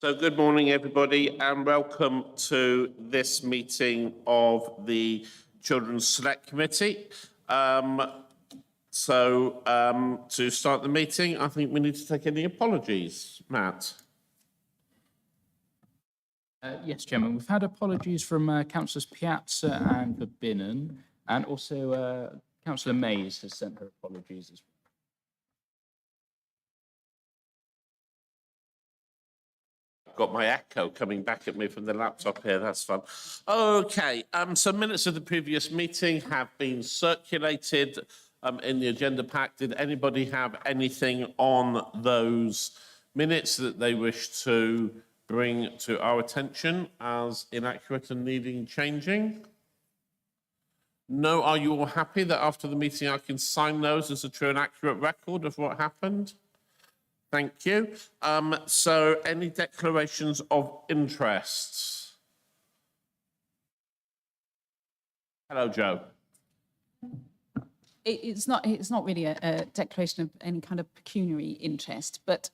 So good morning, everybody, and welcome to this meeting of the Children's Select Committee. To start the meeting, I think we need to take any apologies. Matt? Yes, Chairman. We've had apologies from Councillors Piazza and Verbinnen, and also Councillor Mays has sent her apologies as well. Got my echo coming back at me from the laptop here. That's fun. Okay, so minutes of the previous meeting have been circulated in the agenda pack. Did anybody have anything on those minutes that they wish to bring to our attention as inaccurate and needing changing? No, are you all happy that after the meeting I can sign those as a true and accurate record of what happened? Thank you. So any declarations of interest? Hello, Joe. It's not really a declaration of any kind of pecuniary interest, but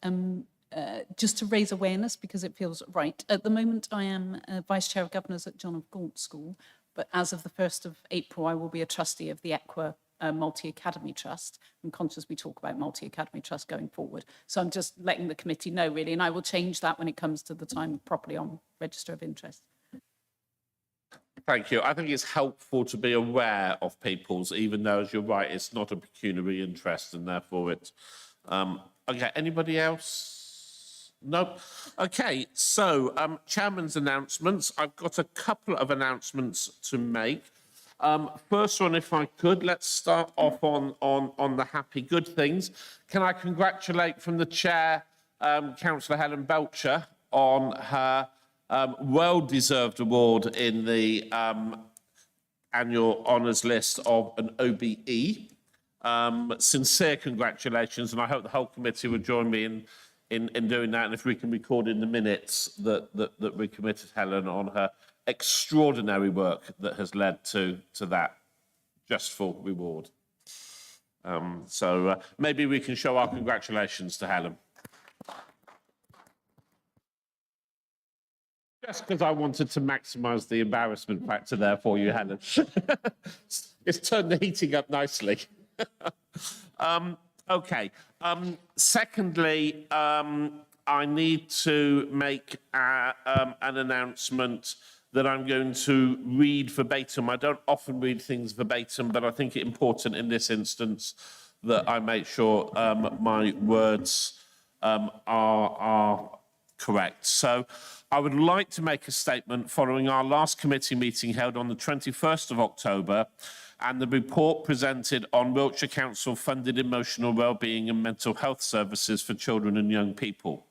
just to raise awareness because it feels right. At the moment, I am Vice Chair of Governors at John of Gaunt School, but as of the 1st of April, I will be a trustee of the EQUA Multi-Academy Trust. I'm conscious we talk about Multi-Academy Trust going forward. So I'm just letting the committee know, really, and I will change that when it comes to the time properly on Register of Interest. Thank you. I think it's helpful to be aware of people's, even though, as you're right, it's not a pecuniary interest, and therefore it's... okay, anybody else? Nope. Okay, so Chairman's announcements. I've got a couple of announcements to make. First one, if I could, let's start off on the happy good things. Can I congratulate from the Chair, Councillor Helen Belcher, on her well-deserved award in the annual honours list of an OBE. Sincere congratulations, and I hope the whole committee will join me in doing that, and if we can record in the minutes that we committed Helen on her extraordinary work that has led to that justful reward. So maybe we can show our congratulations to Helen. Just because I wanted to maximise the embarrassment factor there for you, Helen. It's turned the heating up nicely. Okay. Secondly, I need to make an announcement that I'm going to read verbatim. I don't often read things verbatim, but I think it's important in this instance that I make sure my words are correct. So I would like to make a statement following our last committee meeting held on the 21st of October and the report presented on Wiltshire Council funded emotional wellbeing and mental health services for children and young people.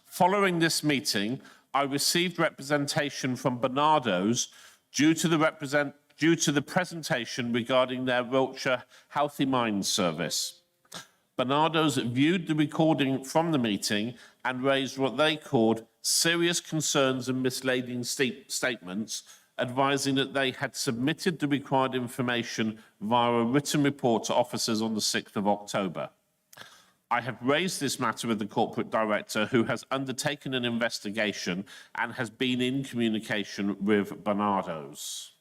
Following this meeting, I received representation from Barnardo's due to the presentation regarding their Wiltshire Healthy Minds service. Barnardo's viewed the recording from the meeting and raised what they called serious concerns and misleading statements, advising that they had submitted the required information via a written report to officers on the 6th of October. I have raised this matter with the corporate director, who has undertaken an investigation and has been in communication with Barnardo's.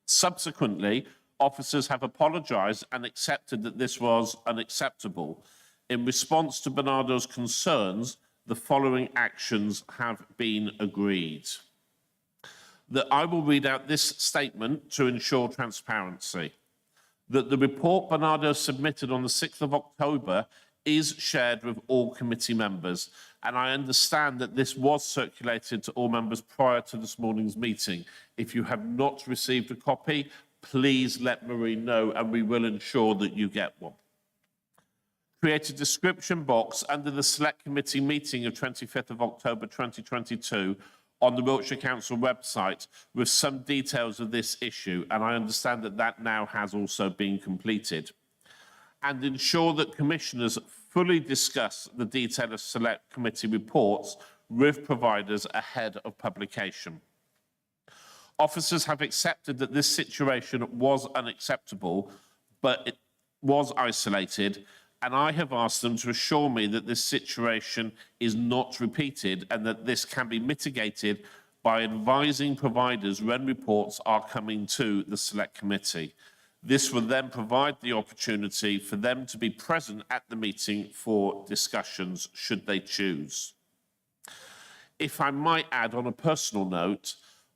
Subsequently, officers have apologised and accepted that this was unacceptable. In response to Barnardo's concerns, the following actions have been agreed. That I will read out this statement to ensure transparency. That the report Barnardo submitted on the 6th of October is shared with all committee members, and I understand that this was circulated to all members prior to this morning's meeting. If you have not received a copy, please let Marie know and we will ensure that you get one. Create a description box under the Select Committee meeting of 25th of October 2022 on the Wiltshire Council website with some details of this issue, and I understand that that now has also been completed. And ensure that commissioners fully discuss the detail of Select Committee reports with providers ahead of publication. Officers have accepted that this situation was unacceptable, but it was isolated, and I have asked them to assure me that this situation is not repeated and that this can be mitigated by advising providers when reports are coming to the Select Committee. This will then provide the opportunity for them to be present at the meeting for discussions, should they choose. If I might add, on a personal note,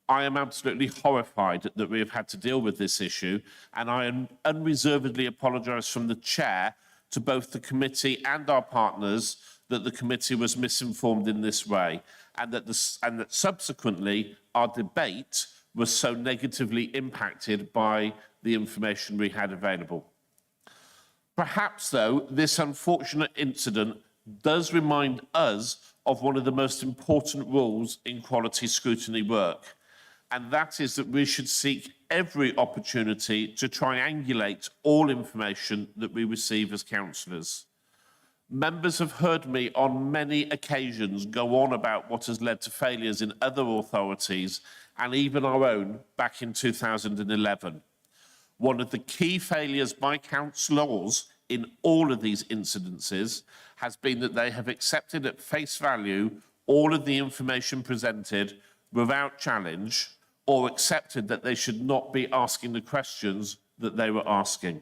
I am absolutely horrified that we have had to deal with this issue, and I unreservedly apologise from the chair to both the committee and our partners that the committee was misinformed in this way, and that subsequently our debate was so negatively impacted by the information we had available. Perhaps, though, this unfortunate incident does remind us of one of the most important rules in quality scrutiny work, and that is that we should seek every opportunity to triangulate all information that we receive as councillors. Members have heard me on many occasions go on about what has led to failures in other authorities and even our own back in 2011. One of the key failures by councillors in all of these incidences has been that they have accepted at face value all of the information presented without challenge, or accepted that they should not be asking the questions that they were asking.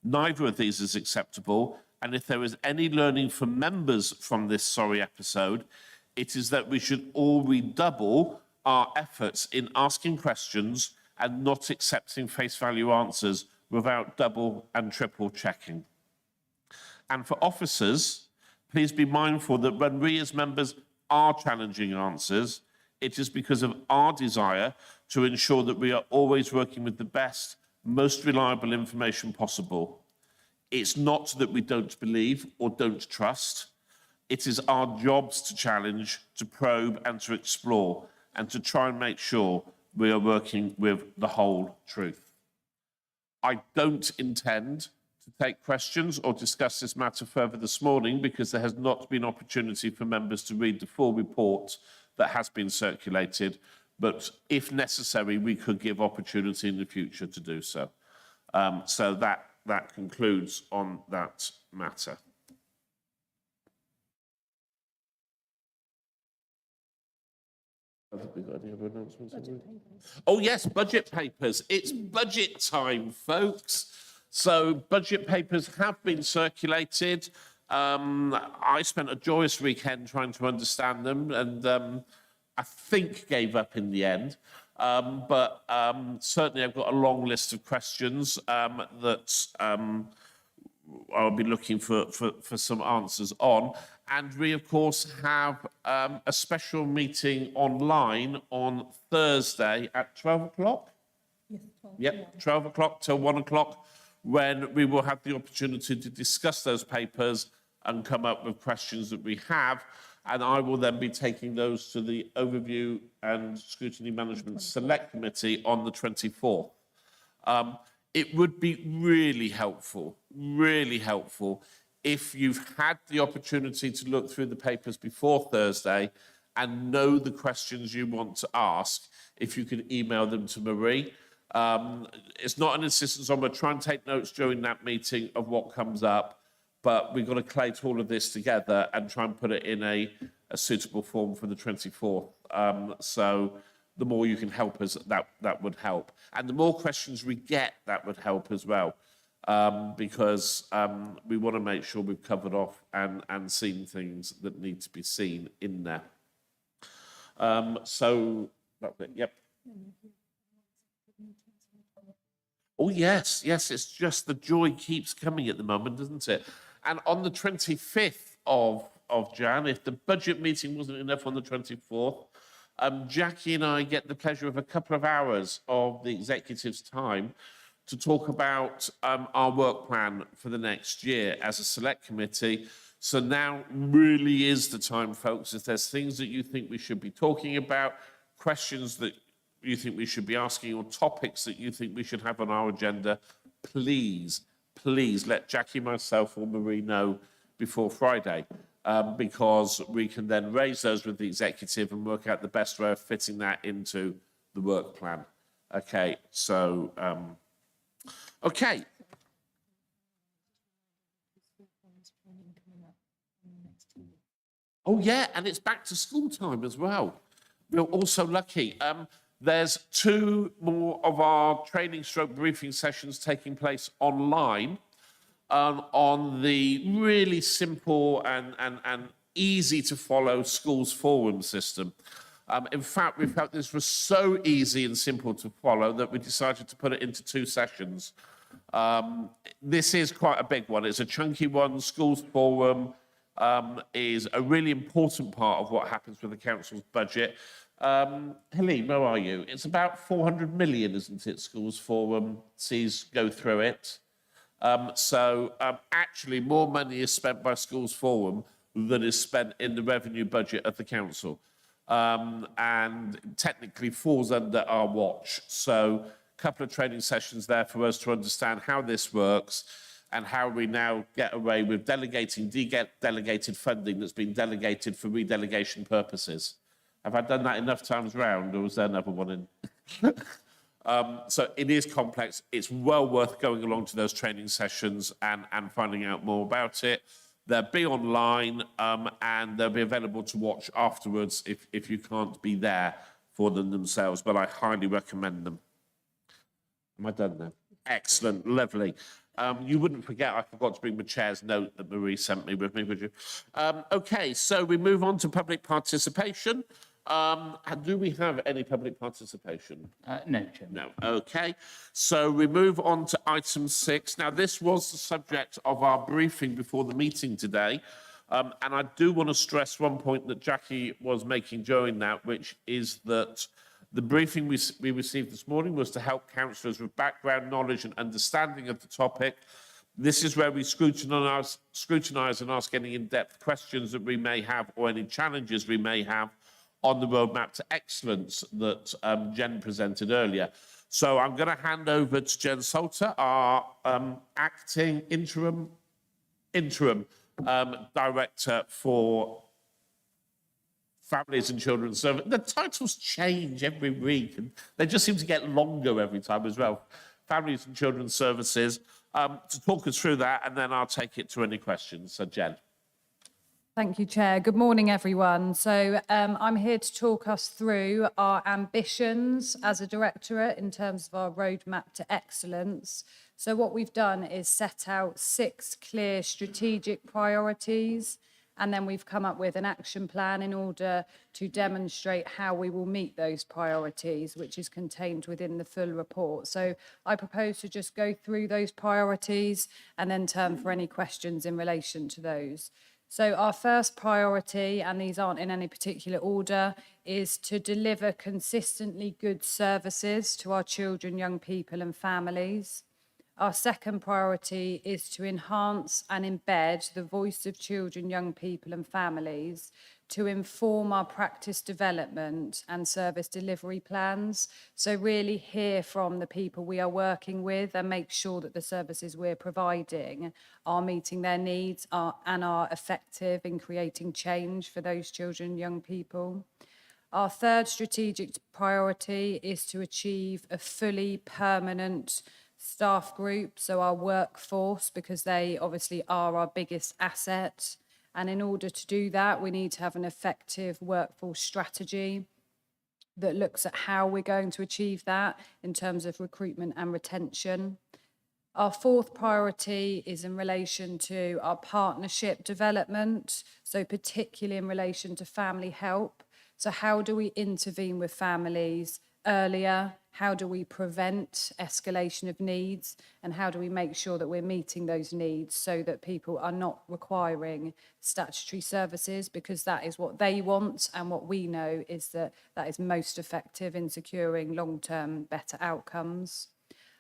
Neither of these is acceptable, and if there is any learning for members from this sorry episode, it is that we should all redouble our efforts in asking questions and not accepting face value answers without double and triple checking. And for officers, please be mindful that when we as members are challenging answers, it is because of our desire to ensure that we are always working with the best, most reliable information possible. It's not that we don't believe or don't trust. It is our jobs to challenge, to probe and to explore, and to try and make sure we are working with the whole truth. I don't intend to take questions or discuss this matter further this morning because there has not been opportunity for members to read the full report that has been circulated, but if necessary, we could give opportunity in the future to do so. So that concludes on that matter. Have we got any other announcements? Oh yes, budget papers. It's budget time, folks. So budget papers have been circulated. I spent a joyous weekend trying to understand them, and I think gave up in the end. But certainly I've got a long list of questions that I'll be looking for some answers on. And we, of course, have a special meeting online on Thursday at 12 o'clock. Yes, 12. Yep, 12 o'clock till 1 o'clock, when we will have the opportunity to discuss those papers and come up with questions that we have. And I will then be taking those to the Overview and Scrutiny Management Select Committee on the 24th. It would be really helpful, if you've had the opportunity to look through the papers before Thursday and know the questions you want to ask, if you could email them to Marie. It's not an insistence on, we'll try and take notes during that meeting of what comes up, but we've got to collate all of this together and try and put it in a suitable form for the 24th. So the more you can help us, that would help. And the more questions we get, that would help as well. Because we want to make sure we've covered off and seen things that need to be seen in there. So that's it, yep. Oh, yes, it's just the joy keeps coming at the moment, doesn't it? And on the 25th of Jan, if the budget meeting wasn't enough on the 24th, Jackie and I get the pleasure of a couple of hours of the executive's time to talk about our work plan for the next year as a select committee. So now really is the time, folks. If there's things that you think we should be talking about, questions that you think we should be asking, or topics that you think we should have on our agenda, please let Jackie, myself, or Marie know before Friday, because we can then raise those with the executive and work out the best way of fitting that into the work plan. Okay, so, okay. Oh, yeah, and it's back to school time as well. We're also lucky. There's 2 more of our training stroke briefing sessions taking place online on the really simple and easy to follow schools forum system. In fact, we felt this was so easy and simple to follow that we decided to put it into 2 sessions. This is quite a big one. It's a chunky one. Schools forum is a really important part of what happens with the council's budget. Helene, where are you? It's about 400 million, isn't it? Schools forum sees go through it. Actually, more money is spent by Schools Forum than is spent in the revenue budget of the council, and technically falls under our watch. So, a couple of training sessions there for us to understand how this works and how we now get away with delegated funding that's been delegated for redelegation purposes. Have I done that enough times round, or was there another one in? So it is complex. It's well worth going along to those training sessions and finding out more about it. They'll be online and they'll be available to watch afterwards if you can't be there for them themselves, but I highly recommend them. Am I done now? Excellent, lovely. You wouldn't forget I forgot to bring my chair's note that Marie sent me with me, would you? Okay, so we move on to public participation. Do we have any public participation? No, Chairman. No. Okay. So we move on to item 6. Now, this was the subject of our briefing before the meeting today. And I do want to stress one point that Jackie was making during that, which is that the briefing we received this morning was to help councillors with background knowledge and understanding of the topic. This is where we scrutinise and ask any in-depth questions that we may have or any challenges we may have on the roadmap to excellence that Jen presented earlier. So I'm going to hand over to Jen Salter, our acting interim director for Families and Children's Service. The titles change every week, and they just seem to get longer every time as well. Families and Children's Services, to talk us through that, and then I'll take it to any questions. So, Jen. Thank you, Chair. Good morning, everyone. So I'm here to talk us through our ambitions as a directorate in terms of our roadmap to excellence. So what we've done is set out 6 clear strategic priorities, and then we've come up with an action plan in order to demonstrate how we will meet those priorities, which is contained within the full report. So I propose to just go through those priorities and then turn for any questions in relation to those. So our first priority, and these aren't in any particular order, is to deliver consistently good services to our children, young people and families. Our second priority is to enhance and embed the voice of children, young people and families to inform our practice development and service delivery plans. So really hear from the people we are working with and make sure that the services we're providing are meeting their needs and are effective in creating change for those children, young people. Our third strategic priority is to achieve a fully permanent staff group, so our workforce, because they obviously are our biggest asset. And in order to do that, we need to have an effective workforce strategy that looks at how we're going to achieve that in terms of recruitment and retention. Our fourth priority is in relation to our partnership development, so particularly in relation to family help. So how do we intervene with families earlier? How do we prevent escalation of needs? And how do we make sure that we're meeting those needs so that people are not requiring statutory services, because that is what they want, and what we know is that that is most effective in securing long-term better outcomes.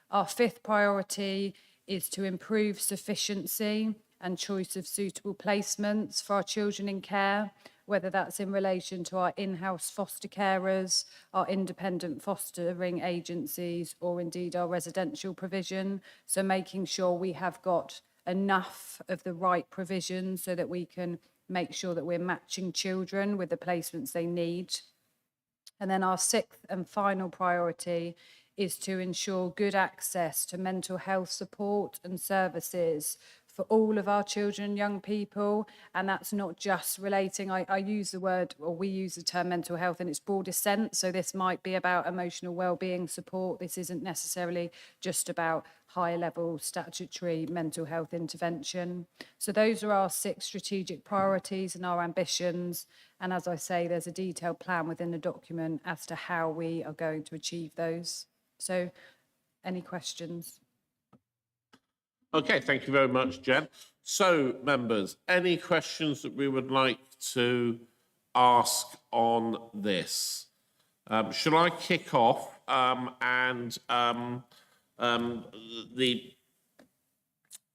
Our fifth priority is to improve sufficiency and choice of suitable placements for our children in care, whether that's in relation to our in-house foster carers, our independent fostering agencies, or indeed our residential provision. So making sure we have got enough of the right provision so that we can make sure that we're matching children with the placements they need. And then our sixth and final priority is to ensure good access to mental health support and services for all of our children and young people. And that's not just relating, I use the word, or we use the term mental health in its broadest sense. So this might be about emotional well-being support. This isn't necessarily just about high level statutory mental health intervention. So those are our 6 strategic priorities and our ambitions. And as I say, there's a detailed plan within the document as to how we are going to achieve those. So any questions? Okay, thank you very much, Jen. So, members, any questions that we would like to ask on this? Shall I kick off? The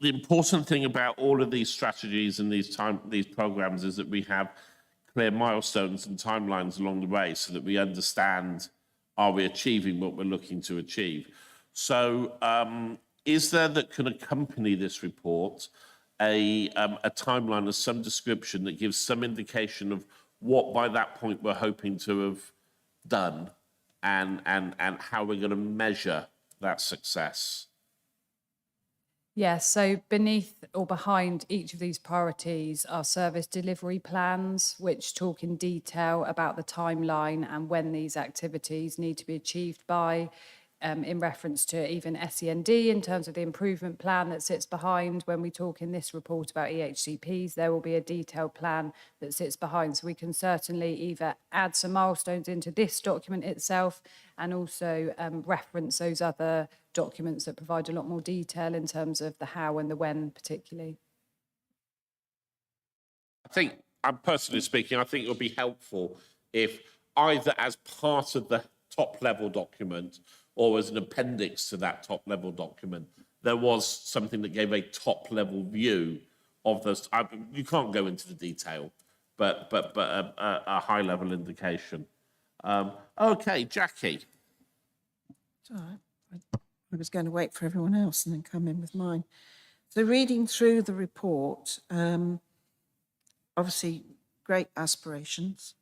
important thing about all of these strategies and these programs is that we have clear milestones and timelines along the way, so that we understand, are we achieving what we're looking to achieve? So, is there that can accompany this report a timeline of some description that gives some indication of what by that point we're hoping to have done, and how we're going to measure that success? Yes, so beneath or behind each of these priorities are service delivery plans, which talk in detail about the timeline and when these activities need to be achieved by, in reference to even SEND in terms of the improvement plan that sits behind. When we talk in this report about EHCPs, there will be a detailed plan that sits behind. So we can certainly either add some milestones into this document itself and also reference those other documents that provide a lot more detail in terms of the how and the when particularly. I think, I'm personally speaking, I think it would be helpful if either as part of the top level document or as an appendix to that top level document, there was something that gave a top level view of those. You can't go into the detail, but a high level indication. Okay, Jackie. It's all right. I was going to wait for everyone else and then come in with mine. So reading through the report, obviously great aspirations,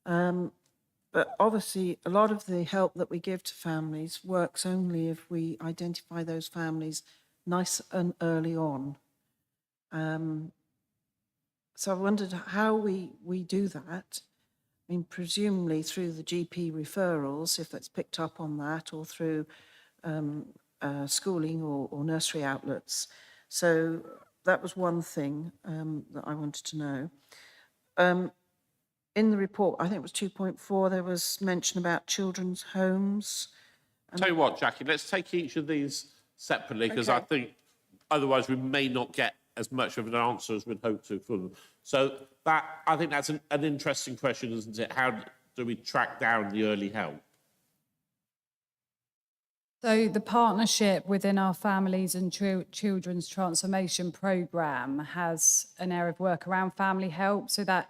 but obviously a lot of the help that we give to families works only if we identify those families nice and early on. So I wondered how we do that. I mean, presumably through the GP referrals, if that's picked up on that, or through schooling or nursery outlets. So that was one thing that I wanted to know. In the report, I think it was 2.4, there was mention about children's homes. Tell you what, Jackie, let's take each of these separately, because I think otherwise we may not get as much of an answer as we'd hope to from them. So that, I think that's an interesting question, isn't it? How do we track down the early help? So the partnership within our Families and Children's Transformation Programme has an area of work around family help. So that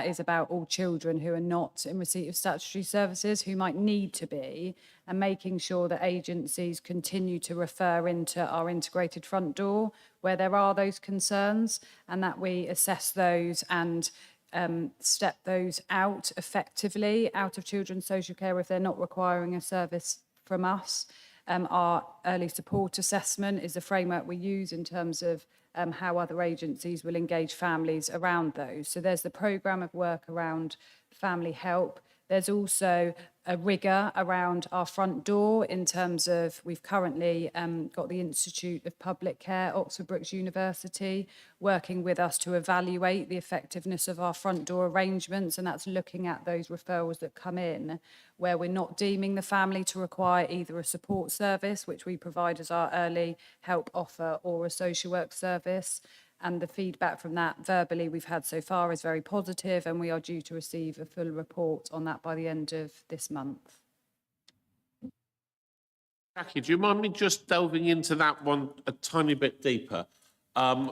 is about all children who are not in receipt of statutory services, who might need to be, and making sure that agencies continue to refer into our integrated front door where there are those concerns, and that we assess those and step those out effectively out of children's social care if they're not requiring a service from us. Our early support assessment is the framework we use in terms of how other agencies will engage families around those. So there's the programme of work around family help. There's also a rigour around our front door in terms of, we've currently got the Institute of Public Care, Oxford Brookes University, working with us to evaluate the effectiveness of our front door arrangements, and that's looking at those referrals that come in where we're not deeming the family to require either a support service, which we provide as our early help offer, or a social work service. And the feedback from that verbally we've had so far is very positive, and we are due to receive a full report on that by the end of this month. Jackie, do you mind me just delving into that one a tiny bit deeper?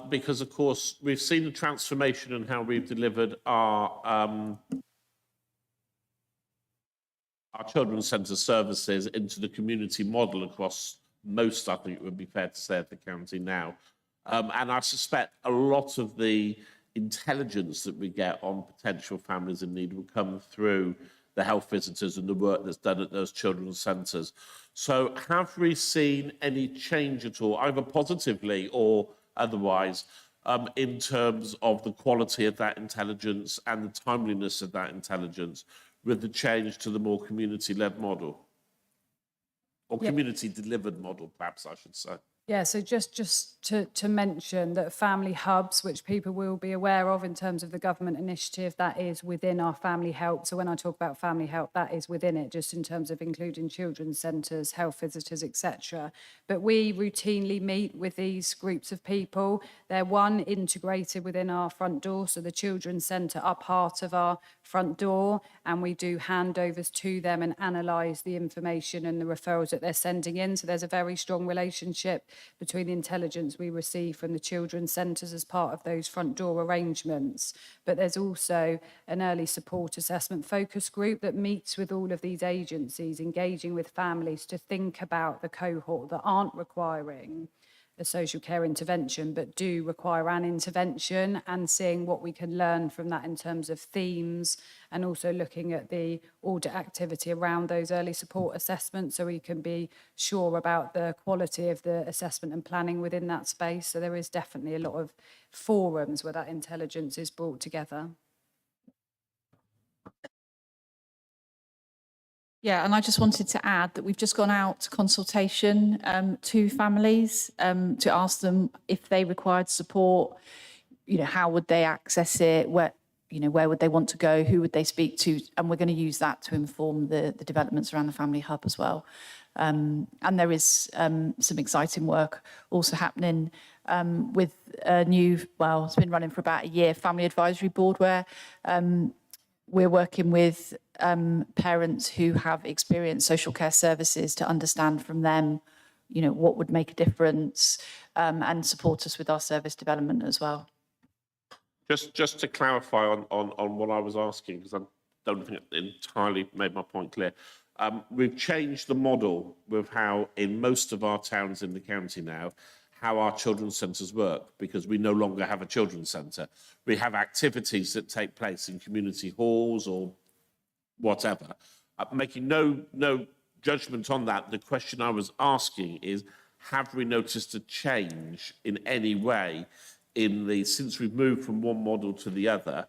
Because, of course, we've seen the transformation in how we've delivered our children's centre services into the community model across most, I think it would be fair to say, of the county now. And I suspect a lot of the intelligence that we get on potential families in need will come through the health visitors and the work that's done at those children's centres. So have we seen any change at all, either positively or otherwise, in terms of the quality of that intelligence and the timeliness of that intelligence with the change to the more community-led model? Or community-delivered model, perhaps I should say. Yeah, so just to mention that family hubs, which people will be aware of in terms of the government initiative, that is within our family help. So when I talk about family help, that is within it, just in terms of including children's centres, health visitors, etc. But we routinely meet with these groups of people. They're integrated within our front door. So the children's centre are part of our front door, and we do handovers to them and analyse the information and the referrals that they're sending in. So there's a very strong relationship between the intelligence we receive from the children's centres as part of those front door arrangements. But there's also an early support assessment focus group that meets with all of these agencies, engaging with families to think about the cohort that aren't requiring a social care intervention, but do require an intervention, and seeing what we can learn from that in terms of themes, and also looking at the audit activity around those early support assessments so we can be sure about the quality of the assessment and planning within that space. So there is definitely a lot of forums where that intelligence is brought together. Yeah, and I just wanted to add that we've just gone out to consultation to families to ask them if they required support, how would they access it, where would they want to go, who would they speak to, and we're going to use that to inform the developments around the family hub as well. And there is some exciting work also happening with a new, it's been running for about a year, family advisory board, where we're working with parents who have experienced social care services to understand from them, what would make a difference, and support us with our service development as well. Just to clarify on what I was asking, because I don't think it entirely made my point clear. We've changed the model with how, in most of our towns in the county now, how our children's centres work, because we no longer have a children's centre. We have activities that take place in community halls or whatever. Making no judgment on that, the question I was asking is, have we noticed a change in any way since we've moved from one model to the other,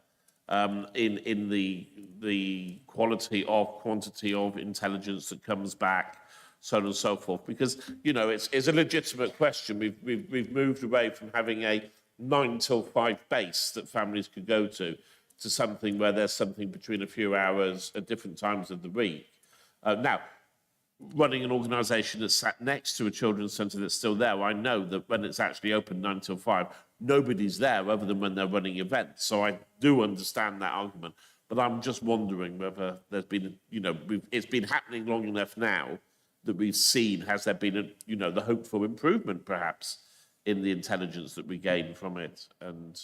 in the quality of quantity of intelligence that comes back, so on and so forth? Because it's a legitimate question. We've moved away from having a 9 till 5 base that families could go to something where there's something between a few hours at different times of the week. Now, running an organisation that's sat next to a children's centre that's still there, I know that when it's actually open 9 till 5, nobody's there other than when they're running events. So I do understand that argument. But I'm just wondering whether there's been, it's been happening long enough now that we've seen, has there been, the hope for improvement, perhaps, in the intelligence that we gain from it? And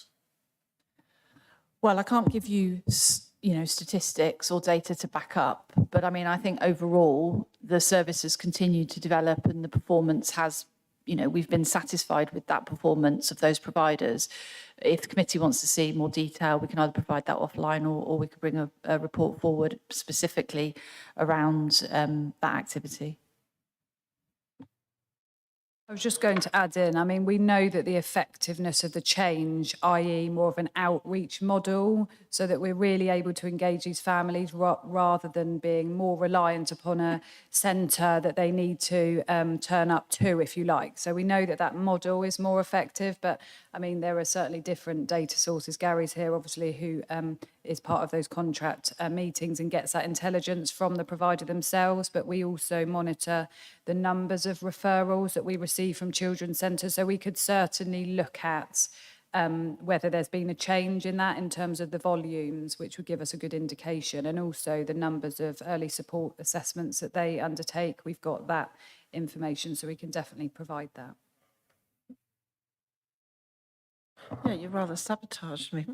well, I can't give you, statistics or data to back up, but I think overall the service has continued to develop, and the performance has, we've been satisfied with that performance of those providers. If the committee wants to see more detail, we can either provide that offline, or we could bring a report forward specifically around that activity. I was just going to add in, we know that the effectiveness of the change, i.e. more of an outreach model, so that we're really able to engage these families rather than being more reliant upon a centre that they need to turn up to, if you like. So we know that that model is more effective, but there are certainly different data sources. Gary's here, obviously, who is part of those contract meetings and gets that intelligence from the provider themselves, but we also monitor the numbers of referrals that we receive from children's centres, so we could certainly look at whether there's been a change in that in terms of the volumes, which would give us a good indication, and also the numbers of early support assessments that they undertake. We've got that information, so we can definitely provide that. Yeah, you rather sabotaged me.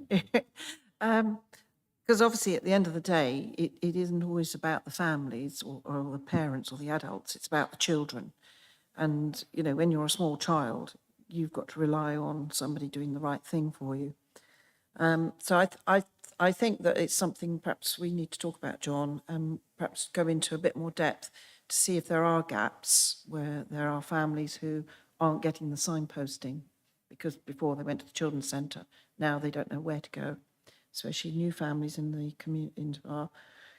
Because obviously at the end of the day, it isn't always about the families or the parents or the adults, it's about the children. And, when you're a small child, you've got to rely on somebody doing the right thing for you. So I think that it's something perhaps we need to talk about, John, and perhaps go into a bit more depth to see if there are gaps where there are families who aren't getting the signposting because before they went to the children's centre, now they don't know where to go, especially new families in the in our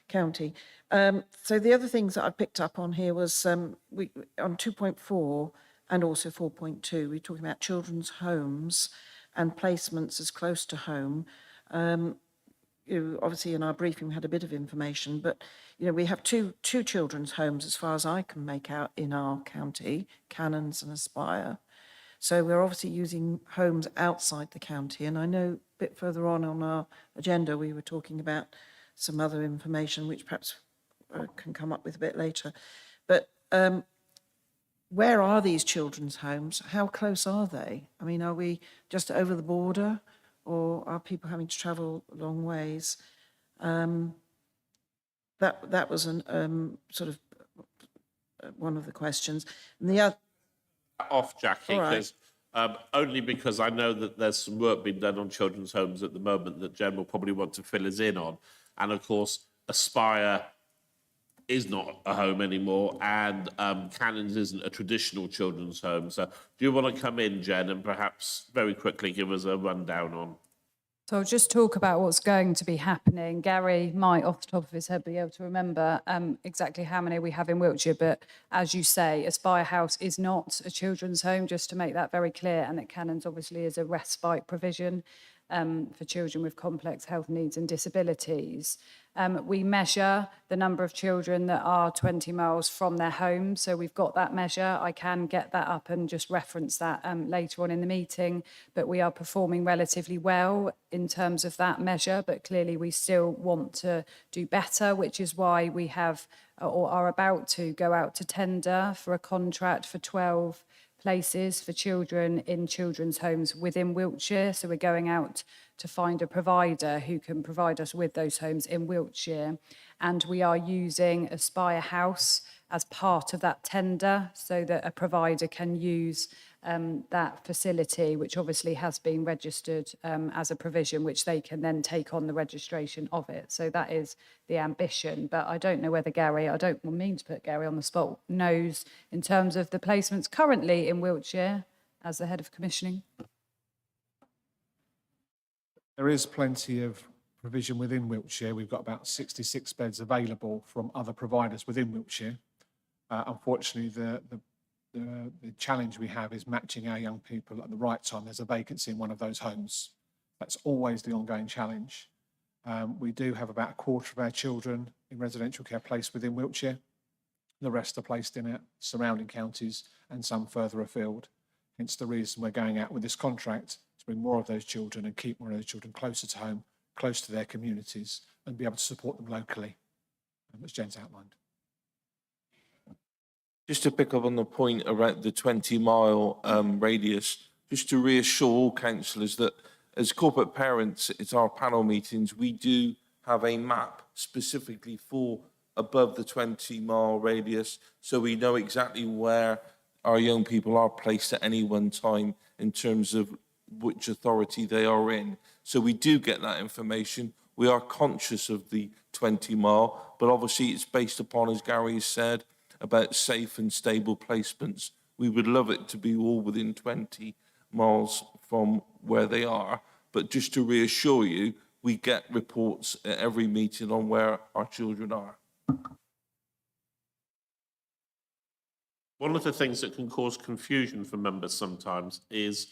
county. So the other things that I picked up on here was we on 2.4 and also 4.2, we're talking about children's homes and placements as close to home. Obviously in our briefing we had a bit of information, but we have two children's homes as far as I can make out in our county, Cannons and Aspire. So we're obviously using homes outside the county, and I know a bit further on our agenda we were talking about some other information which perhaps can come up with a bit later. But where are these children's homes? How close are they? I mean, are we just over the border, or are people having to travel long ways? That was an sort of one of the questions. And the other, Off, Jackie, All right. because only because I know that there's some work being done on children's homes at the moment that Jen will probably want to fill us in on. And of course, Aspire is not a home anymore, and Cannons isn't a traditional children's home. So do you want to come in, Jen, and perhaps very quickly give us a rundown on? So I'll just talk about what's going to be happening. Gary might, off the top of his head, be able to remember exactly how many we have in Wiltshire, but as you say, Aspire House is not a children's home, just to make that very clear, and that Cannons obviously is a respite provision for children with complex health needs and disabilities. We measure the number of children that are 20 miles from their home, so we've got that measure. I can get that up and just reference that later on in the meeting, but we are performing relatively well in terms of that measure, but clearly we still want to do better, which is why we have or are about to go out to tender for a contract for 12 places for children in children's homes within Wiltshire. So we're going out to find a provider who can provide us with those homes in Wiltshire. And we are using Aspire House as part of that tender so that a provider can use that facility, which obviously has been registered as a provision, which they can then take on the registration of it. So that is the ambition. But I don't know whether Gary, I don't mean to put Gary on the spot, knows in terms of the placements currently in Wiltshire as the head of commissioning. There is plenty of provision within Wiltshire. We've got about 66 beds available from other providers within Wiltshire. Unfortunately, the challenge we have is matching our young people at the right time. There's a vacancy in one of those homes. That's always the ongoing challenge. We do have about a quarter of our children in residential care placed within Wiltshire. The rest are placed in surrounding counties and some further afield. Hence the reason we're going out with this contract to bring more of those children and keep more of those children closer to home, close to their communities, and be able to support them locally, as Jen's outlined. Just to pick up on the point around the 20-mile radius, just to reassure all councillors that as corporate parents at our panel meetings, we do have a map specifically for above the 20-mile radius, so we know exactly where our young people are placed at any one time in terms of which authority they are in. So we do get that information. We are conscious of the 20-mile, but obviously it's based upon, as Gary has said, about safe and stable placements. We would love it to be all within 20 miles from where they are. But just to reassure you, we get reports at every meeting on where our children are. One of the things that can cause confusion for members sometimes is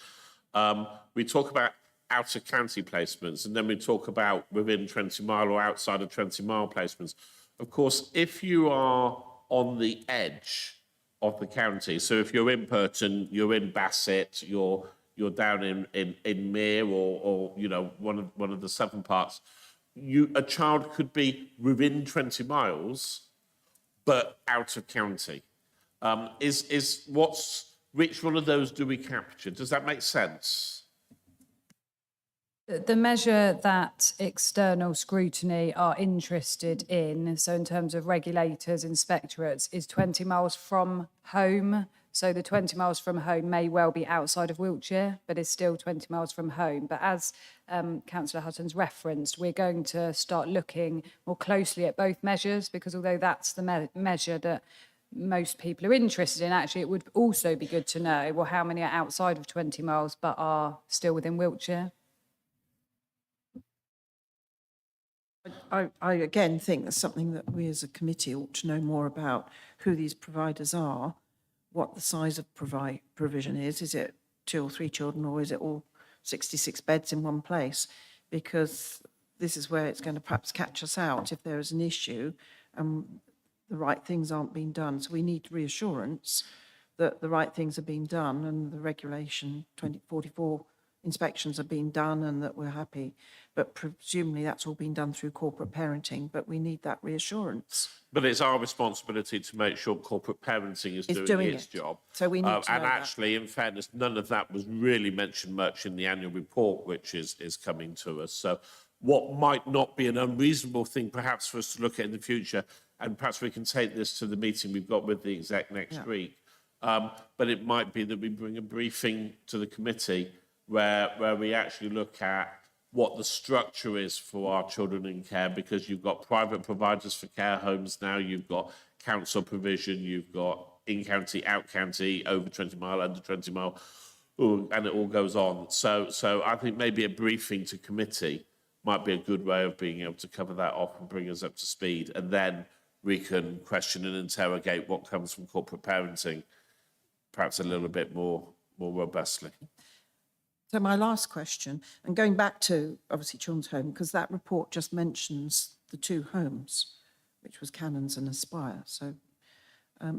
we talk about out-of-county placements, and then we talk about within 20 mile or outside of 20 mile placements. Of course, if you are on the edge of the county, so if you're in Purton, you're in Bassett, you're down in Mere or one of the southern parts, a child could be within 20 miles, but out of county. Which one of those do we capture? Does that make sense? The measure that external scrutiny are interested in, so in terms of regulators, inspectorates, is 20 miles from home. So the 20 miles from home may well be outside of Wiltshire, but is still 20 miles from home. But as Councillor Hutton's referenced, we're going to start looking more closely at both measures, because although that's the measure that most people are interested in. Actually, it would also be good to know, well, how many are outside of 20 miles but are still within Wiltshire? I again think that's something that we as a committee ought to know more about, who these providers are, what the size of provision is. Is it 2 or 3 children, or is it all 66 beds in one place? Because this is where it's going to perhaps catch us out if there is an issue and the right things aren't being done. So we need reassurance that the right things are being done and the regulation 2044 inspections are being done and that we're happy. But presumably that's all been done through corporate parenting, but we need that reassurance. But it's our responsibility to make sure corporate parenting is doing its job. So we need to know And that. actually, in fairness, none of that was really mentioned much in the annual report, which is coming to us. So what might not be an unreasonable thing perhaps for us to look at in the future, and perhaps we can take this to the meeting we've got with the exec next week, but it might be that we bring a briefing to the committee where we actually look at what the structure is for our children in care, because you've got private providers for care homes now, you've got council provision, you've got in-county, out-county, over 20 mile, under 20 mile, and it all goes on. So I think maybe a briefing to committee might be a good way of being able to cover that off and bring us up to speed. And then we can question and interrogate what comes from corporate parenting, perhaps a little bit more robustly. So my last question, and going back to obviously Children's Home, because that report just mentions the 2 homes, which was Cannons and Aspire. So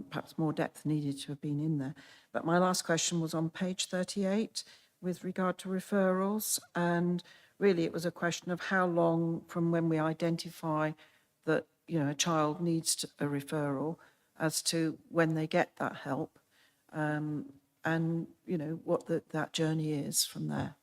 perhaps more depth needed to have been in there. But my last question was on page 38 with regard to referrals. And really it was a question of how long from when we identify that, you know, a child needs a referral as to when they get that help. And, you know, what that journey is from there.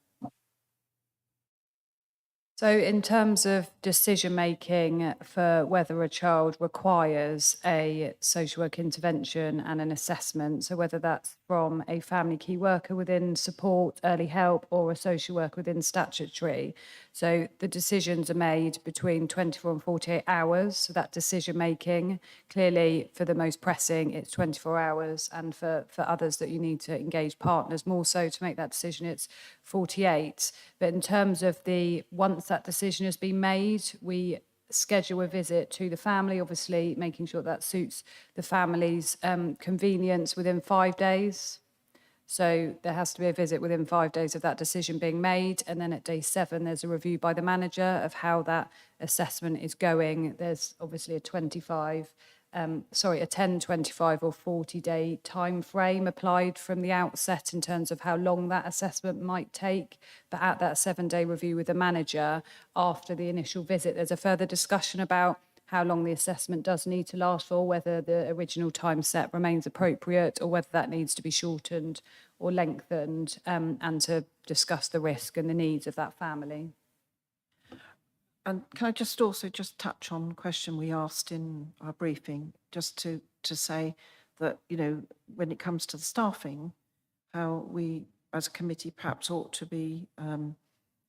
So in terms of decision-making for whether a child requires a social work intervention and an assessment, so whether that's from a family key worker within support, early help, or a social worker within statutory. So the decisions are made between 24 and 48 hours. So that decision-making, clearly for the most pressing, it's 24 hours. And for others that you need to engage partners more so to make that decision, it's 48. But in terms of once that decision has been made, we schedule a visit to the family, obviously making sure that suits the family's convenience within 5 days. So there has to be a visit within 5 days of that decision being made. And then at day 7, there's a review by the manager of how that assessment is going. There's obviously a 10, 25 or 40-day time frame applied from the outset in terms of how long that assessment might take. But at that 7-day review with the manager, after the initial visit, there's a further discussion about how long the assessment does need to last for, whether the original time set remains appropriate or whether that needs to be shortened or lengthened, and to discuss the risk and the needs of that family. And can I just also touch on a question we asked in our briefing, just to say that, you know, when it comes to the staffing, how we as a committee perhaps ought to be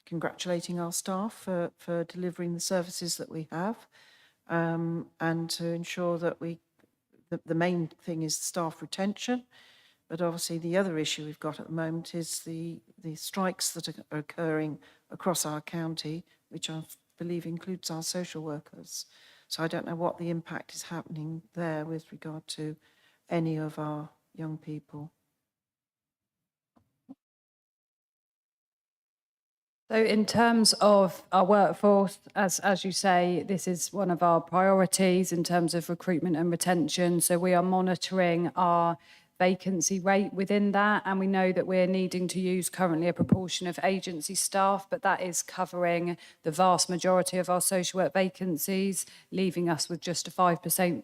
congratulating our staff for delivering the services that we have, and to ensure that the main thing is staff retention. But obviously the other issue we've got at the moment is the strikes that are occurring across our county, which I believe includes our social workers. So I don't know what the impact is happening there with regard to any of our young people. So in terms of our workforce, as you say, this is one of our priorities in terms of recruitment and retention. So we are monitoring our vacancy rate within that, and we know that we're needing to use currently a proportion of agency staff, but that is covering the vast majority of our social work vacancies, leaving us with just a 5%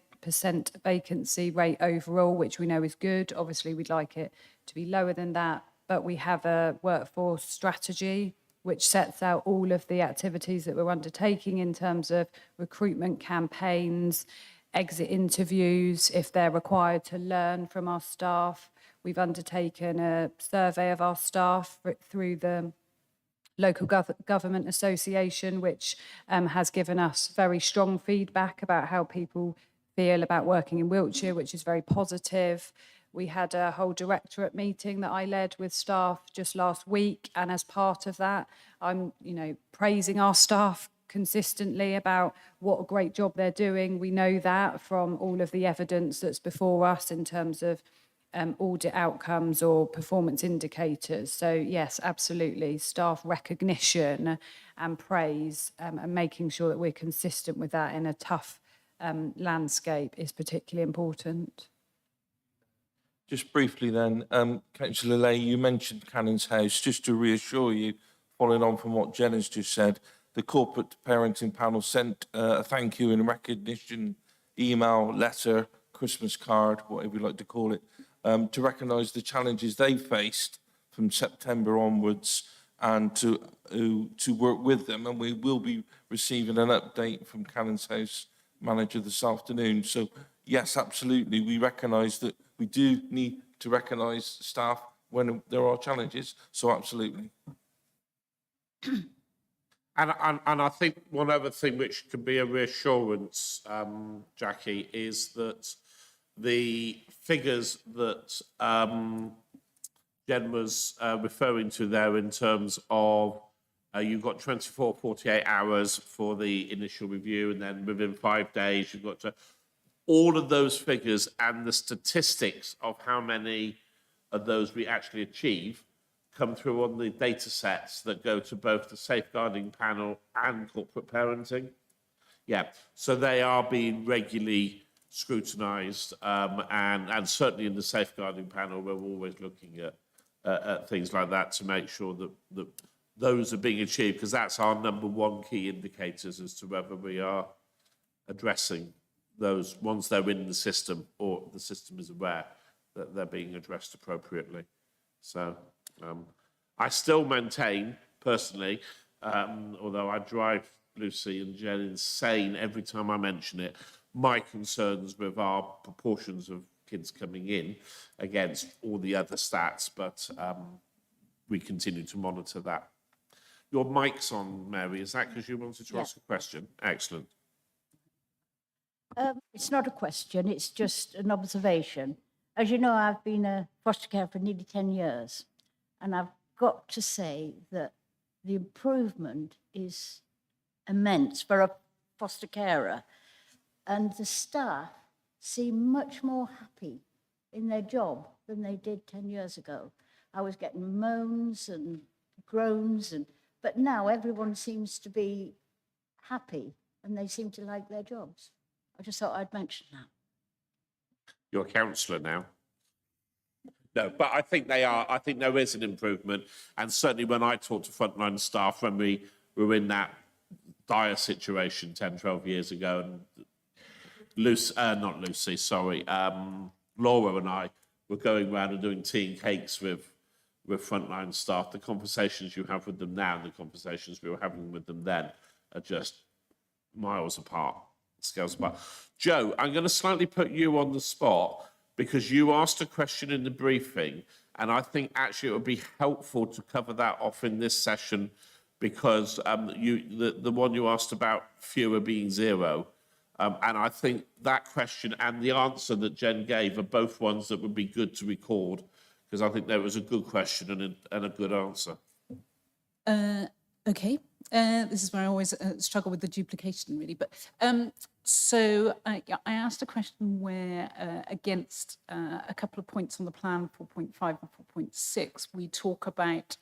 vacancy rate overall, which we know is good. Obviously, we'd like it to be lower than that, but we have a workforce strategy which sets out all of the activities that we're undertaking in terms of recruitment campaigns, exit interviews, if they're required to learn from our staff. We've undertaken a survey of our staff through the Local Government Association, which has given us very strong feedback about how people feel about working in Wiltshire, which is very positive. We had a whole directorate meeting that I led with staff just last week, and as part of that, I'm, praising our staff consistently about what a great job they're doing. We know that from all of the evidence that's before us in terms of audit outcomes or performance indicators. So yes, absolutely, staff recognition and praise and making sure that we're consistent with that in a tough landscape is particularly important. Just briefly then, Councillor Lay, you mentioned Cannon's House. Just to reassure you, following on from what Jen has just said, the corporate parenting panel sent a thank you and recognition email, letter, Christmas card, whatever you like to call it, to recognise the challenges they faced from September onwards and to work with them. And we will be receiving an update from Cannon's House manager this afternoon. So yes, absolutely, we recognise that we do need to recognise staff when there are challenges. So absolutely. And I think one other thing which can be a reassurance, Jackie, is that the figures that Jen was referring to there in terms of you've got 24, 48 hours for the initial review, and then within 5 days you've got to... All of those figures and the statistics of how many of those we actually achieve come through on the data sets that go to both the safeguarding panel and corporate parenting. Yeah, so they are being regularly scrutinised, and certainly in the safeguarding panel, we're always looking at things like that to make sure that those are being achieved, because that's our number one key indicators as to whether we are addressing those once they're in the system or the system is aware that they're being addressed appropriately. So I still maintain, personally, although I drive Lucy and Jen insane every time I mention it, my concerns with our proportions of kids coming in against all the other stats, but we continue to monitor that. Your mic's on, Mary. Is that because you wanted to ask a question? Excellent. It's not a question, it's just an observation. As you know, I've been a foster care for nearly 10 years, and I've got to say that the improvement is immense for a foster carer, and the staff seem much more happy in their job than they did 10 years ago. I was getting moans and groans, but now everyone seems to be happy and they seem to like their jobs. I just thought I'd mention that. You're a counsellor now. No, but I think they are. I think there is an improvement. And certainly when I talk to frontline staff, when we were in that dire situation 10, 12 years ago, and Laura and I were going around and doing tea and cakes with frontline staff, the conversations you have with them now and the conversations we were having with them then are just miles apart. Scales apart. Joe, I'm going to slightly put you on the spot because you asked a question in the briefing, and I think actually it would be helpful to cover that off in this session because the one you asked about fewer being zero, and I think that question and the answer that Jen gave are both ones that would be good to record because I think there was a good question and a good answer. Okay. This is where I always struggle with the duplication, really. But so I asked a question where, against a couple of points on the plan, 4.5 and 4.6, we talk about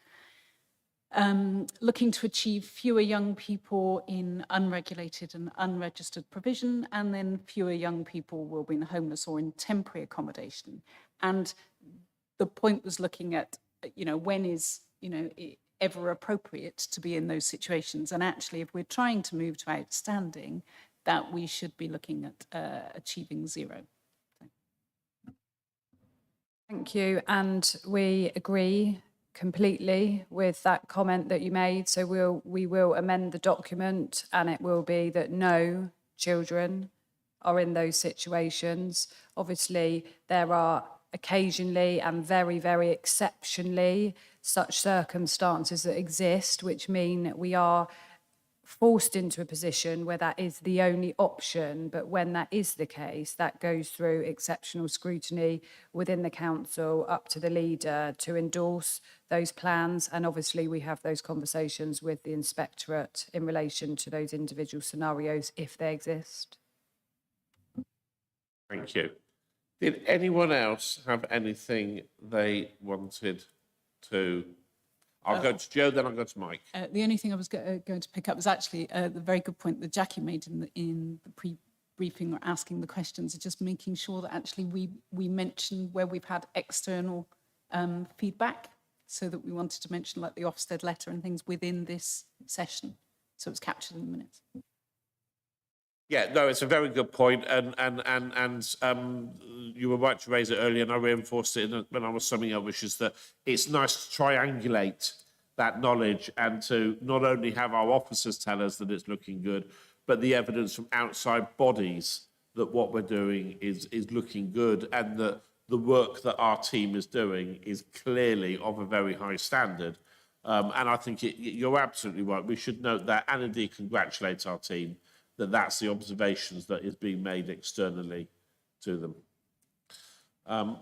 looking to achieve fewer young people in unregulated and unregistered provision, and then fewer young people will be in homeless or in temporary accommodation. And the point was looking at, when is, ever appropriate to be in those situations. And actually, if we're trying to move to outstanding, that we should be looking at achieving zero. Thank you. And we agree completely with that comment that you made. So we will amend the document, and it will be that no children are in those situations. Obviously, there are occasionally and very, very exceptionally such circumstances that exist, which mean we are forced into a position where that is the only option. But when that is the case, that goes through exceptional scrutiny within the council up to the leader to endorse those plans. And obviously we have those conversations with the inspectorate in relation to those individual scenarios if they exist. Thank you. Did anyone else have anything they wanted to? I'll go to Joe, then I'll go to Mike. The only thing I was going to pick up was actually the very good point that Jackie made in the pre-briefing or asking the questions, just making sure that actually we mention where we've had external feedback, so that we wanted to mention like the Ofsted letter and things within this session, so it's captured in the minutes. Yeah, no, it's a very good point, and you were right to raise it earlier, and I reinforced it when I was summing up, which is that it's nice to triangulate that knowledge and to not only have our officers tell us that it's looking good, but the evidence from outside bodies that what we're doing is looking good, and that the work that our team is doing is clearly of a very high standard. And I think you're absolutely right. We should note that, and indeed congratulate our team that that's the observations that is being made externally to them.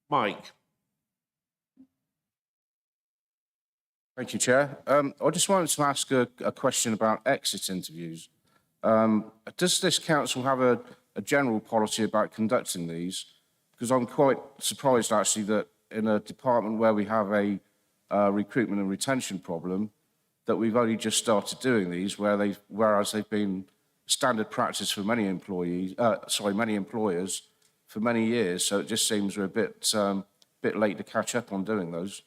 Mike. Thank you, Chair. I just wanted to ask a question about exit interviews. Does this council have a general policy about conducting these? Because I'm quite surprised, actually, that in a department where we have a recruitment and retention problem, that we've only just started doing these, whereas they've been standard practice for many employers for many years. So it just seems we're a bit late to catch up on doing those.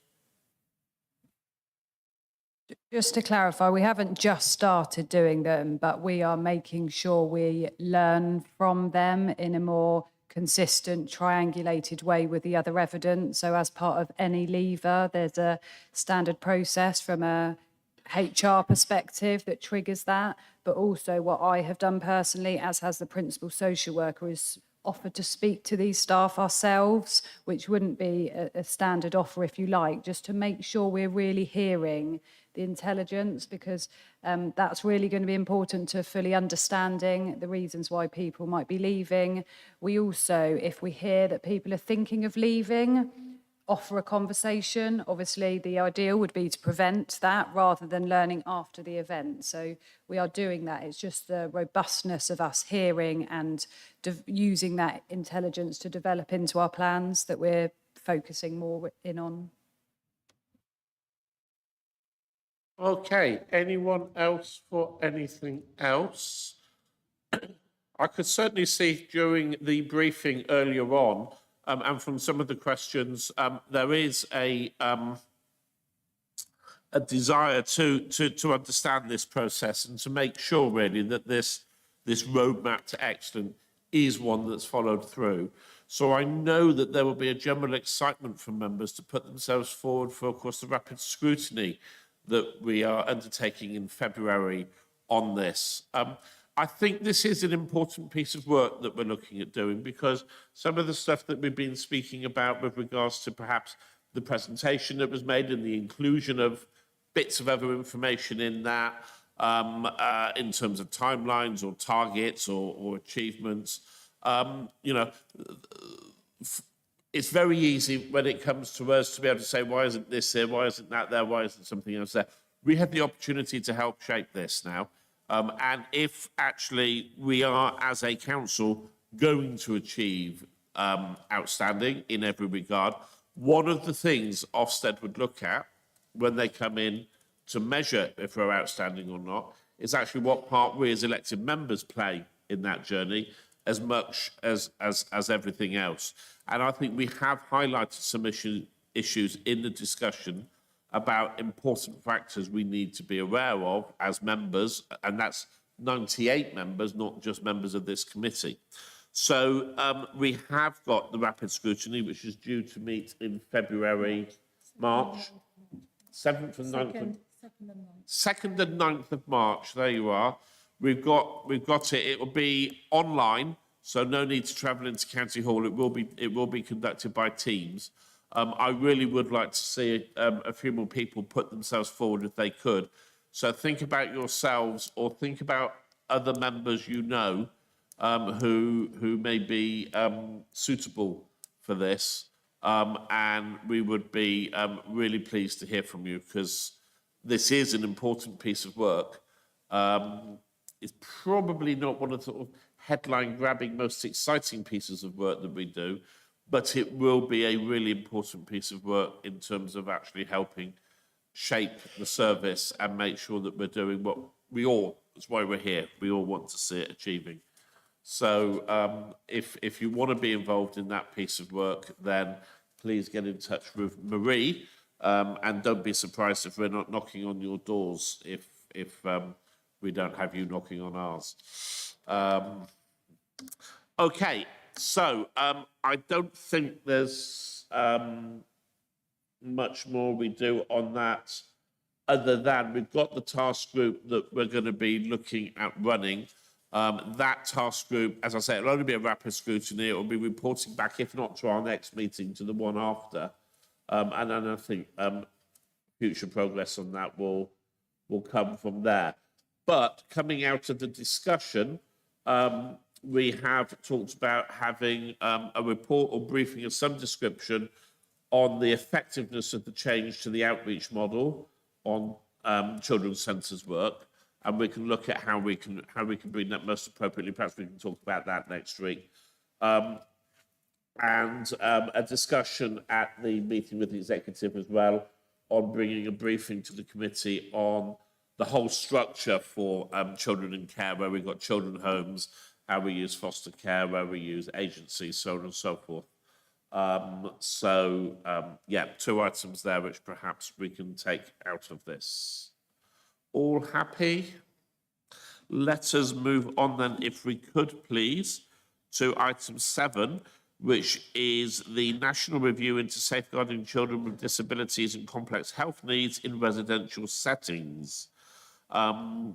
Just to clarify, we haven't just started doing them, but we are making sure we learn from them in a more consistent, triangulated way with the other evidence. So as part of any leaver, there's a standard process from a HR perspective that triggers that, but also what I have done personally, as has the principal social worker, is offered to speak to these staff ourselves, which wouldn't be a standard offer, if you like, just to make sure we're really hearing the intelligence, because that's really going to be important to fully understanding the reasons why people might be leaving. We also, if we hear that people are thinking of leaving, offer a conversation. Obviously, the ideal would be to prevent that rather than learning after the event. So we are doing that. It's just the robustness of us hearing and using that intelligence to develop into our plans that we're focusing more in on. Okay, anyone else for anything else? I could certainly see during the briefing earlier on, and from some of the questions, there is a desire to understand this process and to make sure really that this roadmap to excellence is one that's followed through. So I know that there will be a general excitement from members to put themselves forward for, of course, the rapid scrutiny that we are undertaking in February on this. I think this is an important piece of work that we're looking at doing, because some of the stuff that we've been speaking about with regards to perhaps the presentation that was made and the inclusion of bits of other information in that, in terms of timelines or targets or achievements, it's very easy when it comes to us to be able to say, why isn't this here? Why isn't that there? Why isn't something else there? We have the opportunity to help shape this now. And if actually we are, as a council, going to achieve outstanding in every regard, one of the things Ofsted would look at when they come in to measure if we're outstanding or not is actually what part we as elected members play in that journey, as much as everything else. And I think we have highlighted some issues in the discussion about important factors we need to be aware of as members, and that's 98 members, not just members of this committee. So we have got the rapid scrutiny, which is due to meet in February, March, 7th and 9th. 2nd and 9th of March, there you are. We've got it. It will be online, so no need to travel into County Hall. It will be conducted by Teams. I really would like to see a few more people put themselves forward if they could. So think about yourselves or think about other members you know who may be suitable for this. And we would be really pleased to hear from you because this is an important piece of work. It's probably not one of the sort of headline-grabbing, most exciting pieces of work that we do, but it will be a really important piece of work in terms of actually helping shape the service and make sure that we're doing what we all, that's why we're here, we all want to see it achieving. So if you want to be involved in that piece of work, then please get in touch with Marie, and don't be surprised if we're not knocking on your doors if we don't have you knocking on ours. Okay, so I don't think there's much more we do on that other than we've got the task group that we're going to be looking at running. That task group, as I say, it'll only be a rapid scrutiny. It will be reporting back, if not to our next meeting, to the one after. And then I think future progress on that will come from there. But coming out of the discussion, we have talked about having a report or briefing of some description on the effectiveness of the change to the outreach model on children's centres work, and we can look at how we can bring that most appropriately. Perhaps we can talk about that next week. And a discussion at the meeting with the executive as well on bringing a briefing to the committee on the whole structure for children in care, where we've got children homes, how we use foster care, where we use agencies, so on and so forth. Yeah, 2 items there which perhaps we can take out of this. All happy? Let us move on then, if we could please, to item 7, which is the National Review into Safeguarding Children with Disabilities and Complex Health Needs in Residential Settings. We've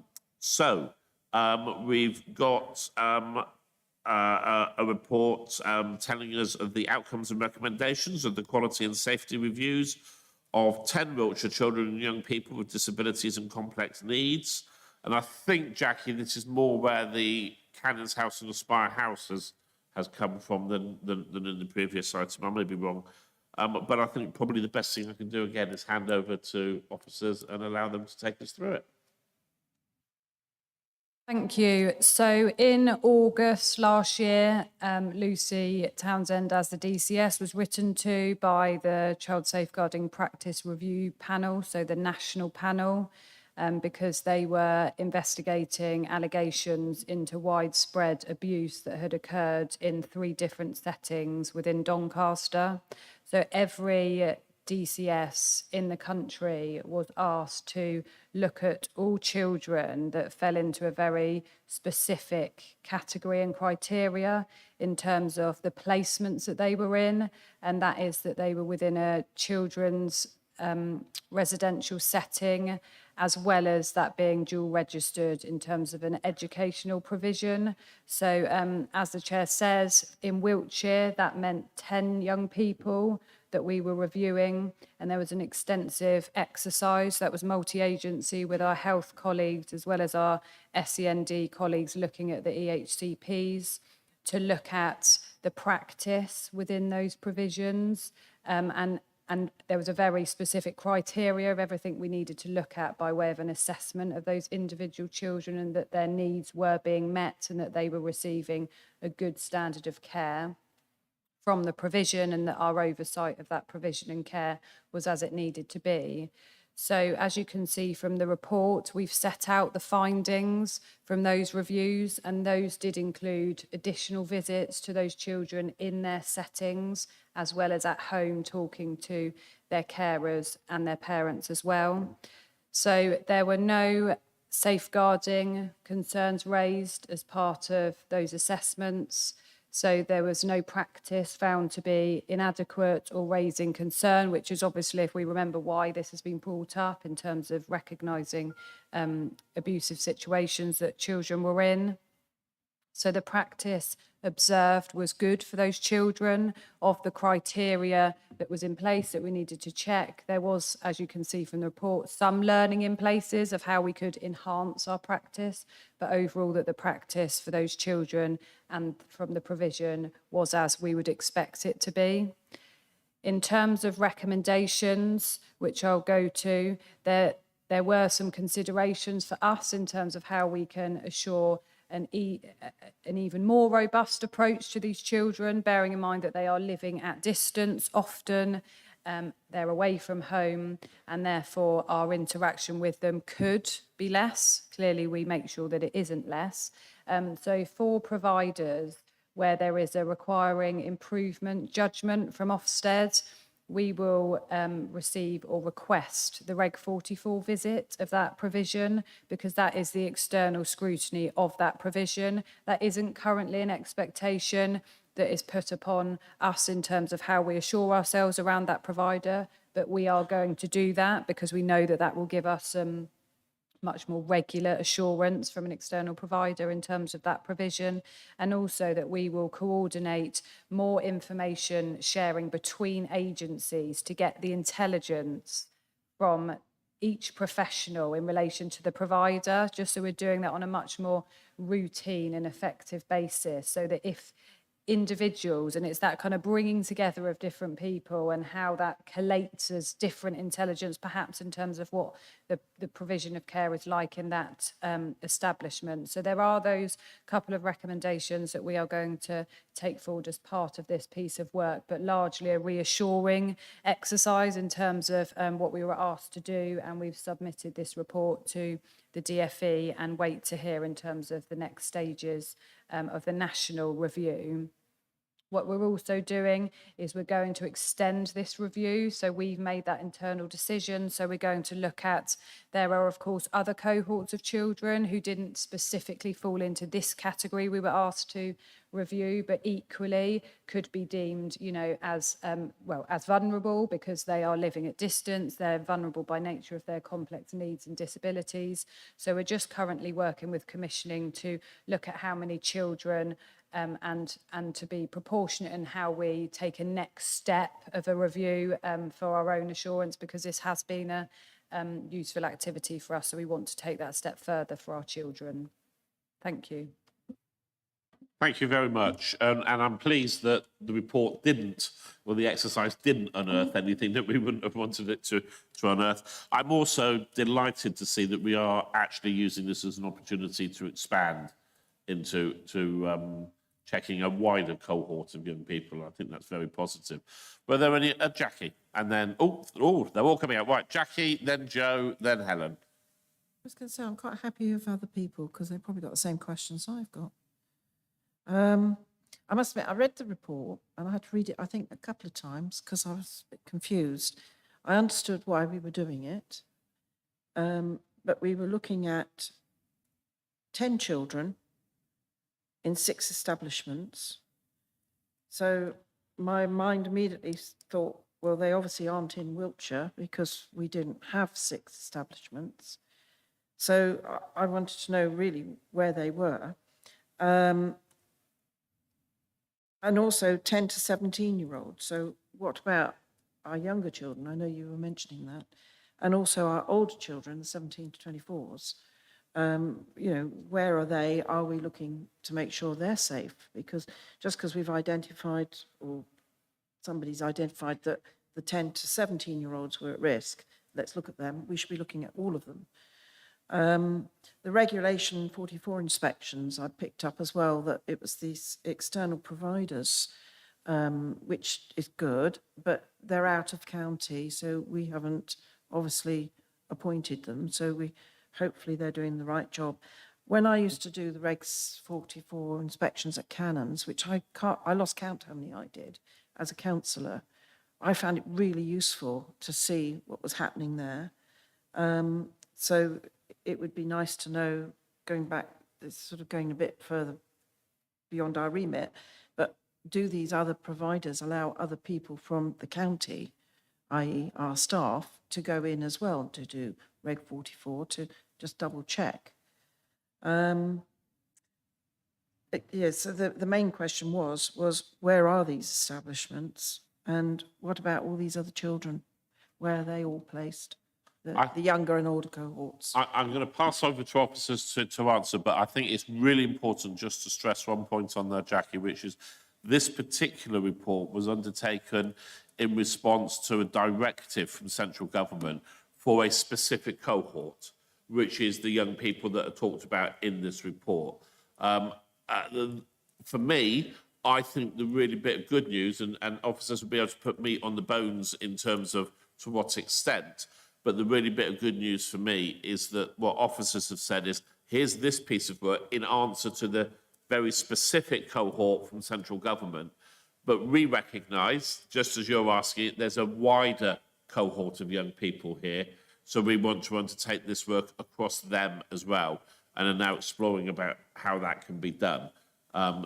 got a report telling us of the outcomes and recommendations of the quality and safety reviews of 10 Wiltshire children and young people with disabilities and complex needs. And I think, Jackie, this is more where the Cannons House and Aspire House has come from than in the previous item. I may be wrong. But I think probably the best thing I can do again is hand over to officers and allow them to take us through it. Thank you. So in August last year, Lucy Townsend, as the DCS, was written to by the Child Safeguarding Practice Review Panel, so the national panel, because they were investigating allegations into widespread abuse that had occurred in 3 different settings within Doncaster. So every DCS in the country was asked to look at all children that fell into a very specific category and criteria in terms of the placements that they were in, and that is that they were within a children's residential setting, as well as that being dual registered in terms of an educational provision. So as the chair says, in Wiltshire, that meant 10 young people that we were reviewing, and there was an extensive exercise that was multi-agency with our health colleagues as well as our SEND colleagues looking at the EHCPs to look at the practice within those provisions, and there was a very specific criteria of everything we needed to look at by way of an assessment of those individual children, and that their needs were being met and that they were receiving a good standard of care from the provision, and that our oversight of that provision and care was as it needed to be. So as you can see from the report, we've set out the findings from those reviews, and those did include additional visits to those children in their settings, as well as at home talking to their carers and their parents as well. So there were no safeguarding concerns raised as part of those assessments. So there was no practice found to be inadequate or raising concern, which is obviously, if we remember why this has been brought up in terms of recognising abusive situations that children were in. So the practice observed was good for those children. Of the criteria that was in place that we needed to check, there was, as you can see from the report, some learning in places of how we could enhance our practice, but overall that the practice for those children and from the provision was as we would expect it to be. In terms of recommendations, which I'll go to, there were some considerations for us in terms of how we can assure an even more robust approach to these children, bearing in mind that they are living at distance often, they're away from home, and therefore our interaction with them could be less. Clearly, we make sure that it isn't less. So for providers where there is a requiring improvement judgment from Ofsted, we will receive or request the Reg 44 visit of that provision, because that is the external scrutiny of that provision. That isn't currently an expectation that is put upon us in terms of how we assure ourselves around that provider, but we are going to do that because we know that that will give us much more regular assurance from an external provider in terms of that provision, and also that we will coordinate more information sharing between agencies to get the intelligence from each professional in relation to the provider, just so we're doing that on a much more routine and effective basis, so that if individuals, and it's that kind of bringing together of different people and how that collates as different intelligence, perhaps in terms of what the provision of care is like in that establishment. So there are those couple of recommendations that we are going to take forward as part of this piece of work, but largely a reassuring exercise in terms of what we were asked to do, and we've submitted this report to the DfE and wait to hear in terms of the next stages of the national review. What we're also doing is we're going to extend this review. So we've made that internal decision. So we're going to look at, there are of course other cohorts of children who didn't specifically fall into this category we were asked to review, but equally could be deemed, you know, as as vulnerable because they are living at distance. They're vulnerable by nature of their complex needs and disabilities. So we're just currently working with commissioning to look at how many children and to be proportionate in how we take a next step of a review for our own assurance, because this has been a useful activity for us, so we want to take that step further for our children. Thank you. Thank you very much. And I'm pleased that the report didn't, or the exercise didn't unearth anything that we wouldn't have wanted it to unearth. I'm also delighted to see that we are actually using this as an opportunity to expand into checking a wider cohort of young people. I think that's very positive. Were there any, Jackie, and then, they're all coming out. Right, Jackie, then Joe, then Helen. I was going to say, I'm quite happy with other people because they've probably got the same questions I've got. I must admit, I read the report and I had to read it, I think, a couple of times because I was a bit confused. I understood why we were doing it, but we were looking at 10 children in 6 establishments. So my mind immediately thought, well, they obviously aren't in Wiltshire because we didn't have 6 establishments. So I wanted to know really where they were. And also 10 to 17-year-olds. So what about our younger children? I know you were mentioning that. And also our older children, the 17 to 24s. You know, where are they? Are we looking to make sure they're safe? Because just because we've identified, or somebody's identified that the 10 to 17-year-olds were at risk, let's look at them. We should be looking at all of them. The regulation 44 inspections, I picked up as well that it was these external providers, which is good, but they're out of county, so we haven't obviously appointed them. So hopefully they're doing the right job. When I used to do the Regs 44 inspections at Cannons, which I lost count how many I did as a councillor, I found it really useful to see what was happening there. So it would be nice to know, going back, it's sort of going a bit further beyond our remit, but do these other providers allow other people from the county, i.e. our staff, to go in as well to do Reg 44 to just double check? Yes, so the main question was where are these establishments? And what about all these other children? Where are they all placed? The younger and older cohorts? I'm going to pass over to officers to answer, but I think it's really important just to stress one point on there, Jackie, which is this particular report was undertaken in response to a directive from central government for a specific cohort, which is the young people that are talked about in this report. For me, I think the really bit of good news, and officers will be able to put meat on the bones in terms of to what extent, but the really bit of good news for me is that what officers have said is, here's this piece of work in answer to the very specific cohort from central government, but we recognise, just as you're asking, there's a wider cohort of young people here, so we want to undertake this work across them as well, and are now exploring about how that can be done.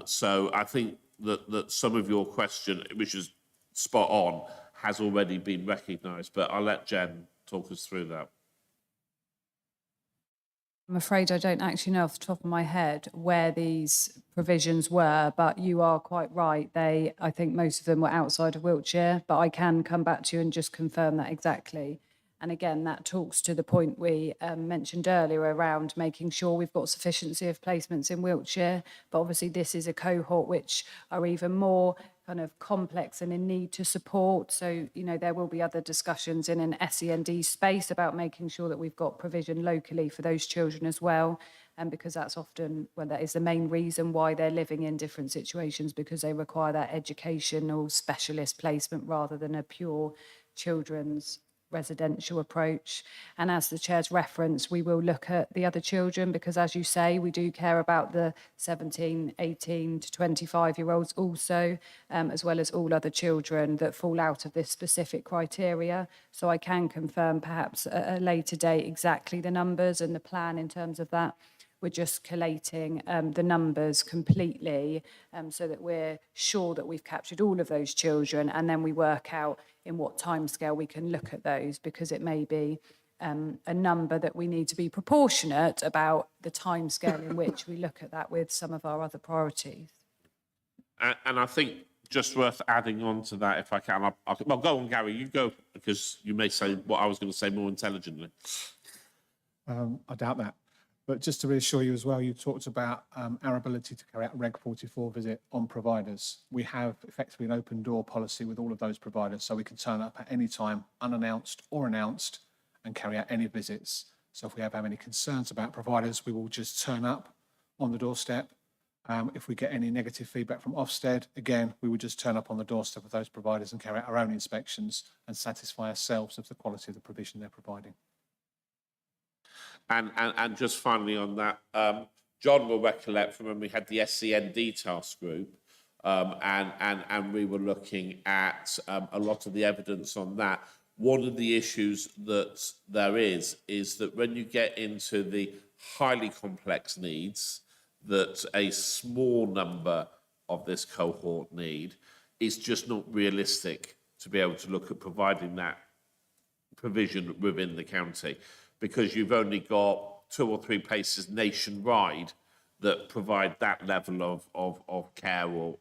So I think that some of your question, which is spot on, has already been recognised, but I'll let Jen talk us through that. I'm afraid I don't actually know off the top of my head where these provisions were, but you are quite right. I think most of them were outside of Wiltshire, but I can come back to you and just confirm that exactly. And again, that talks to the point we mentioned earlier around making sure we've got sufficiency of placements in Wiltshire. But obviously this is a cohort which are even more kind of complex and in need to support. So, you know, there will be other discussions in an SEND space about making sure that we've got provision locally for those children as well. And because that's often, well, that is the main reason why they're living in different situations, because they require that educational specialist placement rather than a pure children's residential approach. And as the chair's reference, we will look at the other children, because as you say, we do care about the 17, 18 to 25-year-olds also, as well as all other children that fall out of this specific criteria. So I can confirm perhaps at a later date exactly the numbers and the plan in terms of that. We're just collating the numbers completely so that we're sure that we've captured all of those children, and then we work out in what timescale we can look at those, because it may be a number that we need to be proportionate about the timescale in which we look at that with some of our other priorities. And I think just worth adding on to that, if I can. Well, go on, Gary, you go, because you may say what I was going to say more intelligently. I doubt that. But just to reassure you as well, you talked about our ability to carry out a Reg 44 visit on providers. We have effectively an open door policy with all of those providers, so we can turn up at any time, unannounced or announced, and carry out any visits. So if we have any concerns about providers, we will just turn up on the doorstep. If we get any negative feedback from Ofsted, again, we would just turn up on the doorstep of those providers and carry out our own inspections and satisfy ourselves of the quality of the provision they're providing. And just finally on that, John will recollect from when we had the SEND task group, and we were looking at a lot of the evidence on that. One of the issues that there is that when you get into the highly complex needs that a small number of this cohort need, it's just not realistic to be able to look at providing that provision within the county, because you've only got 2 or 3 places nationwide that provide that level of care or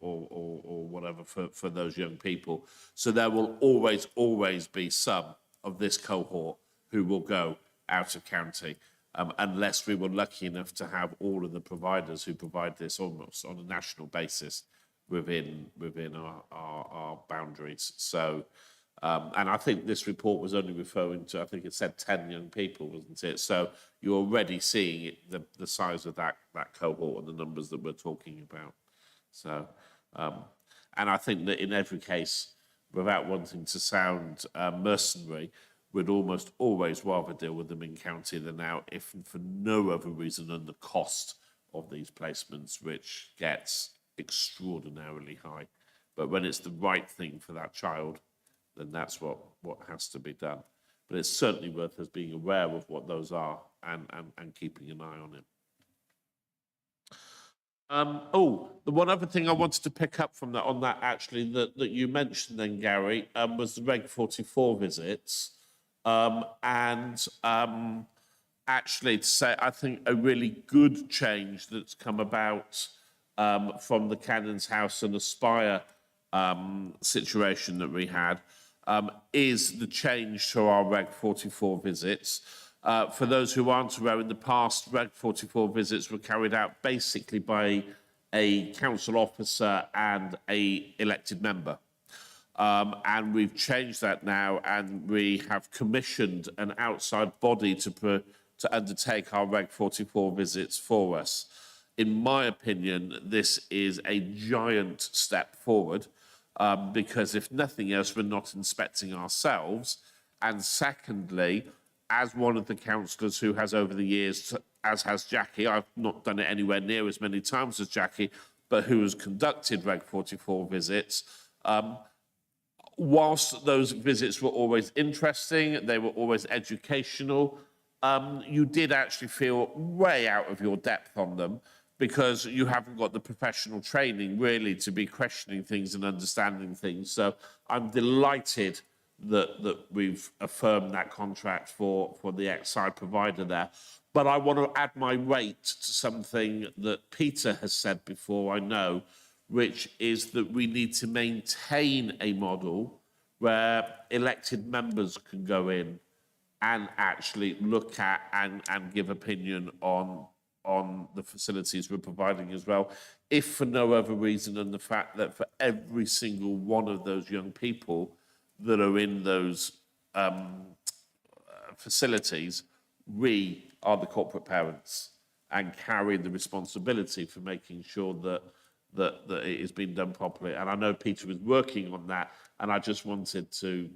whatever for those young people. So there will always be some of this cohort who will go out of county, unless we were lucky enough to have all of the providers who provide this almost on a national basis within our boundaries. So. And I think this report was only referring to, I think it said 10 young people, wasn't it? So you're already seeing the size of that cohort and the numbers that we're talking about. So, and I think that in every case, without wanting to sound mercenary, we'd almost always rather deal with them in county than out, if for no other reason than the cost of these placements, which gets extraordinarily high. But when it's the right thing for that child, then that's what has to be done. But it's certainly worth us being aware of what those are and keeping an eye on it. The one other thing I wanted to pick up from that on that actually that you mentioned then, Gary, was the Reg 44 visits. Actually to say, I think a really good change that's come about from the Cannons House and Aspire situation that we had is the change to our Reg 44 visits. For those who aren't aware, in the past, Reg 44 visits were carried out basically by a council officer and a elected member. And we've changed that now, and we have commissioned an outside body to undertake our Reg 44 visits for us. In my opinion, this is a giant step forward, because if nothing else, we're not inspecting ourselves. And secondly, as one of the councillors who has over the years, as has Jackie, I've not done it anywhere near as many times as Jackie, but who has conducted Reg 44 visits, whilst those visits were always interesting, they were always educational, you did actually feel way out of your depth on them because you haven't got the professional training really to be questioning things and understanding things. So I'm delighted that we've affirmed that contract for the outside provider there. But I want to add my weight to something that Peter has said before, I know, which is that we need to maintain a model where elected members can go in and actually look at and give opinion on the facilities we're providing as well, if for no other reason than the fact that for every single one of those young people that are in those facilities, we are the corporate parents and carry the responsibility for making sure that it is being done properly. And I know Peter is working on that, and I just wanted to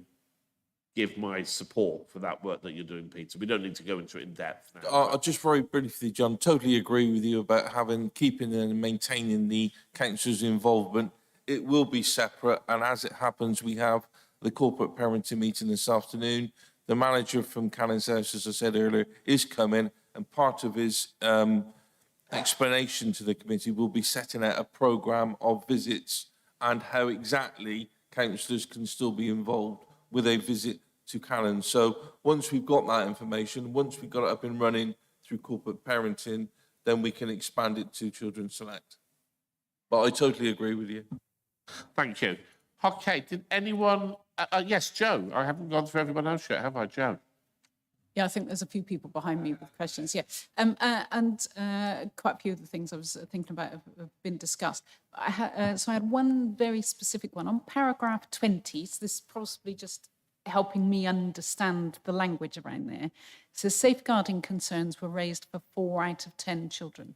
give my support for that work that you're doing, Peter. We don't need to go into it in depth now. Just very briefly, John, totally agree with you about keeping and maintaining the council's involvement. It will be separate, and as it happens, we have the corporate parenting meeting this afternoon. The manager from Cannons House, as I said earlier, is coming, and part of his explanation to the committee will be setting out a programme of visits and how exactly councillors can still be involved with a visit to Cannons. So once we've got that information, once we've got it up and running through corporate parenting, then we can expand it to Children Select. But I totally agree with you. Thank you. Okay, did anyone... yes, Joe. I haven't gone through everyone else yet, have I, Joe? Yeah, I think there's a few people behind me with questions, yeah. Quite a few of the things I was thinking about have been discussed. So I had one very specific one on paragraph 20. So this is possibly just helping me understand the language around there. It says safeguarding concerns were raised for 4 out of 10 children.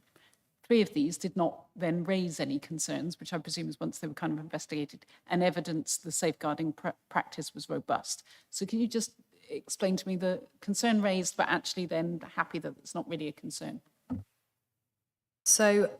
3 of these did not then raise any concerns, which I presume is once they were kind of investigated, and evidence the safeguarding practice was robust. So can you just explain to me the concern raised, but actually then happy that it's not really a concern? So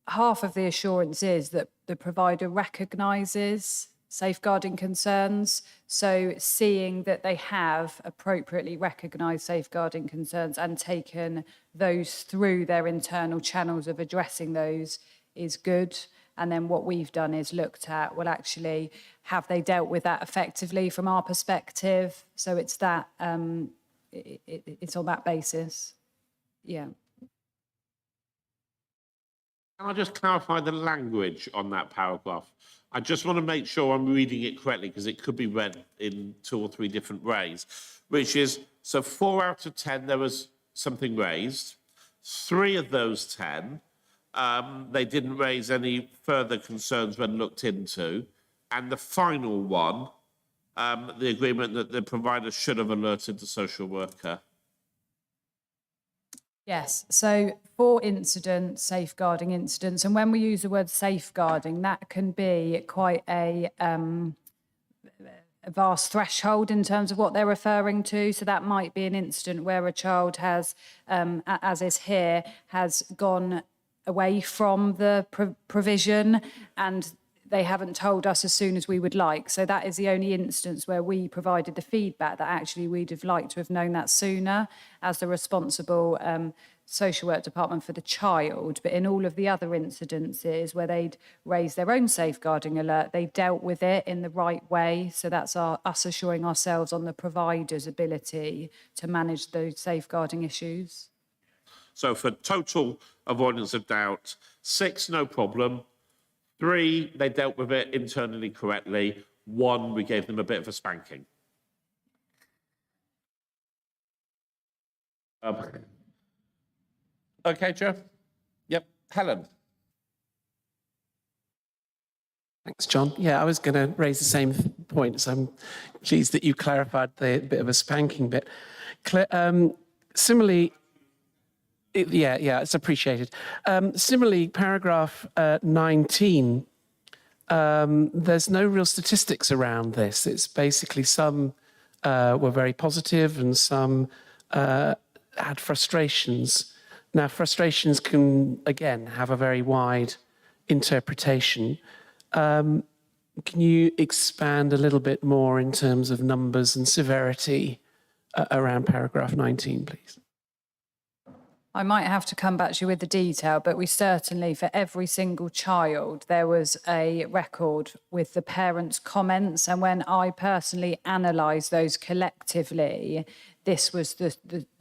half of the assurance is that the provider recognises safeguarding concerns. So seeing that they have appropriately recognised safeguarding concerns and taken those through their internal channels of addressing those is good. And then what we've done is looked at, well, actually, have they dealt with that effectively from our perspective? So it's that, it's on that basis. Yeah. Can I just clarify the language on that paragraph? I just want to make sure I'm reading it correctly because it could be read in 2 or 3 different ways, which is, so 4 out of 10, there was something raised. 3 of those 10, they didn't raise any further concerns when looked into. And the final one, the agreement that the provider should have alerted the social worker. Yes, so for incidents, safeguarding incidents, and when we use the word safeguarding, that can be quite a vast threshold in terms of what they're referring to. So that might be an incident where a child has, as is here, has gone away from the provision and they haven't told us as soon as we would like. So that is the only instance where we provided the feedback that actually we'd have liked to have known that sooner as the responsible social work department for the child. But in all of the other incidences where they'd raised their own safeguarding alert, they dealt with it in the right way. So that's us assuring ourselves on the provider's ability to manage those safeguarding issues. So for total avoidance of doubt, 6, no problem. 3, they dealt with it internally correctly. 1, we gave them a bit of a spanking. Okay, Joe? Yep. Helen? Thanks, John. Yeah, I was going to raise the same points. I'm pleased that you clarified the bit of a spanking bit. Similarly, it's appreciated. Similarly, paragraph 19, there's no real statistics around this. It's basically some were very positive and some had frustrations. Now, frustrations can, again, have a very wide interpretation. Can you expand a little bit more in terms of numbers and severity around paragraph 19, please? I might have to come back to you with the detail, but we certainly, for every single child, there was a record with the parents' comments. And when I personally analysed those collectively, this was the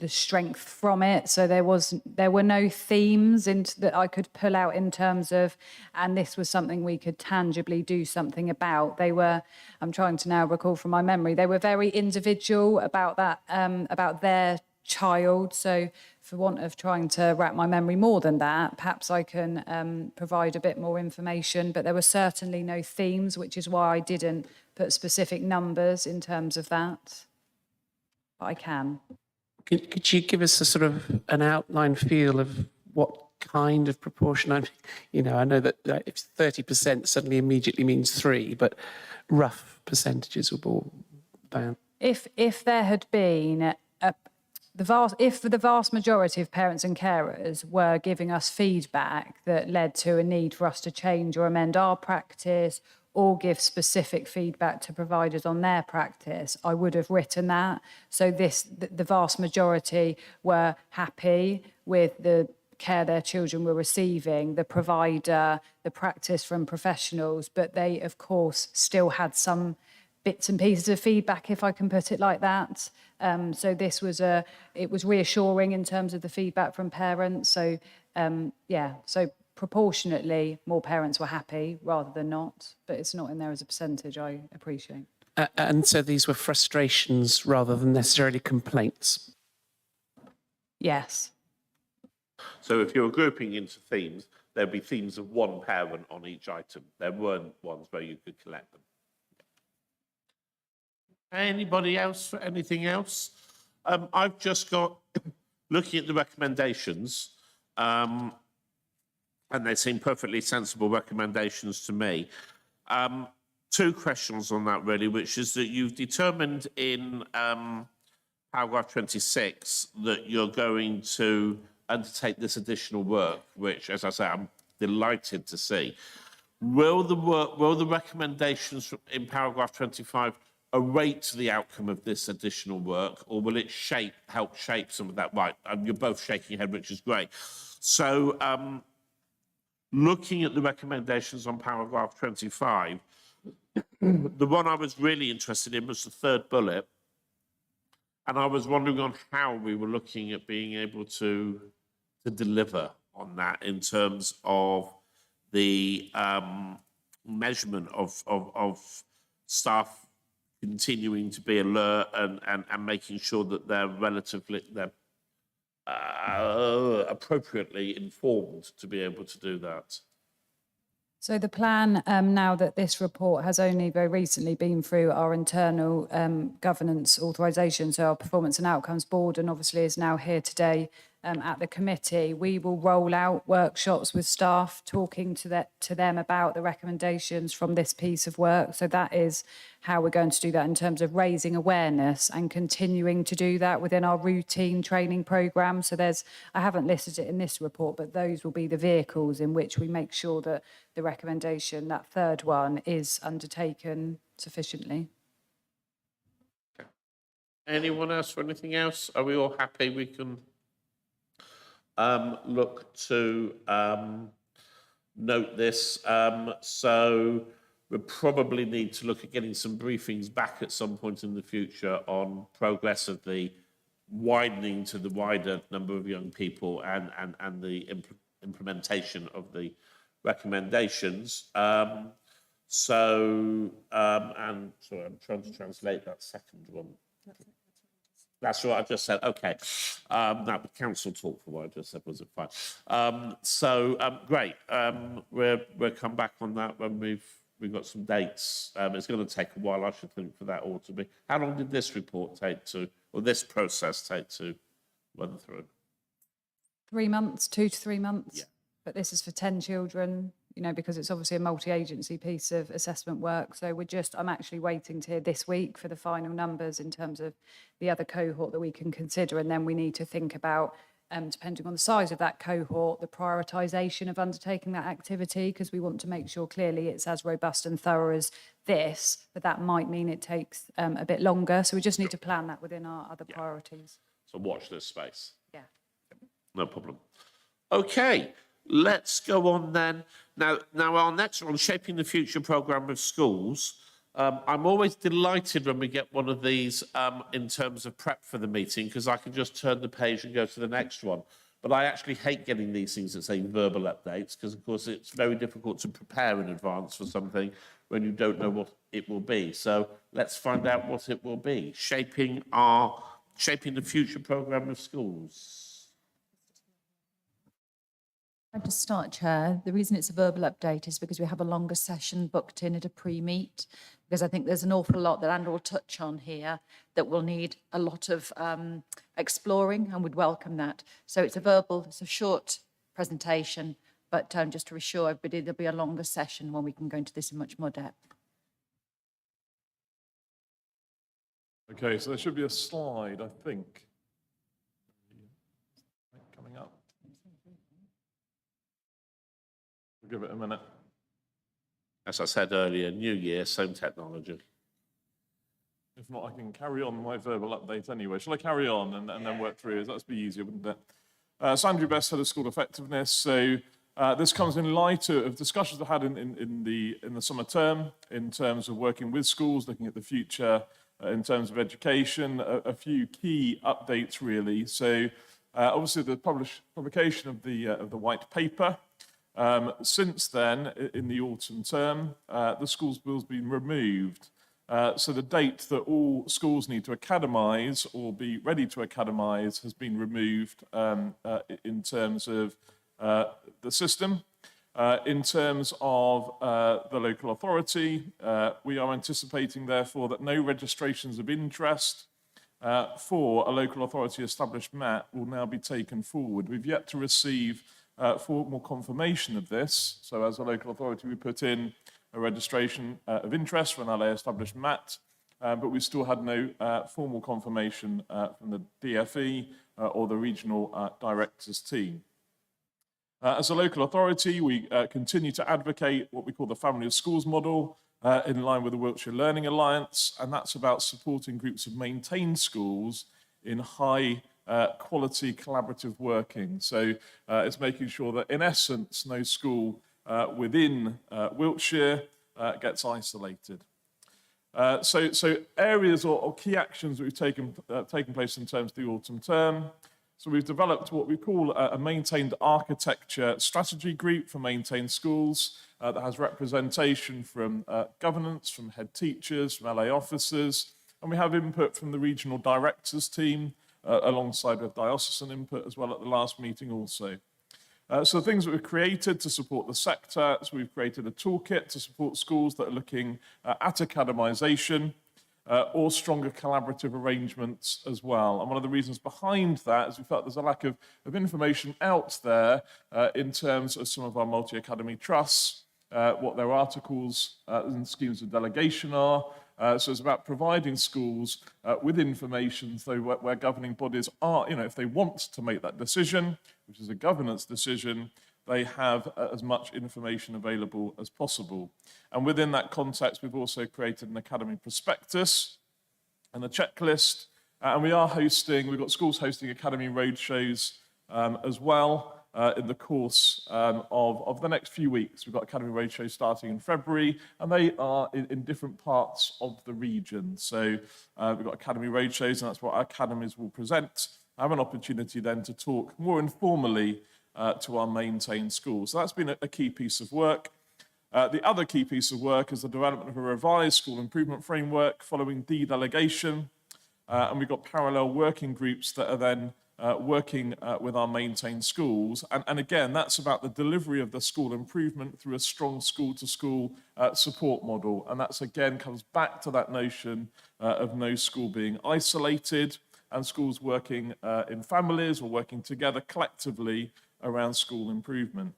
strength from it. So there were no themes that I could pull out in terms of, and this was something we could tangibly do something about. They were, I'm trying to now recall from my memory, they were very individual about that, about their child. So for want of trying to wrap my memory more than that, perhaps I can provide a bit more information, but there were certainly no themes, which is why I didn't put specific numbers in terms of that. But I can. Could you give us a sort of an outline feel of what kind of proportion? I know that if 30% suddenly immediately means 3, but rough percentages were all down. If there had been if the vast majority of parents and carers were giving us feedback that led to a need for us to change or amend our practice or give specific feedback to providers on their practice, I would have written that. So the vast majority were happy with the care their children were receiving, the provider, the practice from professionals, but they, of course, still had some bits and pieces of feedback, if I can put it like that. So it was reassuring in terms of the feedback from parents. So so proportionately more parents were happy rather than not, but it's not in there as a percentage, I appreciate. And so these were frustrations rather than necessarily complaints. Yes. So if you were grouping into themes, there'd be themes of 1 parent on each item. There weren't ones where you could collect them. Anybody else for anything else? I've just got, looking at the recommendations, and they seem perfectly sensible recommendations to me. 2 questions on that, really, which is that you've determined in paragraph 26 that you're going to undertake this additional work, which, as I say, I'm delighted to see. Will the recommendations in paragraph 25 await the outcome of this additional work, or will it help shape some of that? Right, you're both shaking your head, which is great. So, looking at the recommendations on paragraph 25, the one I was really interested in was the 3rd bullet, and I was wondering on how we were looking at being able to deliver on that in terms of the measurement of staff continuing to be alert and making sure that they're appropriately informed to be able to do that. So the plan, now that this report has only very recently been through our internal governance authorisation, so our Performance and Outcomes Board, and obviously is now here today at the committee, we will roll out workshops with staff, talking to them about the recommendations from this piece of work. So that is how we're going to do that in terms of raising awareness and continuing to do that within our routine training programme. So I haven't listed it in this report, but those will be the vehicles in which we make sure that the recommendation, that 3rd one, is undertaken sufficiently. Okay. Anyone else for anything else? Are we all happy? We can look to note this. So we probably need to look at getting some briefings back at some point in the future on progress of the widening to the wider number of young people and the implementation of the recommendations. And sorry, I'm trying to translate that second one. That's what I just said. Okay. That was council talk for what I just said, was it fine? Great. We'll come back on that when we've got some dates. It's going to take a while, I should think, for that all to be. How long did this report take to, or this process take to run through? 3 months, 2 to 3 months. Yeah. But this is for 10 children, you know, because it's obviously a multi-agency piece of assessment work. So I'm actually waiting to hear this week for the final numbers in terms of the other cohort that we can consider. And then we need to think about, depending on the size of that cohort, the prioritisation of undertaking that activity, because we want to make sure clearly it's as robust and thorough as this, but that might mean it takes a bit longer. So we just need to plan that within our other priorities. So watch this space. Yeah. No problem. Okay, let's go on then. Now our next one, Shaping the Future Programme of Schools. I'm always delighted when we get one of these in terms of prep for the meeting, because I can just turn the page and go to the next one. But I actually hate getting these things that say verbal updates, because of course it's very difficult to prepare in advance for something when you don't know what it will be. So let's find out what it will be. Shaping the Future Programme of Schools. I'll just start, Chair. The reason it's a verbal update is because we have a longer session booked in at a pre-meet, because I think there's an awful lot that Andrew will touch on here that will need a lot of exploring, and would welcome that. So it's a short presentation, but just to reassure everybody, there'll be a longer session when we can go into this in much more depth. Okay, so there should be a slide, I think, coming up. We'll give it a minute. As I said earlier, new year, same technology. If not, I can carry on my verbal update anyway. Shall I carry on and then work through? That'd be easier, wouldn't it? So Andrew Best, Head of School Effectiveness. So this comes in light of discussions I had in the summer term in terms of working with schools, looking at the future in terms of education. A few key updates, really. So obviously the publication of the white paper. Since then, in the autumn term, the schools bill's been removed. So the date that all schools need to academise or be ready to academise has been removed in terms of the system. In terms of the local authority, we are anticipating, therefore, that no registrations of interest for a local authority established MAT will now be taken forward. We've yet to receive formal confirmation of this. So as a local authority, we put in a registration of interest for an LA established MAT, but we still had no formal confirmation from the DFE or the regional directors team. As a local authority, we continue to advocate what we call the Family of Schools model in line with the Wiltshire Learning Alliance, and that's about supporting groups of maintained schools in high quality collaborative working. So it's making sure that, in essence, no school within Wiltshire gets isolated. So areas or key actions that we've taken place in terms of the autumn term. So we've developed what we call a maintained architecture strategy group for maintained schools that has representation from governance, from head teachers, from LA officers, and we have input from the regional directors team alongside with diocesan input as well at the last meeting also. So the things that we've created to support the sector, so we've created a toolkit to support schools that are looking at academisation or stronger collaborative arrangements as well. And one of the reasons behind that is we felt there's a lack of information out there in terms of some of our multi-academy trusts, what their articles and schemes of delegation are. So it's about providing schools with information so where governing bodies are, if they want to make that decision, which is a governance decision, they have as much information available as possible. And within that context, we've also created an academy prospectus and a checklist. And we've got schools hosting academy roadshows as well. in the course of the next few weeks. We've got Academy Roadshow starting in February, and they are in different parts of the region. So we've got Academy Roadshows, and that's what our academies will present. I have an opportunity then to talk more informally to our maintained schools. So that's been a key piece of work. The other key piece of work is the development of a revised school improvement framework following dedelegation. And we've got parallel working groups that are then working with our maintained schools. And again, that's about the delivery of the school improvement through a strong school-to-school support model. And that's, again, comes back to that notion of no school being isolated and schools working in families or working together collectively around school improvement.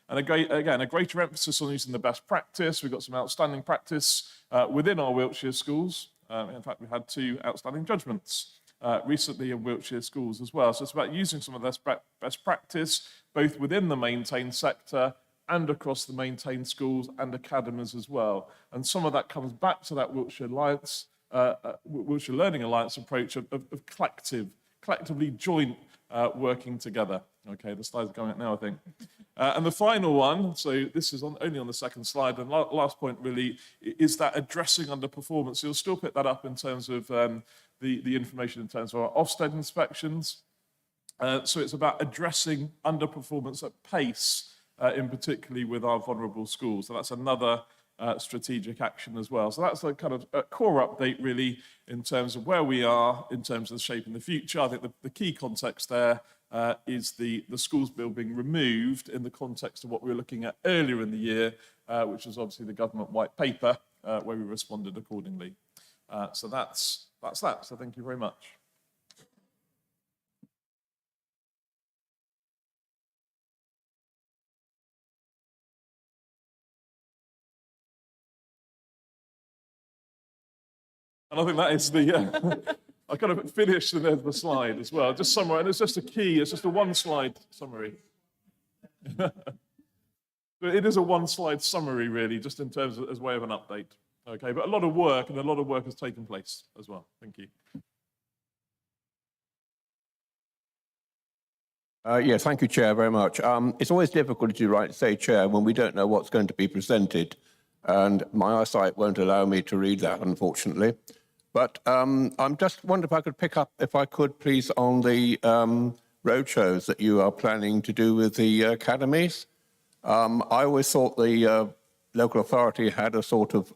And again, a greater emphasis on using the best practice. We've got some outstanding practice within our Wiltshire schools. In fact, we had 2 outstanding judgments recently in Wiltshire schools as well. So it's about using some of this best practice, both within the maintained sector and across the maintained schools and academies as well. And some of that comes back to that Wiltshire Alliance, Wiltshire Learning Alliance approach of collectively joint working together. Okay, the slides are coming out now, I think. And the final one, so this is only on the second slide, and last point really is that addressing underperformance. So you'll still pick that up in terms of the information in terms of our Ofsted inspections. So it's about addressing underperformance at pace, in particularly with our vulnerable schools. So that's another strategic action as well. So that's a kind of a core update really in terms of where we are, in terms of the shape in the future. I think the key context there is the schools bill being removed in the context of what we were looking at earlier in the year, which was obviously the government white paper, where we responded accordingly. So that's that. So thank you very much. And I think that is the, I kind of finished and there's the slide as well. Just summary, and it's just a key, it's just a one-slide summary. But it is a one-slide summary, really, just in terms of as way of an update. Okay, but a lot of work, and a lot of work has taken place as well. Thank you. Yeah, thank you, Chair, very much. It's always difficult, as you rightly say, Chair, when we don't know what's going to be presented, and my eyesight won't allow me to read that, unfortunately. But I'm just wondering if I could pick up, if I could, please, on the roadshows that you are planning to do with the academies. I always thought the local authority had a sort of,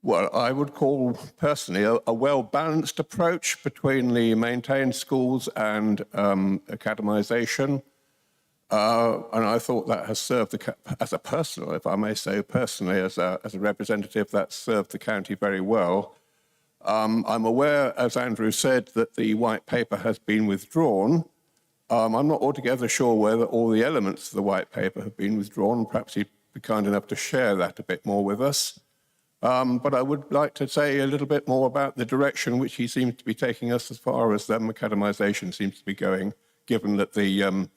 well, I would call personally a well-balanced approach between the maintained schools and academisation. And I thought that has served as a personal, if I may say personally, as a representative, that's served the county very well. I'm aware, as Andrew said, that the white paper has been withdrawn. I'm not altogether sure whether all the elements of the white paper have been withdrawn. Perhaps he'd be kind enough to share that a bit more with us. But I would like to say a little bit more about the direction which he seems to be taking us as far as academisation seems to be going, given that the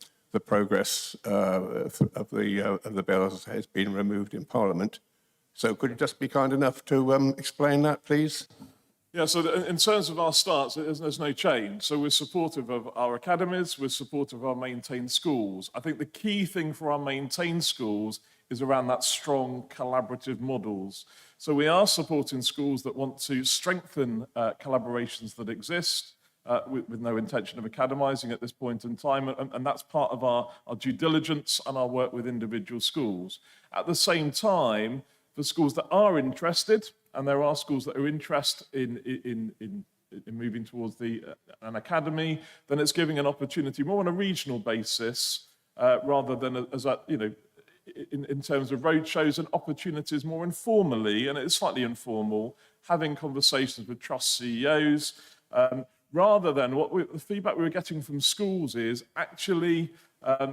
progress of the bill has been removed in Parliament. So could you just be kind enough to explain that, please? Yeah, so in terms of our stance, there's no change. So we're supportive of our academies, we're supportive of our maintained schools. I think the key thing for our maintained schools is around that strong collaborative models. So we are supporting schools that want to strengthen collaborations that exist, with no intention of academising at this point in time, and that's part of our due diligence and our work with individual schools. At the same time, for schools that are interested, and there are schools that are interested in moving towards an academy, then it's giving an opportunity more on a regional basis, rather than as a, you know, in terms of roadshows and opportunities more informally, and it's slightly informal, having conversations with trust CEOs, rather than the feedback we were getting from schools is actually,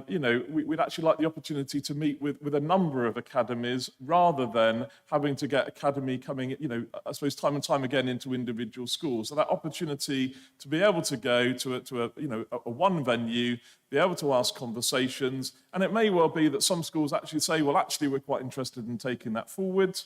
you know, we'd actually like the opportunity to meet with a number of academies rather than having to get academy coming, you know, I suppose time and time again into individual schools. So that opportunity to be able to go to a one venue, be able to ask conversations, and it may well be that some schools actually say, well, actually, we're quite interested in taking that forward.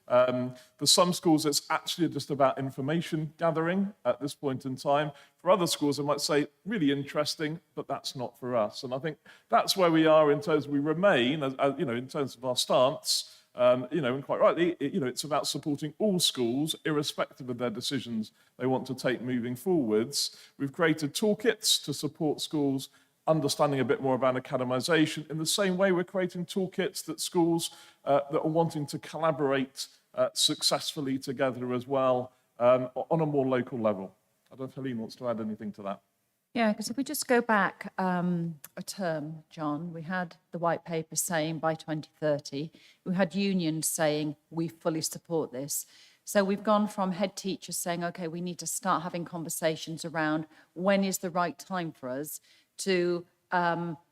For some schools, it's actually just about information gathering at this point in time. For other schools, I might say, really interesting, but that's not for us. And I think that's where we are in terms, we remain, in terms of our stance, and quite rightly, it's about supporting all schools, irrespective of their decisions they want to take moving forwards. We've created toolkits to support schools understanding a bit more about academisation. In the same way, we're creating toolkits that schools that are wanting to collaborate successfully together as well on a more local level. I don't know if Helene wants to add anything to that. Yeah, because if we just go back a term, John, we had the white paper saying by 2030, we had unions saying we fully support this. So we've gone from head teachers saying, okay, we need to start having conversations around when is the right time for us, to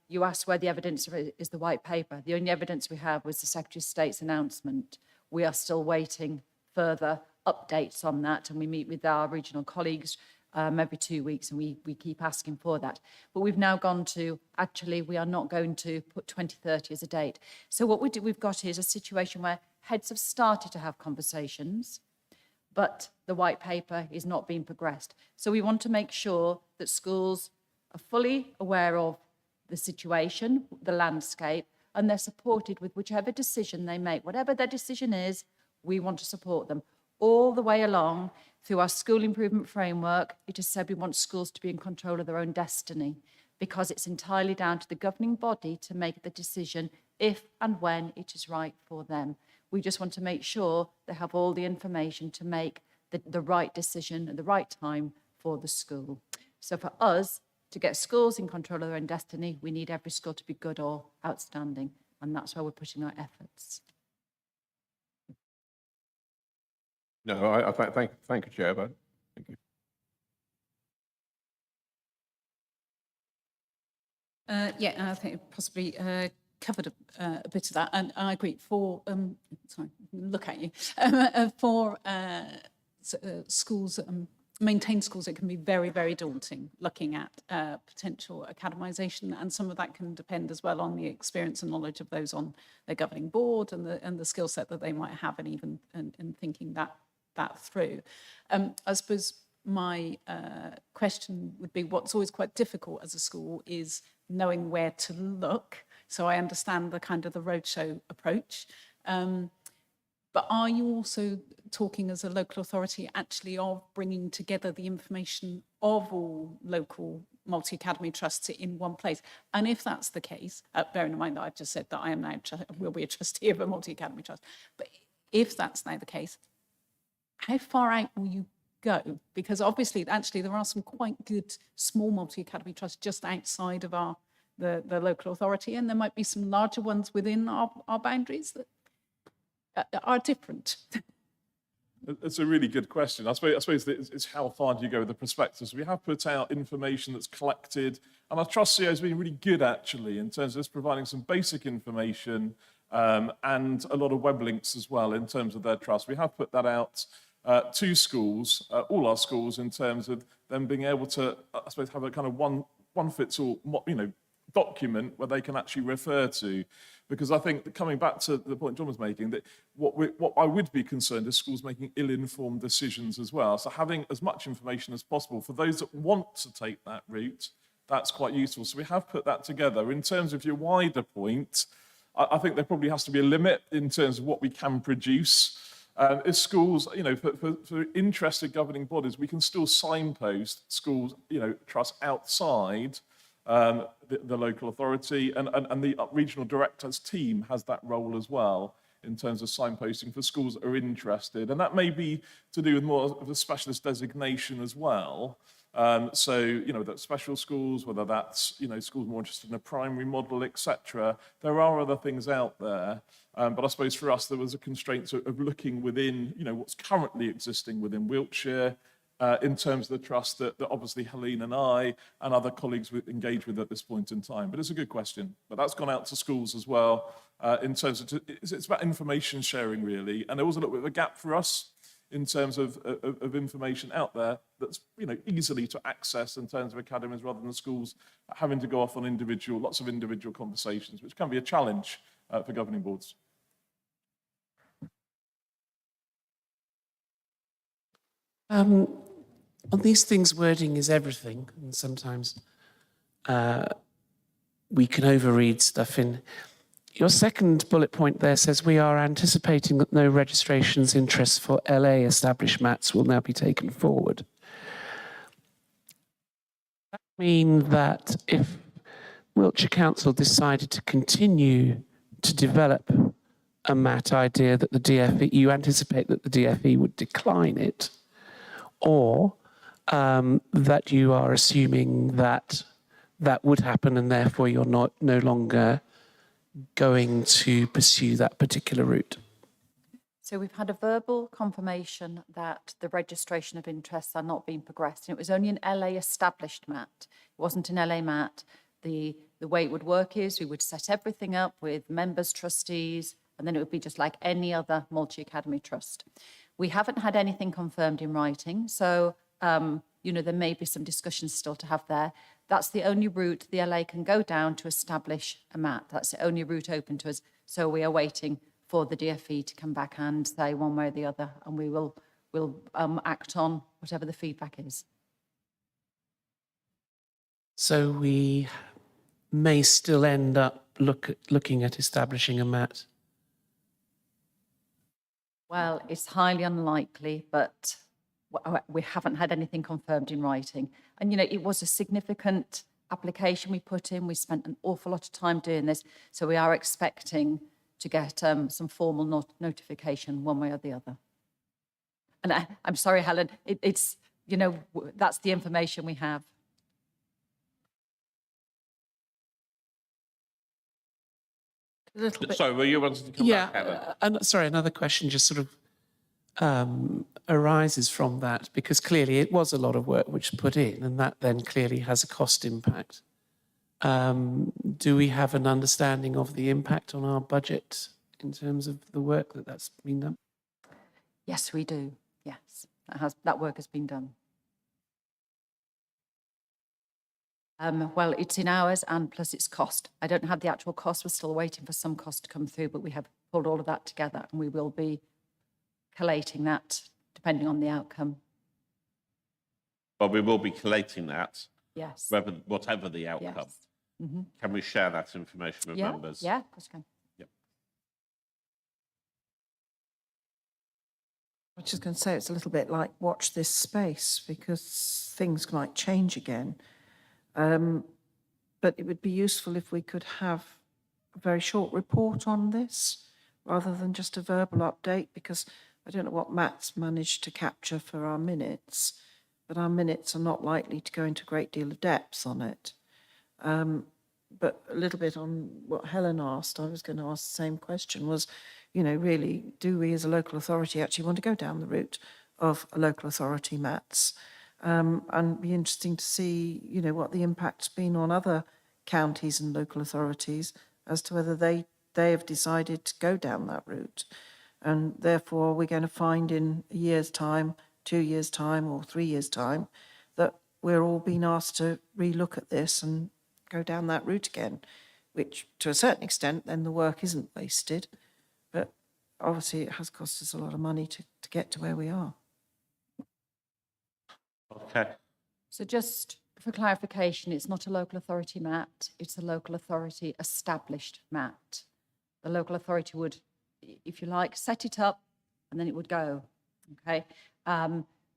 you asked where the evidence is, the white paper. The only evidence we have was the Secretary of State's announcement. We are still waiting further updates on that, and we meet with our regional colleagues every 2 weeks, and we keep asking for that. But we've now gone to, actually, we are not going to put 2030 as a date. So what we've got is a situation where heads have started to have conversations, but the white paper is not being progressed. So we want to make sure that schools are fully aware of the situation, the landscape, and they're supported with whichever decision they make. Whatever their decision is, we want to support them. All the way along, through our school improvement framework, it has said we want schools to be in control of their own destiny, because it's entirely down to the governing body to make the decision if and when it is right for them. We just want to make sure they have all the information to make the right decision at the right time for the school. So for us, to get schools in control of their own destiny, we need every school to be good or outstanding, and that's where we're putting our efforts. No, I thank you, Chair. But thank you. I think it possibly covered a bit of that, and I agree. Look at you. For schools, maintained schools, it can be very, very daunting looking at potential academisation, and some of that can depend as well on the experience and knowledge of those on their governing board and the skill set that they might have, and even in thinking that through. I suppose my question would be, what's always quite difficult as a school is knowing where to look. So I understand the kind of the roadshow approach. But are you also talking as a local authority actually of bringing together the information of all local multi-academy trusts in one place? And if that's the case, bearing in mind that I've just said that I am now will be a trustee of a multi-academy trust, but if that's now the case, how far out will you go? Because obviously, actually, there are some quite good small multi-academy trusts just outside of the local authority, and there might be some larger ones within our boundaries that are different. It's a really good question. I suppose it's how far do you go with the prospectus? We have put out information that's collected, and our trust CEO has been really good, actually, in terms of just providing some basic information and a lot of web links as well in terms of their trust. We have put that out to schools, all our schools, in terms of them being able to, I suppose, have a kind of one-fits-all, document where they can actually refer to. Because I think that, coming back to the point John was making, that what I would be concerned is schools making ill-informed decisions as well. So having as much information as possible for those that want to take that route, that's quite useful. So we have put that together. In terms of your wider point, I think there probably has to be a limit in terms of what we can produce. If schools, for interested governing bodies, we can still signpost schools, trusts outside the local authority, and the regional director's team has that role as well in terms of signposting for schools that are interested. And that may be to do with more of a specialist designation as well. That special schools, whether that's, schools more interested in a primary model, etc. There are other things out there. But I suppose for us, there was a constraint of looking within, what's currently existing within Wiltshire, in terms of the trust that obviously Helene and I and other colleagues would engage with at this point in time. But it's a good question. But that's gone out to schools as well, in terms of, it's about information sharing, really. And there was a little bit of a gap for us in terms of information out there that's, easily to access in terms of academies, rather than schools having to go off on lots of individual conversations, which can be a challenge for governing boards. On these things, wording is everything, and sometimes we can overread stuff in. Your second bullet point there says we are anticipating that no registrations interests for LA established MATs will now be taken forward. Does that mean that if Wiltshire Council decided to continue to develop a MAT idea that the DFE, you anticipate that the DFE would decline it, or that you are assuming that that would happen and therefore you're no longer going to pursue that particular route? So we've had a verbal confirmation that the registration of interests are not being progressed. And it was only an LA established MAT. It wasn't an LA MAT. The way it would work is we would set everything up with members, trustees, and then it would be just like any other multi-academy trust. We haven't had anything confirmed in writing. So, there may be some discussions still to have there. That's the only route the LA can go down to establish a MAT. That's the only route open to us. So we are waiting for the DFE to come back and say one way or the other, and we'll act on whatever the feedback is. So we may still end up looking at establishing a MAT. Well, it's highly unlikely, but we haven't had anything confirmed in writing. And, it was a significant application we put in. We spent an awful lot of time doing this. So we are expecting to get some formal notification one way or the other. And I'm sorry, Helen, it's that's the information we have. A little bit. Sorry, were you wanting to come back, Helen? Sorry, another question just sort of arises from that, because clearly it was a lot of work which was put in, and that then clearly has a cost impact. Do we have an understanding of the impact on our budget in terms of the work that's been done? Yes, we do. Yes, that work has been done. Well, it's in hours and plus it's cost. I don't have the actual cost. We're still waiting for some cost to come through, but we have pulled all of that together and we will be collating that depending on the outcome. But we will be collating that, Yes. whatever the outcome. Yes. Mm-hmm. Can we share that information with members? Yeah, of course I can. I was just going to say it's a little bit like watch this space, because things might change again. But it would be useful if we could have a very short report on this rather than just a verbal update, because I don't know what Matt's managed to capture for our minutes, but our minutes are not likely to go into a great deal of depth on it. But a little bit on what Helen asked, I was going to ask the same question, was, really, do we as a local authority actually want to go down the route of a local authority MATs? And be interesting to see, what the impact's been on other counties and local authorities as to whether they have decided to go down that route. And therefore, we're going to find in a year's time, 2 years' time, or 3 years' time, that we're all being asked to relook at this and go down that route again, which to a certain extent, then the work isn't wasted. But obviously, it has cost us a lot of money to get to where we are. Okay. So just for clarification, it's not a local authority MAT, it's a local authority established MAT. The local authority would, if you like, set it up and then it would go, okay?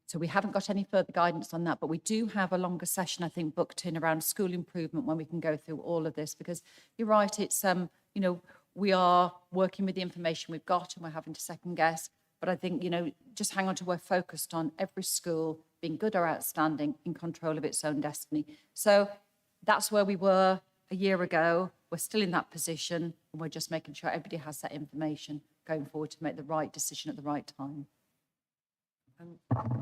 So we haven't got any further guidance on that, but we do have a longer session, I think, booked in around school improvement when we can go through all of this, because you're right, it's, we are working with the information we've got and we're having to second guess. But I think, just hang on to, we're focused on every school being good or outstanding, in control of its own destiny. So that's where we were a year ago. We're still in that position, and we're just making sure everybody has that information going forward to make the right decision at the right time.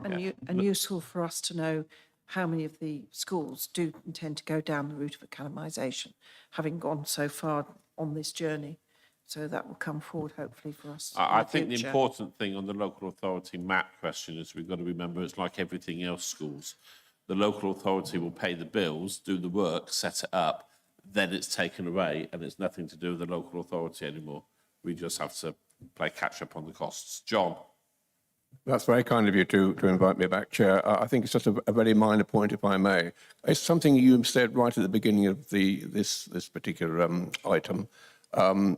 And useful for us to know how many of the schools do intend to go down the route of academisation, having gone so far on this journey. So that will come forward, hopefully, for us. I think the important thing on the local authority MAT question is we've got to remember it's like everything else schools. The local authority will pay the bills, do the work, set it up, then it's taken away, and it's nothing to do with the local authority anymore. We just have to play catch up on the costs. John? That's very kind of you to invite me back, Chair. I think it's just a very minor point, if I may. It's something you said right at the beginning of this particular item.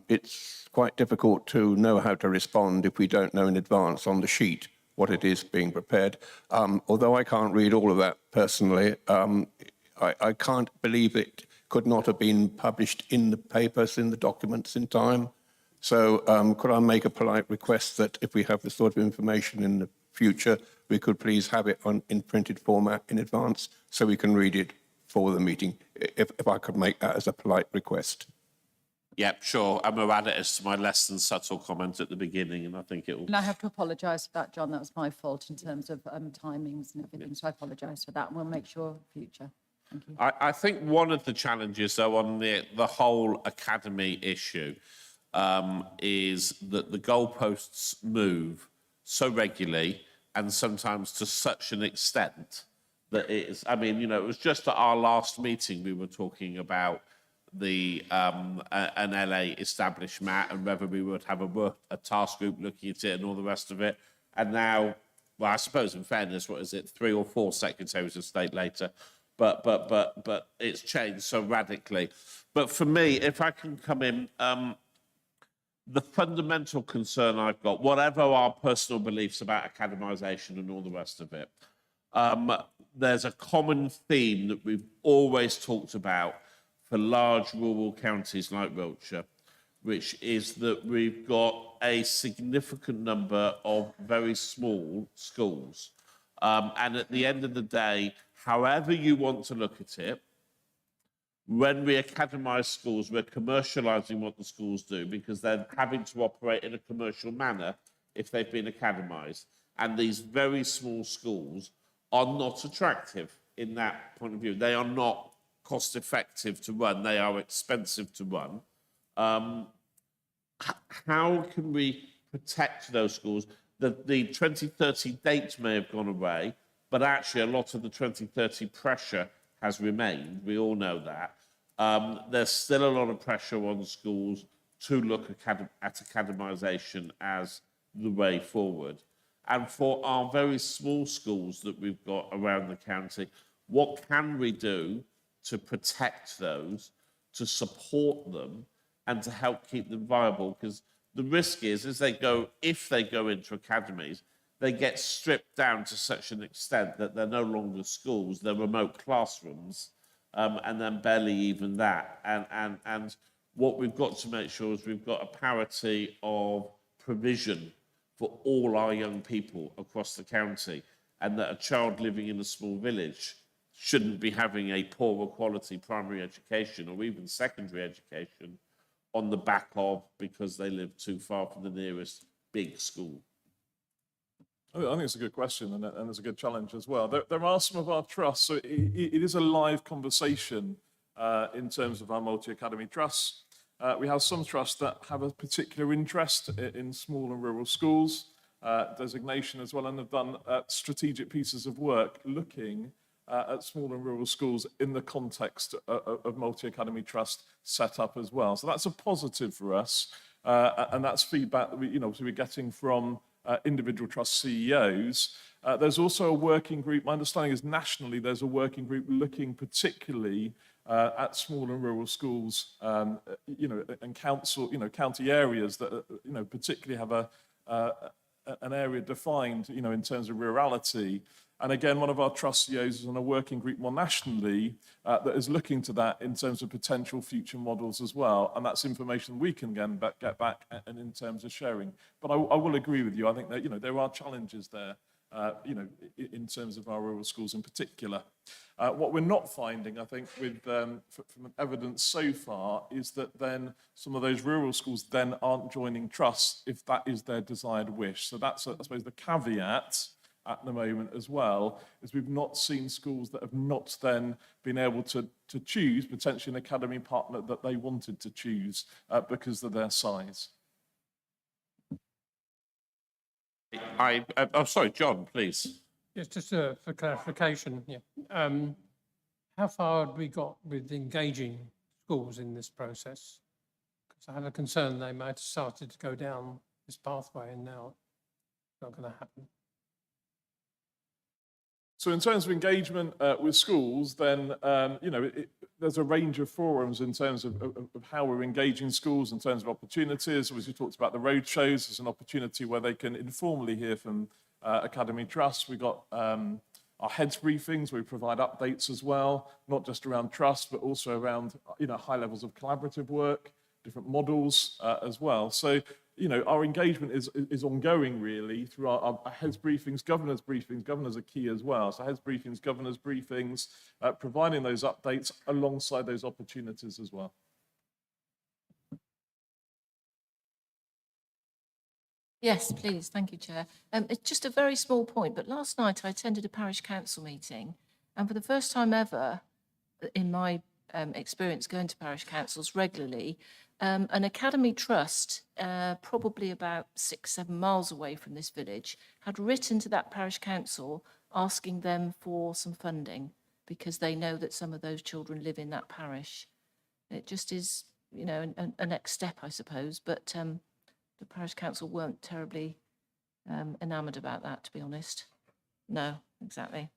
It's quite difficult to know how to respond if we don't know in advance on the sheet what it is being prepared. Although I can't read all of that personally, I can't believe it could not have been published in the papers, in the documents in time. So could I make a polite request that if we have this sort of information in the future, we could please have it in printed format in advance so we can read it for the meeting, if I could make that as a polite request. Yep, sure. I'm going to add it as to my less than subtle comment at the beginning, and I think it will. And I have to apologise for that, John. That was my fault in terms of timings and everything. So I apologise for that. And we'll make sure future. Thank you. I think one of the challenges, though, on the whole academy issue is that the goalposts move so regularly and sometimes to such an extent that it is. I mean, you know, it was just at our last meeting we were talking about an LA established MAT and whether we would have a task group looking at it and all the rest of it. And now, well, I suppose in fairness, what is it, 3 or 4 secretaries of state later? But it's changed so radically. But for me, if I can come in, the fundamental concern I've got, whatever our personal beliefs about academisation and all the rest of it, there's a common theme that we've always talked about for large rural counties like Wiltshire, which is that we've got a significant number of very small schools. And at the end of the day, however you want to look at it, when we academise schools, we're commercialising what the schools do because they're having to operate in a commercial manner if they've been academised. And these very small schools are not attractive in that point of view. They are not cost effective to run. They are expensive to run. How can we protect those schools? The 2030 date may have gone away, but actually a lot of the 2030 pressure has remained. We all know that. There's still a lot of pressure on schools to look at academisation as the way forward. And for our very small schools that we've got around the county, what can we do to protect those, to support them, and to help keep them viable? Because the risk is, if they go into academies, they get stripped down to such an extent that they're no longer schools, they're remote classrooms, and then barely even that. And what we've got to make sure is we've got a parity of provision for all our young people across the county, and that a child living in a small village shouldn't be having a poorer quality primary education or even secondary education on the back of because they live too far from the nearest big school. I think it's a good question and it's a good challenge as well. There are some of our trusts, so it is a live conversation in terms of our multi-academy trusts. We have some trusts that have a particular interest in small and rural schools, designation as well, and have done strategic pieces of work looking at small and rural schools in the context of multi-academy trust set up as well. So that's a positive for us, and that's feedback that we're getting from individual trust CEOs. There's also a working group. My understanding is nationally there's a working group looking particularly at small and rural schools, and county areas that particularly have an area defined, in terms of rurality. And again, one of our trust CEOs is on a working group more nationally that is looking to that in terms of potential future models as well. And that's information we can get back and in terms of sharing. But I will agree with you. I think that, there are challenges there, in terms of our rural schools in particular. What we're not finding, I think, with from evidence so far, is that then some of those rural schools then aren't joining trusts if that is their desired wish. So that's, I suppose, the caveat at the moment as well, is we've not seen schools that have not then been able to choose potentially an academy partner that they wanted to choose because of their size. I'm sorry, John, please. Yes, just for clarification, yeah. How far have we got with engaging schools in this process? Because I have a concern they might have started to go down this pathway and now it's not going to happen. So in terms of engagement with schools, then, there's a range of forums in terms of how we're engaging schools in terms of opportunities. As we talked about the road shows, there's an opportunity where they can informally hear from Academy Trust. We've got our heads briefings, where we provide updates as well, not just around trust, but also around, high levels of collaborative work, different models as well. So, our engagement is ongoing really through our heads briefings, governors briefings. Governors are key as well. So heads briefings, governors briefings, providing those updates alongside those opportunities as well. Yes, please. Thank you, Chair. It's just a very small point, but last night I attended a parish council meeting, and for the first time ever in my experience going to parish councils regularly, an Academy Trust, probably about 6-7 miles away from this village, had written to that parish council asking them for some funding because they know that some of those children live in that parish. It just is, a next step, I suppose, but the parish council weren't terribly enamoured about that, to be honest. No, exactly.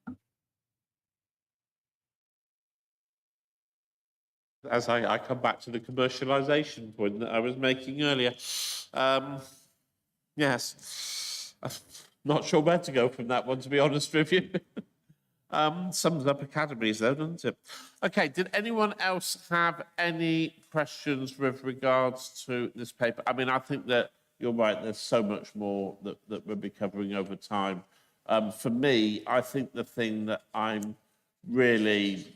As I come back to the commercialisation point that I was making earlier, yes, I'm not sure where to go from that one, to be honest with you. Sums up academies, though, doesn't it? Okay, did anyone else have any questions with regards to this paper? I mean, I think that you're right, there's so much more that we'll be covering over time. For me, I think the thing that I'm really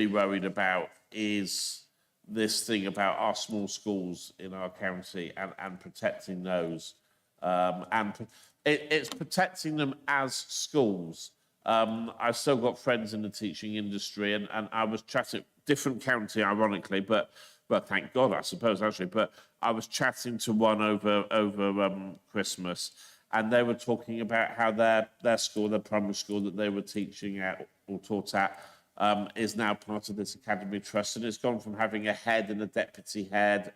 worried about is this thing about our small schools in our county and protecting those. It's protecting them as schools. I've still got friends in the teaching industry, and I was chatting, different county, ironically, but thank God, I suppose, actually, but I was chatting to one over Christmas, and they were talking about how their school, their primary school that they were teaching at or taught at, is now part of this Academy Trust, and it's gone from having a head and a deputy head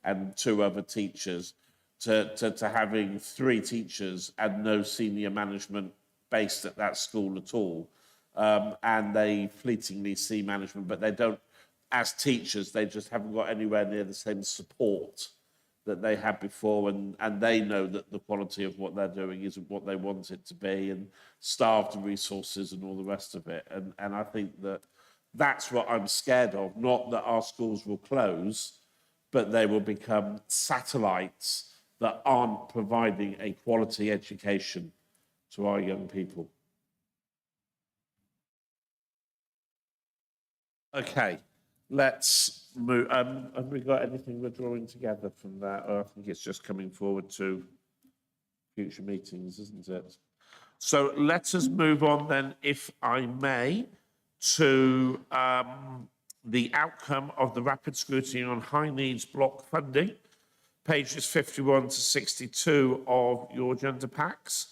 and 2 other teachers to having 3 teachers and no senior management based at that school at all. And they fleetingly see management, but they don't, as teachers, they just haven't got anywhere near the same support that they had before, and they know that the quality of what they're doing isn't what they want it to be, and starved of resources and all the rest of it. And I think that that's what I'm scared of, not that our schools will close, but they will become satellites that aren't providing a quality education to our young people. Okay, let's move. Have we got anything we're drawing together from that? Or I think it's just coming forward to future meetings, isn't it? So let us move on then, if I may, to the outcome of the rapid scrutiny on high needs block funding, pages 51 to 62 of your agenda packs.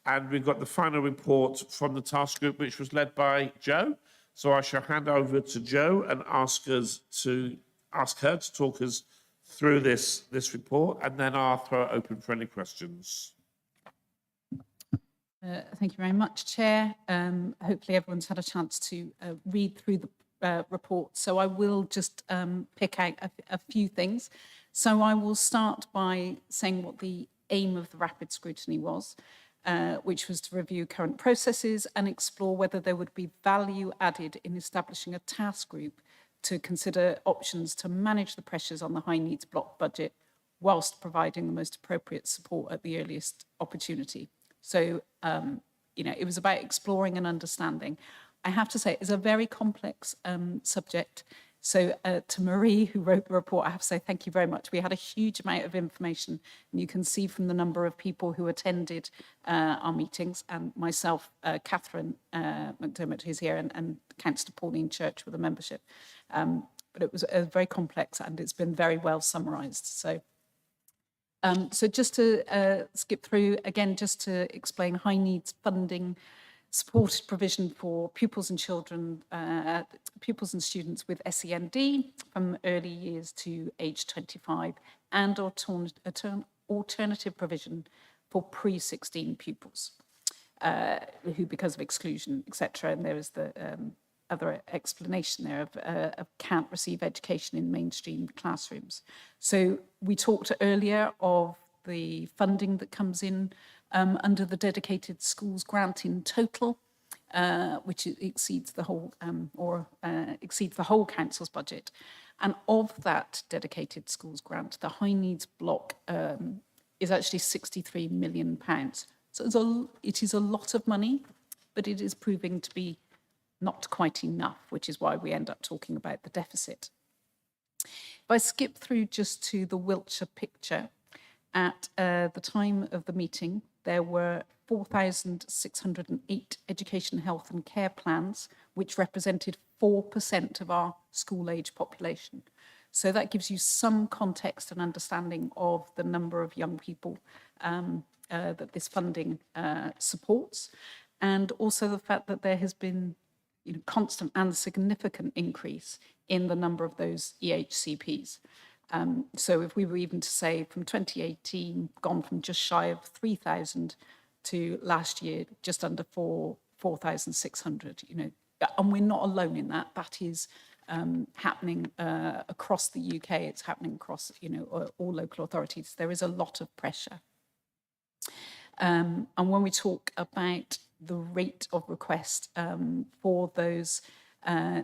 And we've got the final report from the task group, which was led by Jo. So I shall hand over to Jo and ask her to talk us through this report, and then I'll throw it open for any questions. Thank you very much, Chair. Hopefully everyone's had a chance to read through the report. So I will just pick out a few things. So I will start by saying what the aim of the rapid scrutiny was, which was to review current processes and explore whether there would be value added in establishing a task group to consider options to manage the pressures on the high needs block budget whilst providing the most appropriate support at the earliest opportunity. So, it was about exploring and understanding. I have to say, it's a very complex subject. So to Marie, who wrote the report, I have to say thank you very much. We had a huge amount of information, and you can see from the number of people who attended our meetings, and myself, Catherine McDermott, who's here, and Councillor Pauline Church with a membership. But it was very complex, and it's been very well summarised. So just to skip through, again, just to explain high needs funding, supported provision for pupils and children, pupils and students with SEND from early years to age 25, and alternative provision for pre-16 pupils. who, because of exclusion, etc., and there is the other explanation there of can't receive education in mainstream classrooms. So we talked earlier of the funding that comes in under the dedicated schools grant in total, which exceeds the whole exceeds the whole council's budget. And of that dedicated schools grant, the high needs block is actually £63 million. So it is a lot of money, but it is proving to be not quite enough, which is why we end up talking about the deficit. If I skip through just to the Wiltshire picture, at the time of the meeting, there were 4,608 education, health and care plans, which represented 4% of our school-age population. So that gives you some context and understanding of the number of young people that this funding supports, and also the fact that there has been constant and significant increase in the number of those EHCPs. So if we were even to say from 2018, gone from just shy of 3,000 to last year, just under 4,600, and we're not alone in that. That is happening across the UK. It's happening across, all local authorities. There is a lot of pressure. And when we talk about the rate of request for those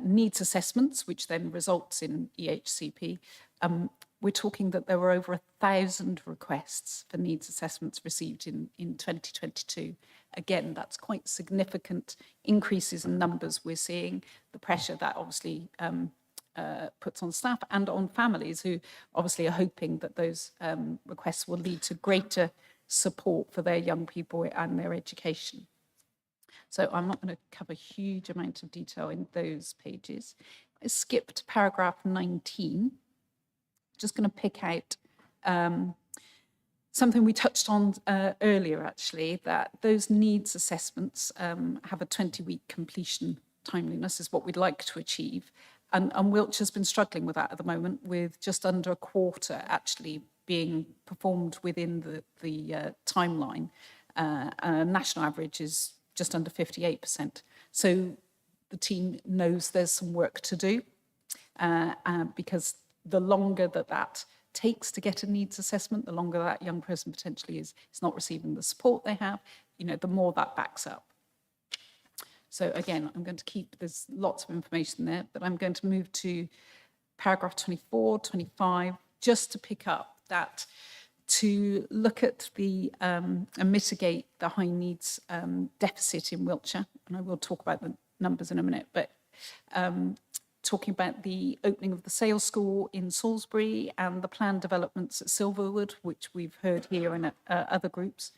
needs assessments, which then results in EHCP, we're talking that there were over 1,000 requests for needs assessments received in 2022. Again, that's quite significant increases in numbers we're seeing, the pressure that obviously puts on staff and on families who obviously are hoping that those requests will lead to greater support for their young people and their education. So I'm not going to cover a huge amount of detail in those pages. I skipped paragraph 19. Just going to pick out something we touched on earlier, actually, that those needs assessments have a 20-week completion timeliness is what we'd like to achieve. And Wiltshire's been struggling with that at the moment, with just under a quarter actually being performed within the timeline. National average is just under 58%. So the team knows there's some work to do because the longer that takes to get a needs assessment, the longer that young person potentially is not receiving the support they have, the more that backs up. So again, I'm going to keep, there's lots of information there, but I'm going to move to paragraph 24, 25, just to pick up that, to look at the and mitigate the high needs deficit in Wiltshire. And I will talk about the numbers in a minute, but talking about the opening of the sales school in Salisbury and the planned developments at Silverwood, which we've heard here and at other groups,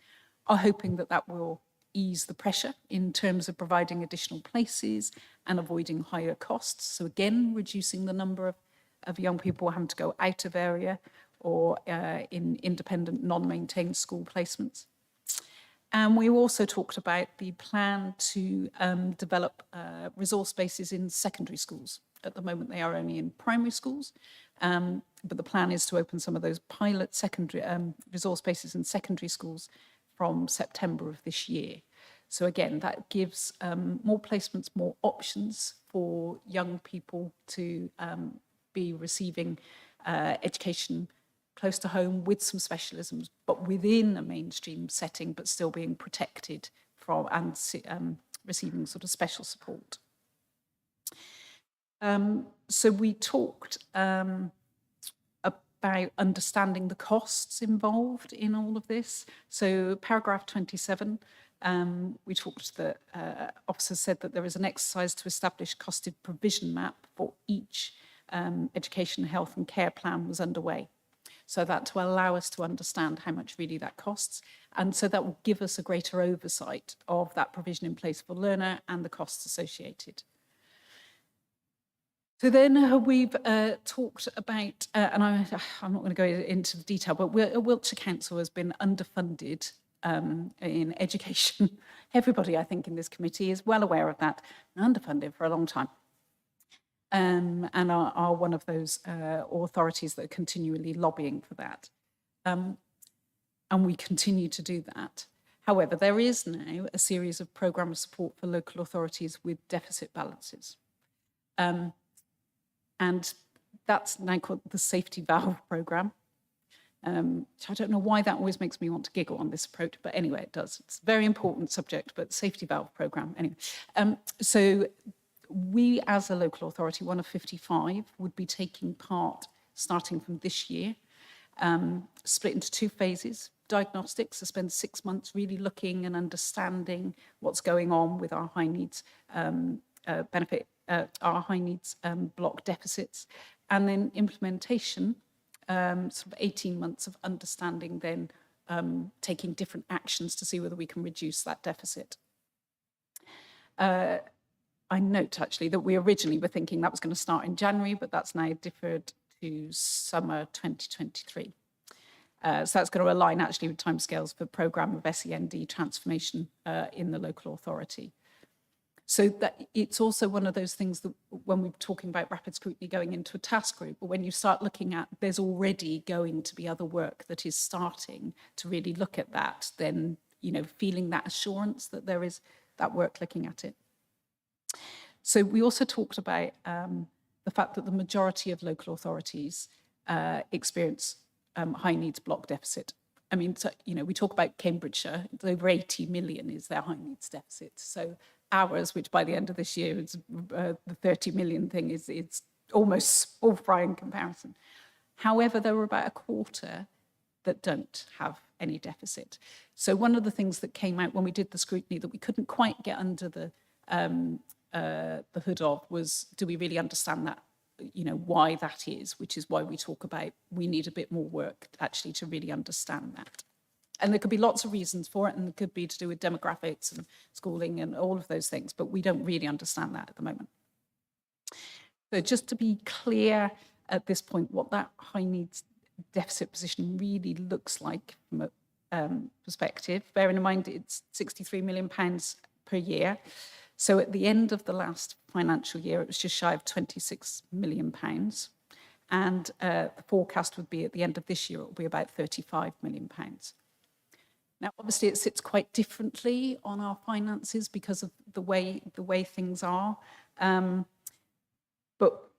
are hoping that that will ease the pressure in terms of providing additional places and avoiding higher costs. So again, reducing the number of young people having to go out of area or in independent, non-maintained school placements. And we also talked about the plan to develop resource spaces in secondary schools. At the moment, they are only in primary schools, but the plan is to open some of those pilot secondary resource spaces in secondary schools from September of this year. So again, that gives more placements, more options for young people to be receiving education close to home with some specialisms, but within a mainstream setting, but still being protected from and receiving sort of special support. So we talked about understanding the costs involved in all of this. So paragraph 27, we talked that officers said that there is an exercise to establish costed provision map for each education, health and care plan was underway. So that to allow us to understand how much really that costs. And so that will give us a greater oversight of that provision in place for learner and the costs associated. So then we've talked about, and I'm not going to go into the detail, but Wiltshire Council has been underfunded in education. Everybody, I think, in this committee is well aware of that, underfunded for a long time. And are one of those authorities that are continually lobbying for that. And we continue to do that. However, there is now a series of programme of support for local authorities with deficit balances. And that's now called the Safety Valve Programme. So I don't know why that always makes me want to giggle on this approach, but anyway, it does. It's a very important subject, but Safety Valve Programme, anyway. So we, as a local authority, one of 55, would be taking part starting from this year, split into 2 phases. Diagnostics, to spend 6 months really looking and understanding what's going on with our high needs our high needs block deficits, and then implementation, sort of 18 months of understanding, then taking different actions to see whether we can reduce that deficit. I note actually that we originally were thinking that was going to start in January, but that's now deferred to summer 2023. So that's going to align actually with timescales for programme of SEND transformation in the local authority. So that it's also one of those things that when we're talking about rapid scrutiny going into a task group, or when you start looking at there's already going to be other work that is starting to really look at that, then, you know, feeling that assurance that there is that work looking at it. So we also talked about the fact that the majority of local authorities experience high needs block deficit. I mean, so, you know, we talk about Cambridgeshire, over 80 million is their high needs deficit. So ours, which by the end of this year is the 30 million thing, is it's almost small fry in comparison. However, there were about a quarter that don't have any deficit. So one of the things that came out when we did the scrutiny that we couldn't quite get under the hood of was, do we really understand that, you know, why that is, which is why we talk about we need a bit more work actually to really understand that. And there could be lots of reasons for it, and it could be to do with demographics and schooling and all of those things, but we don't really understand that at the moment. So just to be clear at this point, what that high needs deficit position really looks like from a perspective, bearing in mind it's £63 million per year. So at the end of the last financial year, it was just shy of £26 million. And the forecast would be at the end of this year, it will be about £35 million. Now, obviously, it sits quite differently on our finances because of the way things are. But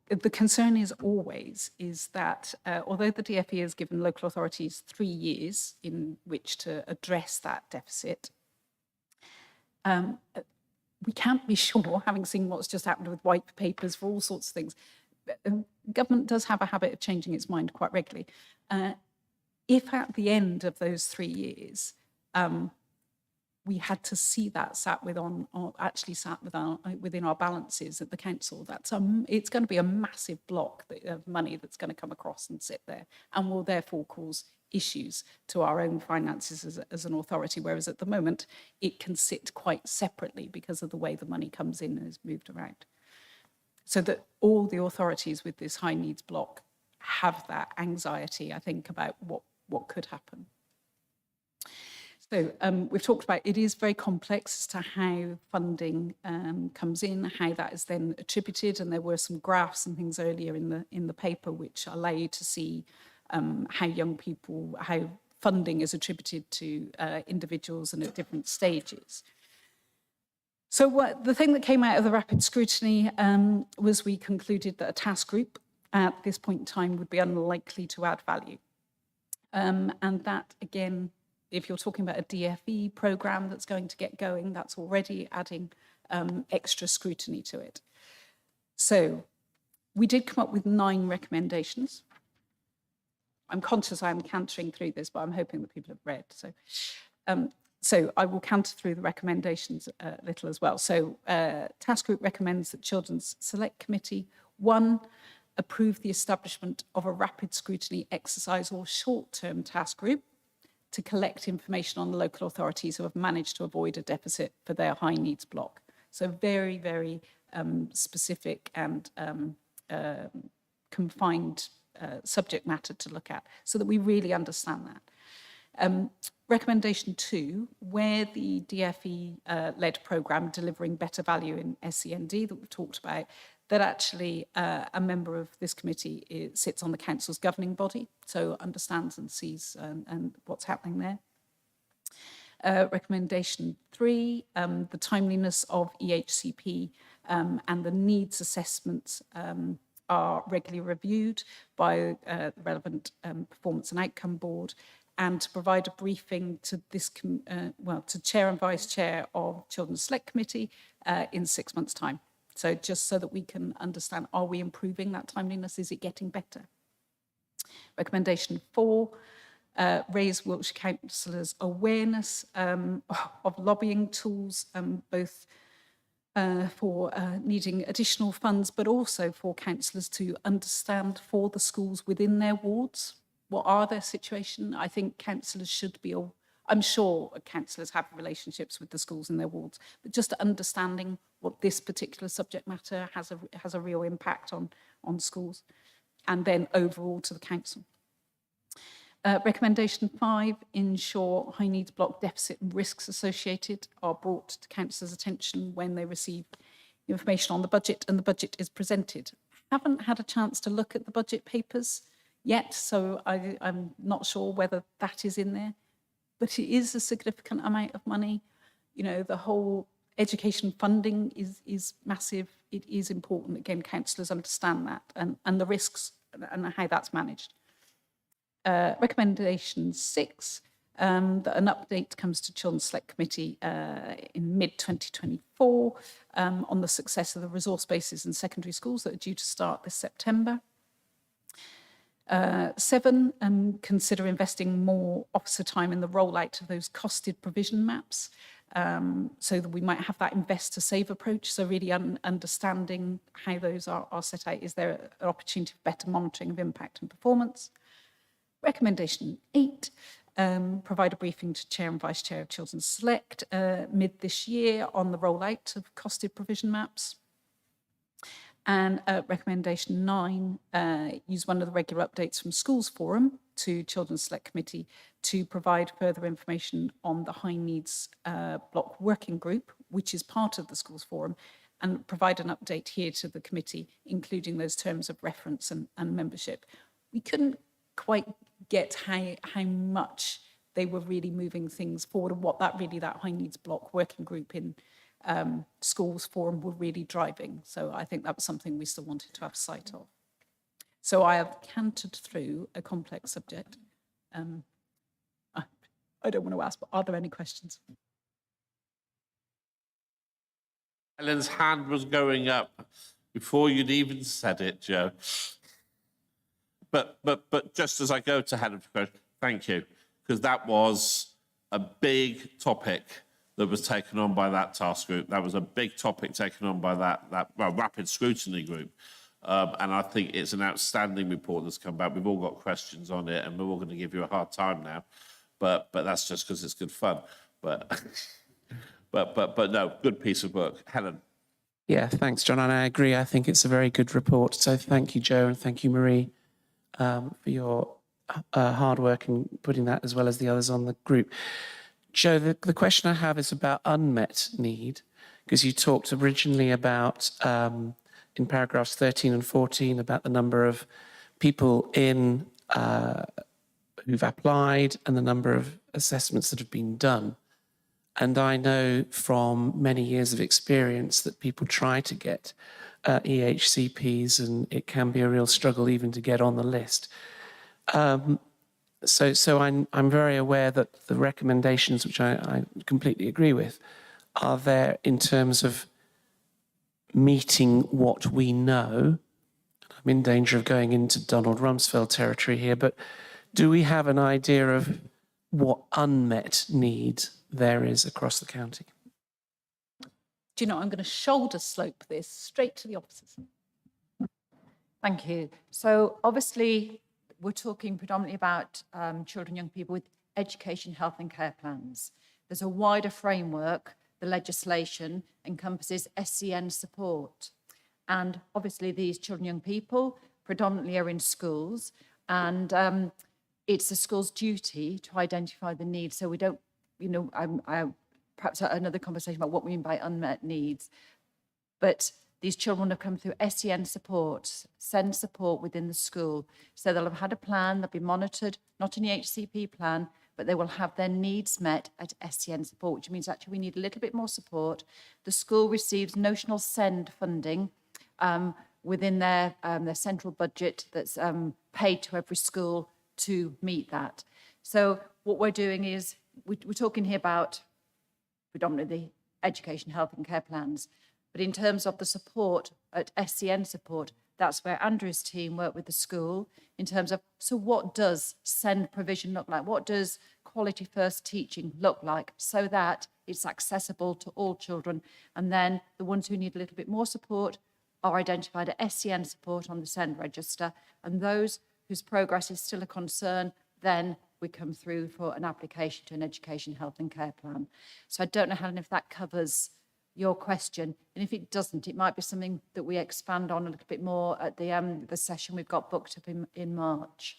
the concern is always that although the DFE has given local authorities 3 years in which to address that deficit, we can't be sure, having seen what's just happened with white papers for all sorts of things. Government does have a habit of changing its mind quite regularly. If at the end of those 3 years, we had to see that sat within our balances at the council, it's going to be a massive block of money that's going to come across and sit there, and will therefore cause issues to our own finances as an authority, whereas at the moment it can sit quite separately because of the way the money comes in and is moved around. So that all the authorities with this high needs block have that anxiety, I think, about what could happen. So we've talked about it is very complex as to how funding comes in, how that is then attributed, and there were some graphs and things earlier in the paper which allow you to see how funding is attributed to individuals and at different stages. So the thing that came out of the rapid scrutiny was we concluded that a task group at this point in time would be unlikely to add value. And that, again, if you're talking about a DFE programme that's going to get going, that's already adding extra scrutiny to it. So we did come up with 9 recommendations. I'm conscious I'm cantering through this, but I'm hoping that people have read. So I will canter through the recommendations a little as well. So task group recommends that Children's Select Committee, 1, approve the establishment of a rapid scrutiny exercise or short-term task group to collect information on the local authorities who have managed to avoid a deficit for their high needs block. So very, very specific and confined subject matter to look at so that we really understand that. Recommendation 2, where the DFE-led programme delivering better value in SEND that we've talked about, that actually a member of this committee sits on the council's governing body, so understands and sees and what's happening there. Recommendation 3, the timeliness of EHCP and the needs assessments are regularly reviewed by the relevant performance and outcome board, and to provide a briefing to this, to chair and vice chair of Children's Select Committee in 6 months' time. So just so that we can understand, are we improving that timeliness? Is it getting better? Recommendation 4, raise Wiltshire councillors' awareness of lobbying tools, both for needing additional funds, but also for councillors to understand for the schools within their wards, what are their situation. I think councillors should be, I'm sure councillors have relationships with the schools in their wards, but just understanding what this particular subject matter has a real impact on schools, and then overall to the council. Recommendation 5, ensure high needs block deficit and risks associated are brought to councillors' attention when they receive information on the budget and the budget is presented. I haven't had a chance to look at the budget papers yet, so I'm not sure whether that is in there, but it is a significant amount of money. You know, the whole education funding is massive. It is important, again, councillors understand that and the risks and how that's managed. Recommendation 6, that an update comes to Children's Select Committee in mid-2024 on the success of the resource bases in secondary schools that are due to start this September. 7, consider investing more officer time in the rollout of those costed provision maps, so that we might have that invest to save approach. So really understanding how those are set out. Is there an opportunity for better monitoring of impact and performance? Recommendation 8, provide a briefing to Chair and Vice Chair of Children's Select mid this year on the rollout of costed provision maps. And recommendation 9, use one of the regular updates from Schools Forum to Children's Select Committee to provide further information on the High Needs Block Working Group, which is part of the Schools Forum, and provide an update here to the committee, including those terms of reference and membership. We couldn't quite get how much they were really moving things forward and what that High Needs Block Working Group in Schools Forum were really driving. So I think that was something we still wanted to have sight of. So I have cantered through a complex subject. I don't want to ask, but are there any questions? Helen's hand was going up before you'd even said it, Joe. But just as I go to Helen for question, thank you, because that was a big topic that was taken on by that task group. That was a big topic taken on by that rapid scrutiny group. And I think it's an outstanding report that's come back. We've all got questions on it, and we're all going to give you a hard time now. But that's just because it's good fun. But no, good piece of work, Helen. Yeah, thanks, John. And I agree. I think it's a very good report. So thank you, Joe, and thank you, Marie, for your hard work in putting that, as well as the others on the group. Joe, the question I have is about unmet need, because you talked originally about, in paragraphs 13 and 14, about the number of people in who've applied and the number of assessments that have been done. And I know from many years of experience that people try to get EHCPs, and it can be a real struggle even to get on the list. So I'm very aware that the recommendations, which I completely agree with, are there in terms of meeting what we know. I'm in danger of going into Donald Rumsfeld territory here, but do we have an idea of what unmet need there is across the county? Do you know, I'm going to shoulder slope this straight to the officers. Thank you. So obviously, we're talking predominantly about children, young people with education, health and care plans. There's a wider framework. The legislation encompasses SEN support. And obviously, these children, young people predominantly are in schools, and it's the school's duty to identify the needs. So we don't, you know, I perhaps another conversation about what we mean by unmet needs. But these children have come through SEN support, SEN support within the school. So they'll have had a plan, they'll be monitored, not an EHCP plan, but they will have their needs met at SEN support, which means actually we need a little bit more support. The school receives notional SEND funding within their central budget that's paid to every school to meet that. So what we're doing is, we're talking here about predominantly education, health and care plans, but in terms of the support at SEN support, that's where Andrew's team work with the school in terms of, so what does SEND provision look like? What does quality first teaching look like so that it's accessible to all children? And then the ones who need a little bit more support are identified at SEN support on the SEND register. And those whose progress is still a concern, then we come through for an application to an education, health and care plan. So I don't know, Helen, if that covers your question. And if it doesn't, it might be something that we expand on a little bit more at the session we've got booked up in March.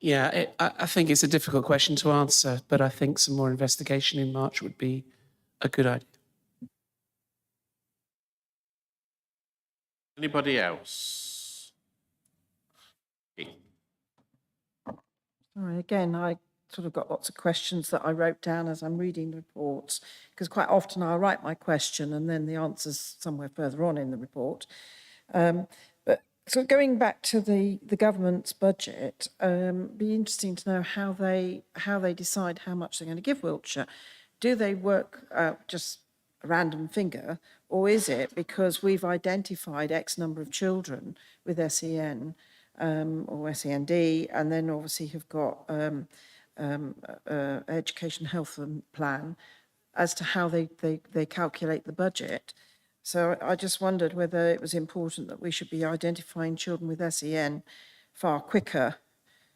Yeah, I think it's a difficult question to answer, but I think some more investigation in March would be a good idea. Anybody else? Sorry, again, I sort of got lots of questions that I wrote down as I'm reading the reports, because quite often I'll write my question and then the answer's somewhere further on in the report. But so going back to the government's budget, be interesting to know how they decide how much they're going to give Wiltshire. Do they work out just a random figure, or is it because we've identified X number of children with SEN or SEND, and then obviously have got education health plan as to how they calculate the budget. So I just wondered whether it was important that we should be identifying children with SEN far quicker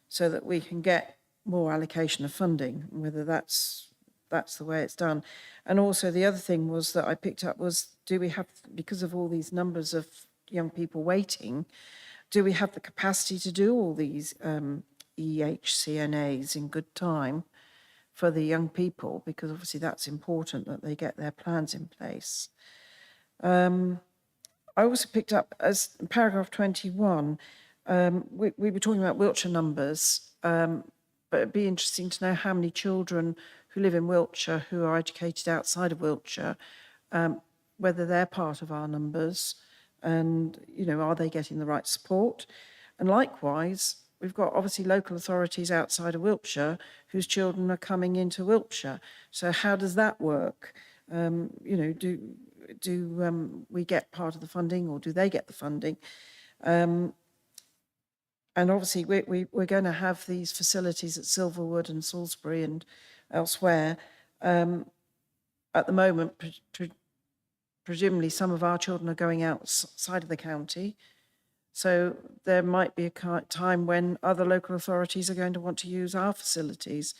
so that we can get more allocation of funding, whether that's the way it's done. And also the other thing was that I picked up was, do we have, because of all these numbers of young people waiting, do we have the capacity to do all these EHCNAs in good time for the young people? Because obviously that's important that they get their plans in place. I also picked up, as paragraph 21, we were talking about Wiltshire numbers, but it'd be interesting to know how many children who live in Wiltshire who are educated outside of Wiltshire, whether they're part of our numbers, and, you know, are they getting the right support? And likewise, we've got obviously local authorities outside of Wiltshire whose children are coming into Wiltshire. So how does that work? You know, do we get part of the funding, or do they get the funding? And obviously we're going to have these facilities at Silverwood and Salisbury and elsewhere. At the moment, presumably some of our children are going outside of the county. So there might be a time when other local authorities are going to want to use our facilities,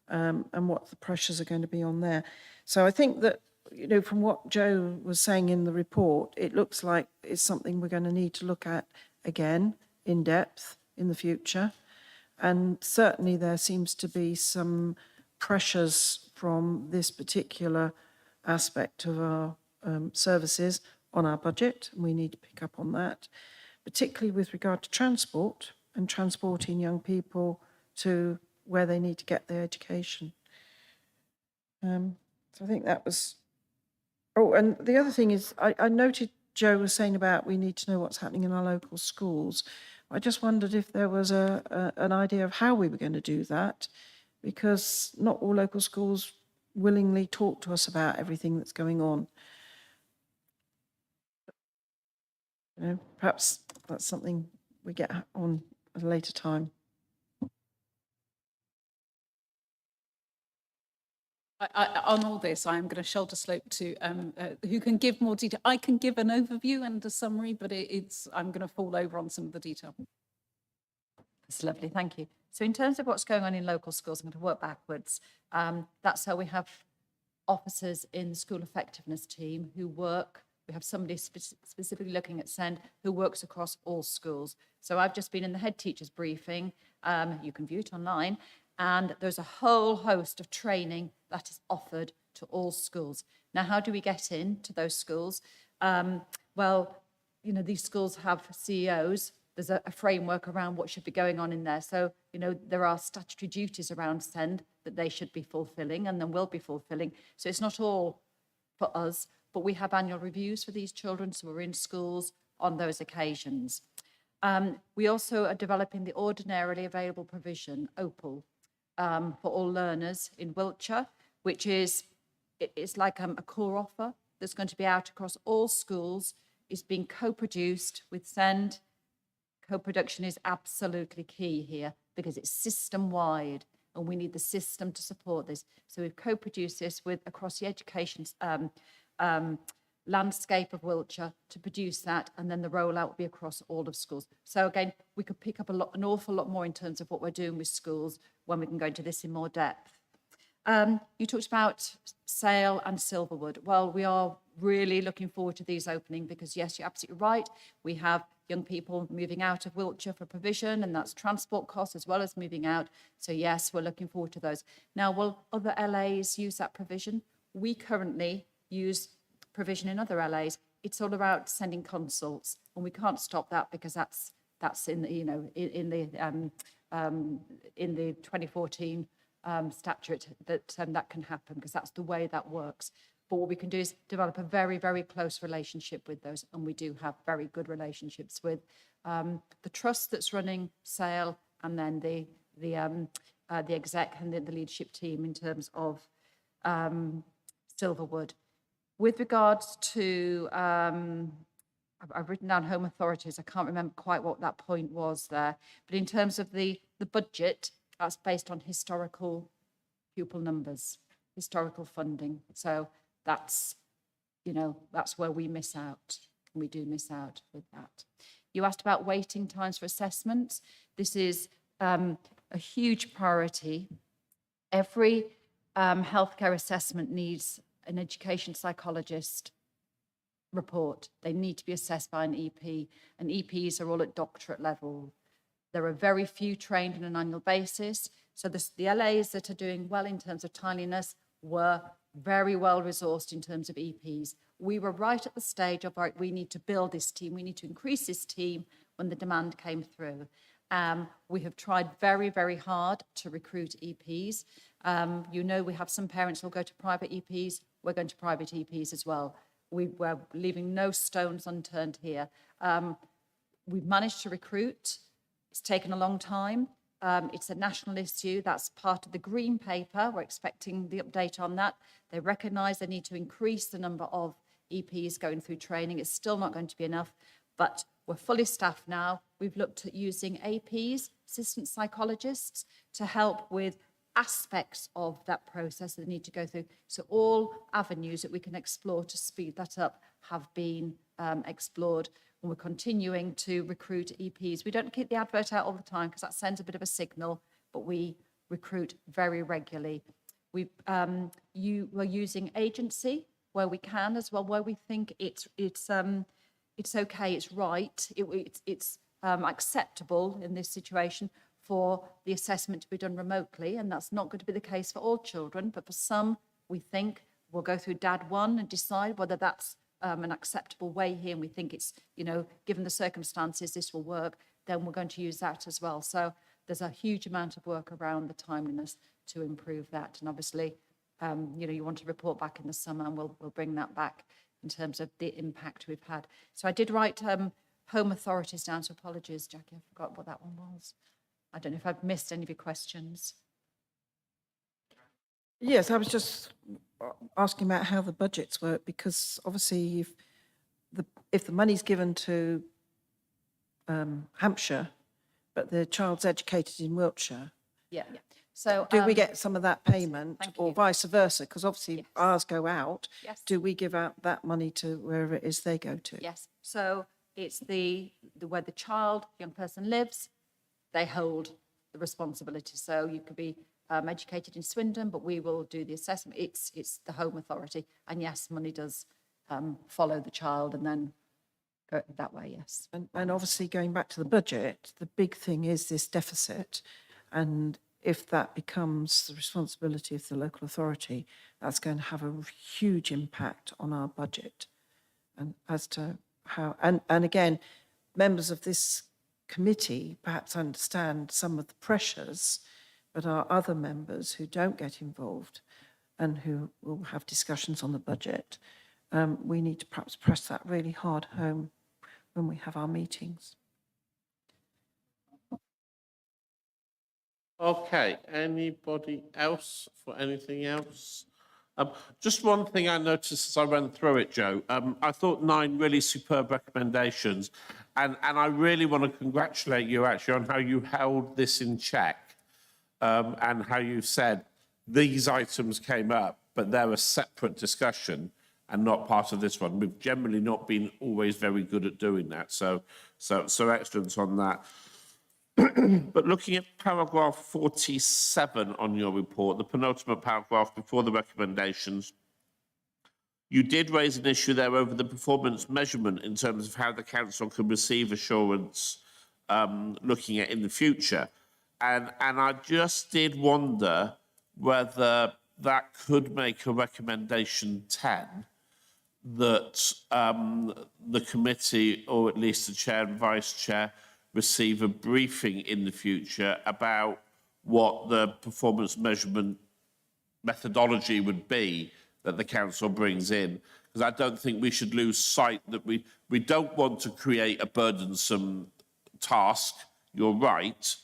and what the pressures are going to be on there. So I think that, you know, from what Joe was saying in the report, it looks like it's something we're going to need to look at again in depth in the future. And certainly there seems to be some pressures from this particular aspect of our services on our budget, and we need to pick up on that, particularly with regard to transport and transporting young people to where they need to get their education. So I think that was... Oh, and the other thing is, I noted Joe was saying about we need to know what's happening in our local schools. I just wondered if there was an idea of how we were going to do that, because not all local schools willingly talk to us about everything that's going on. You know, perhaps that's something we get on at a later time. On all this, I am going to shoulder slope to who can give more detail. I can give an overview and a summary, but I'm going to fall over on some of the detail. That's lovely, thank you. So in terms of what's going on in local schools, I'm going to work backwards. That's how we have officers in the school effectiveness team who work. We have somebody specifically looking at SEND who works across all schools. So I've just been in the head teachers briefing. You can view it online. And there's a whole host of training that is offered to all schools. Now, how do we get into those schools? Well, you know, these schools have CEOs there's a framework around what should be going on in there. So, you know, there are statutory duties around SEND that they should be fulfilling and then will be fulfilling. So it's not all for us, but we have annual reviews for these children, so we're in schools on those occasions. We also are developing the ordinarily available provision, OPAL, for all learners in Wiltshire, which is, it's like a core offer that's going to be out across all schools. It's being co-produced with SEND. Co-production is absolutely key here because it's system-wide and we need the system to support this. So we've co-produced this with across the education landscape of Wiltshire to produce that, and then the rollout will be across all of schools. So again, we could pick up an awful lot more in terms of what we're doing with schools when we can go into this in more depth. You talked about Sale and Silverwood. Well, we are really looking forward to these opening because, yes, you're absolutely right. We have young people moving out of Wiltshire for provision, and that's transport costs as well as moving out. So, yes, we're looking forward to those. Now, will other LAs use that provision? We currently use provision in other LAs. It's all about sending consults, and we can't stop that because that's in the, you know, in the 2014 statute that that can happen because that's the way that works. But what we can do is develop a very, very close relationship with those, and we do have very good relationships with the trust that's running Sale, and then the exec and the leadership team in terms of Silverwood. With regards to, I've written down home authorities. I can't remember quite what that point was there, but in terms of the budget, that's based on historical pupil numbers, historical funding. So that's, you know, that's where we miss out. We do miss out with that. You asked about waiting times for assessments. This is a huge priority. Every healthcare assessment needs an education psychologist report. They need to be assessed by an EP, and EPs are all at doctorate level. There are very few trained on an annual basis. So the LAs that are doing well in terms of timeliness were very well resourced in terms of EPs. We were right at the stage of, right, we need to build this team. We need to increase this team when the demand came through. We have tried very, very hard to recruit EPs. You know, we have some parents who will go to private EPs. We're going to private EPs as well. We're leaving no stones unturned here. We've managed to recruit. It's taken a long time. It's a national issue. That's part of the green paper. We're expecting the update on that. They recognise they need to increase the number of EPs going through training. It's still not going to be enough, but we're fully staffed now. We've looked at using APs, assistant psychologists, to help with aspects of that process that they need to go through. So all avenues that we can explore to speed that up have been explored. And we're continuing to recruit EPs. We don't keep the advert out all the time because that sends a bit of a signal, but we recruit very regularly. We're using agency where we can as well, where we think it's okay, it's right, it's acceptable in this situation for the assessment to be done remotely, and that's not going to be the case for all children, but for some, we think we'll go through DAD1 and decide whether that's an acceptable way here, and we think it's, you know, given the circumstances, this will work, then we're going to use that as well. So there's a huge amount of work around the timeliness to improve that, and obviously, you know, you want to report back in the summer, and we'll bring that back in terms of the impact we've had. So I did write home authorities down, so apologies, Jackie, I forgot what that one was. I don't know if I've missed any of your questions. Yes, I was just asking about how the budgets work, because obviously if the money's given to Hampshire, but the child's educated in Wiltshire, Yeah. So do we get some of that payment, thank or you. vice versa? Because obviously Yes. ours go out. Yes. Do we give out that money to wherever it is they go to? Yes. So it's where the child, young person lives, they hold the responsibility. So you could be educated in Swindon, but we will do the assessment. It's the home authority, and yes, money does follow the child and then go that way. Yes. And obviously going back to the budget, the big thing is this deficit, and if that becomes the responsibility of the local authority, that's going to have a huge impact on our budget. And as to how, and again, members of this committee perhaps understand some of the pressures, but our other members who don't get involved and who will have discussions on the budget, we need to perhaps press that really hard home when we have our meetings. Okay, anybody else for anything else? Just one thing I noticed as I went through it, Joe. I thought 9 really superb recommendations, and I really want to congratulate you actually on how you held this in check, and how you said these items came up, but they're a separate discussion and not part of this one. We've generally not been always very good at doing that, so excellence on that. But looking at paragraph 47 on your report, the penultimate paragraph before the recommendations, you did raise an issue there over the performance measurement in terms of how the council can receive assurance looking at in the future. And I just did wonder whether that could make a recommendation 10 that the committee, or at least the chair and vice chair, receive a briefing in the future about what the performance measurement methodology would be that the council brings in. Because I don't think we should lose sight that we don't want to create a burdensome task, you're right,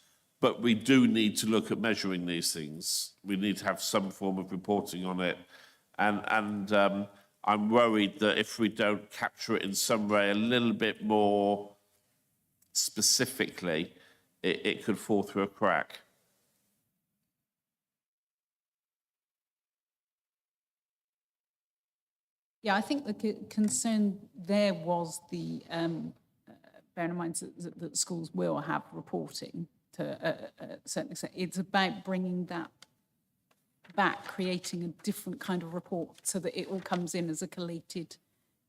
but we do need to look at measuring these things. We need to have some form of reporting on it. And I'm worried that if we don't capture it in some way a little bit more specifically, it could fall through a crack. Yeah, I think the concern there was the, bearing in mind that schools will have reporting to a certain extent. It's about bringing that back, creating a different kind of report so that it all comes in as a collated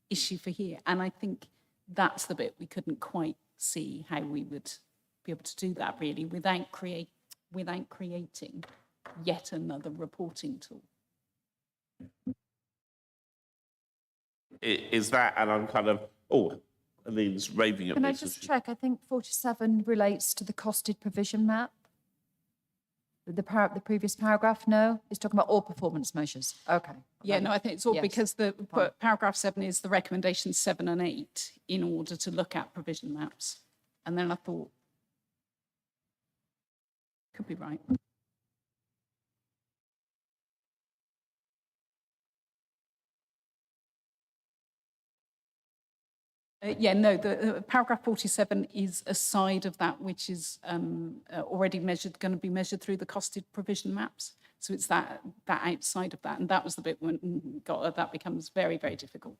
issue for here. And I think that's the bit we couldn't quite see how we would be able to do that really without creating yet another reporting tool. Is that, and I'm kind of, Aline's raving at Can me. I so just she- check? I think 47 relates to the costed provision map. The previous paragraph, no? It's talking about all performance measures. Okay. Yeah, no, I think it's all Yes, because the fine. paragraph 7 is the recommendations 7 and 8 in order to look at provision maps. And then I thought, could be right. Yeah, no, the paragraph 47 is a side of that which is already measured, going to be measured through the costed provision maps. So it's that outside of that, and that was the bit when that becomes very, very difficult.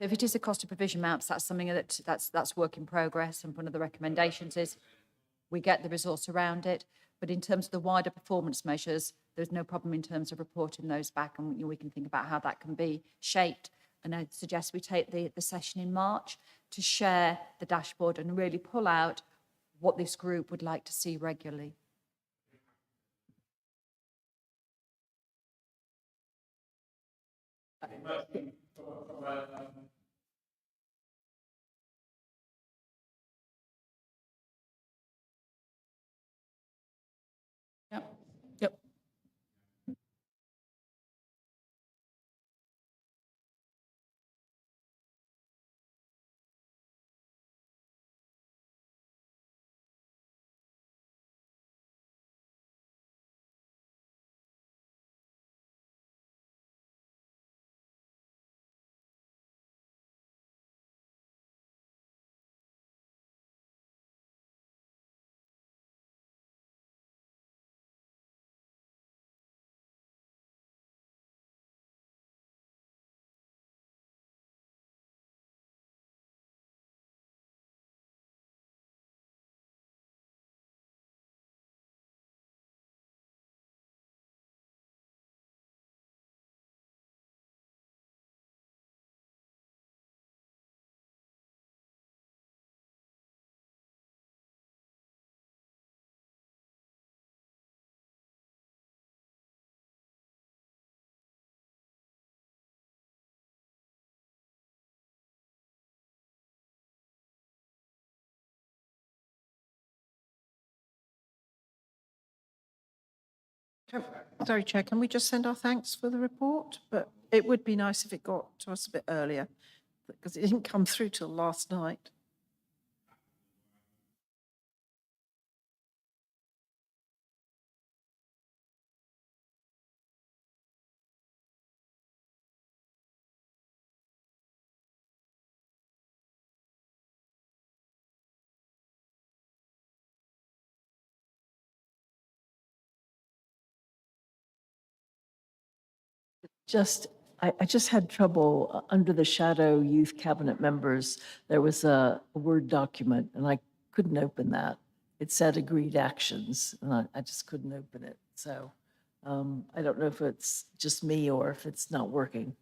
If it is a costed provision maps, that's something that's work in progress. And one of the recommendations is we get the resource around it. But in terms of the wider performance measures, there's no problem in terms of reporting those back, and we can think about how that can be shaped. And I suggest we take the session in March to share the dashboard and really pull out what this group would like to see regularly. Yep. Yep. Sorry, Chair, can we just send our thanks for the report? But it would be nice if it got to us a bit earlier, because it didn't come through till last night. I just had trouble under the shadow youth cabinet members. There was a Word document and I couldn't open that. It said agreed actions and I just couldn't open it. So I don't know if it's just me or if it's not working.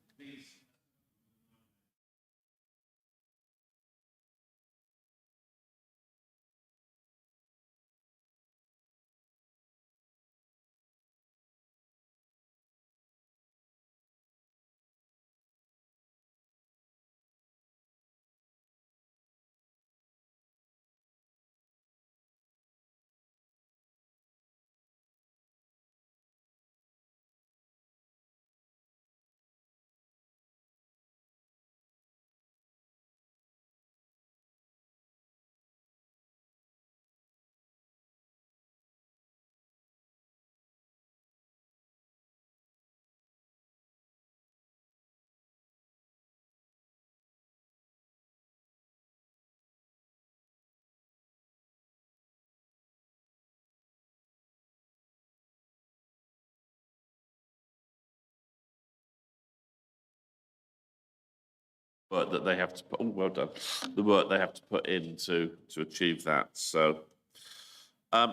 Work that they have to put, oh, well done, the work they have to put in to achieve that. So,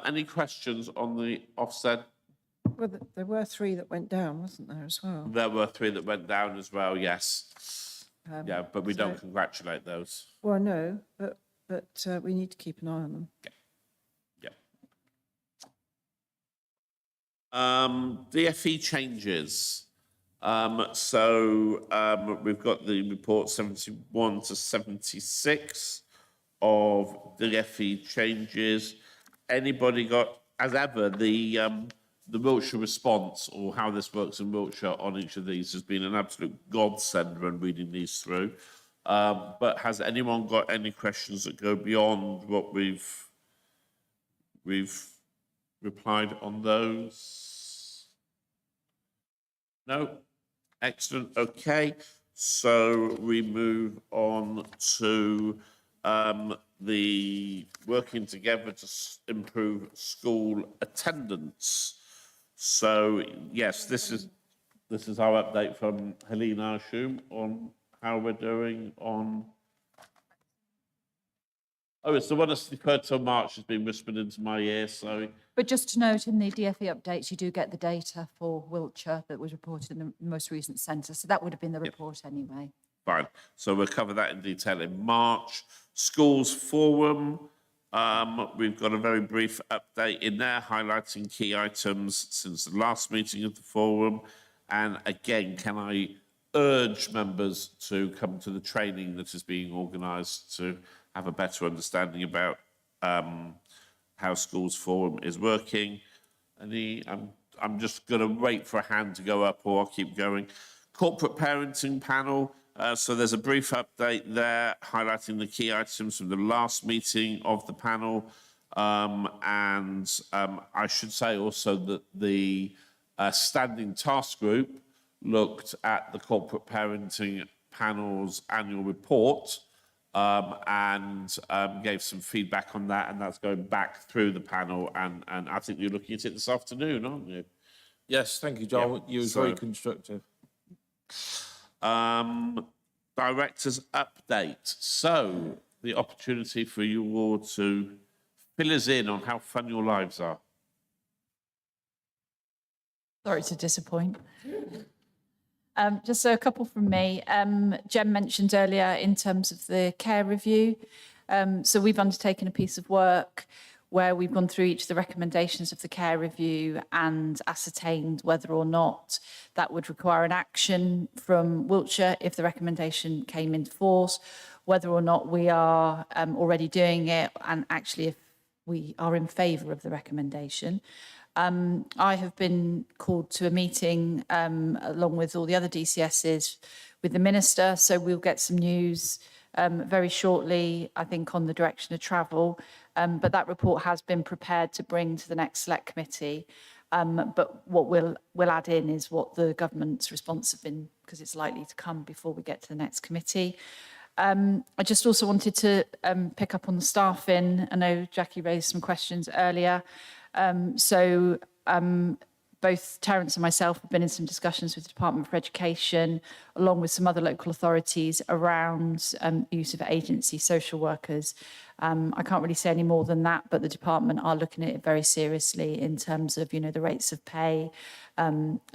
any questions on the Ofsted? Well, there were 3 that went down, wasn't there, as well? There were 3 that went down as well, yes. Yeah, but we don't congratulate those. Well, no, but we need to keep an eye on them. DFE changes. We've got the report 71 to 76 of DFE changes. Anybody got, as ever, the Wiltshire response or how this works in Wiltshire on each of these has been an absolute godsend when reading these through. But has anyone got any questions that go beyond what we've replied on those? No? Excellent. Okay. So we move on to the working together to improve school attendance. So yes, this is our update from Helena Ashum on how we're doing on. Oh, it's the one that's deferred till March has been whispered into my ear, so. But just to note, in the DFE updates, you do get the data for Wiltshire that was reported in the most recent census. So that would have been the report anyway. Fine. So we'll cover that in detail in March. Schools Forum, we've got a very brief update in there highlighting key items since the last meeting of the forum. And again, can I urge members to come to the training that is being organised to have a better understanding about how Schools Forum is working. I'm just going to wait for a hand to go up or I'll keep going. Corporate Parenting Panel. So there's a brief update there highlighting the key items from the last meeting of the panel. I should say also that the Standing Task Group looked at the Corporate Parenting Panel's annual report and gave some feedback on that, and that's going back through the panel, and I think you're looking at it this afternoon, aren't you? Yes, thank you, John. Yep. You were very constructive. Director's update. So, the opportunity for you all to fill us in on how fun your lives are. Sorry to disappoint. Just a couple from me. Jem mentioned earlier in terms of the care review. So we've undertaken a piece of work where we've gone through each of the recommendations of the care review and ascertained whether or not that would require an action from Wiltshire if the recommendation came into force, whether or not we are already doing it, and actually if we are in favour of the recommendation. I have been called to a meeting along with all the other DCSs with the Minister, so we'll get some news very shortly, I think, on the direction of travel. But that report has been prepared to bring to the next Select Committee. But what we'll add in is what the government's response have been, because it's likely to come before we get to the next committee. I just also wanted to pick up on the staffing. I know Jackie raised some questions earlier. Both Terence and myself have been in some discussions with the Department for Education, along with some other local authorities, around the use of agency social workers. I can't really say any more than that, but the department are looking at it very seriously in terms of, the rates of pay,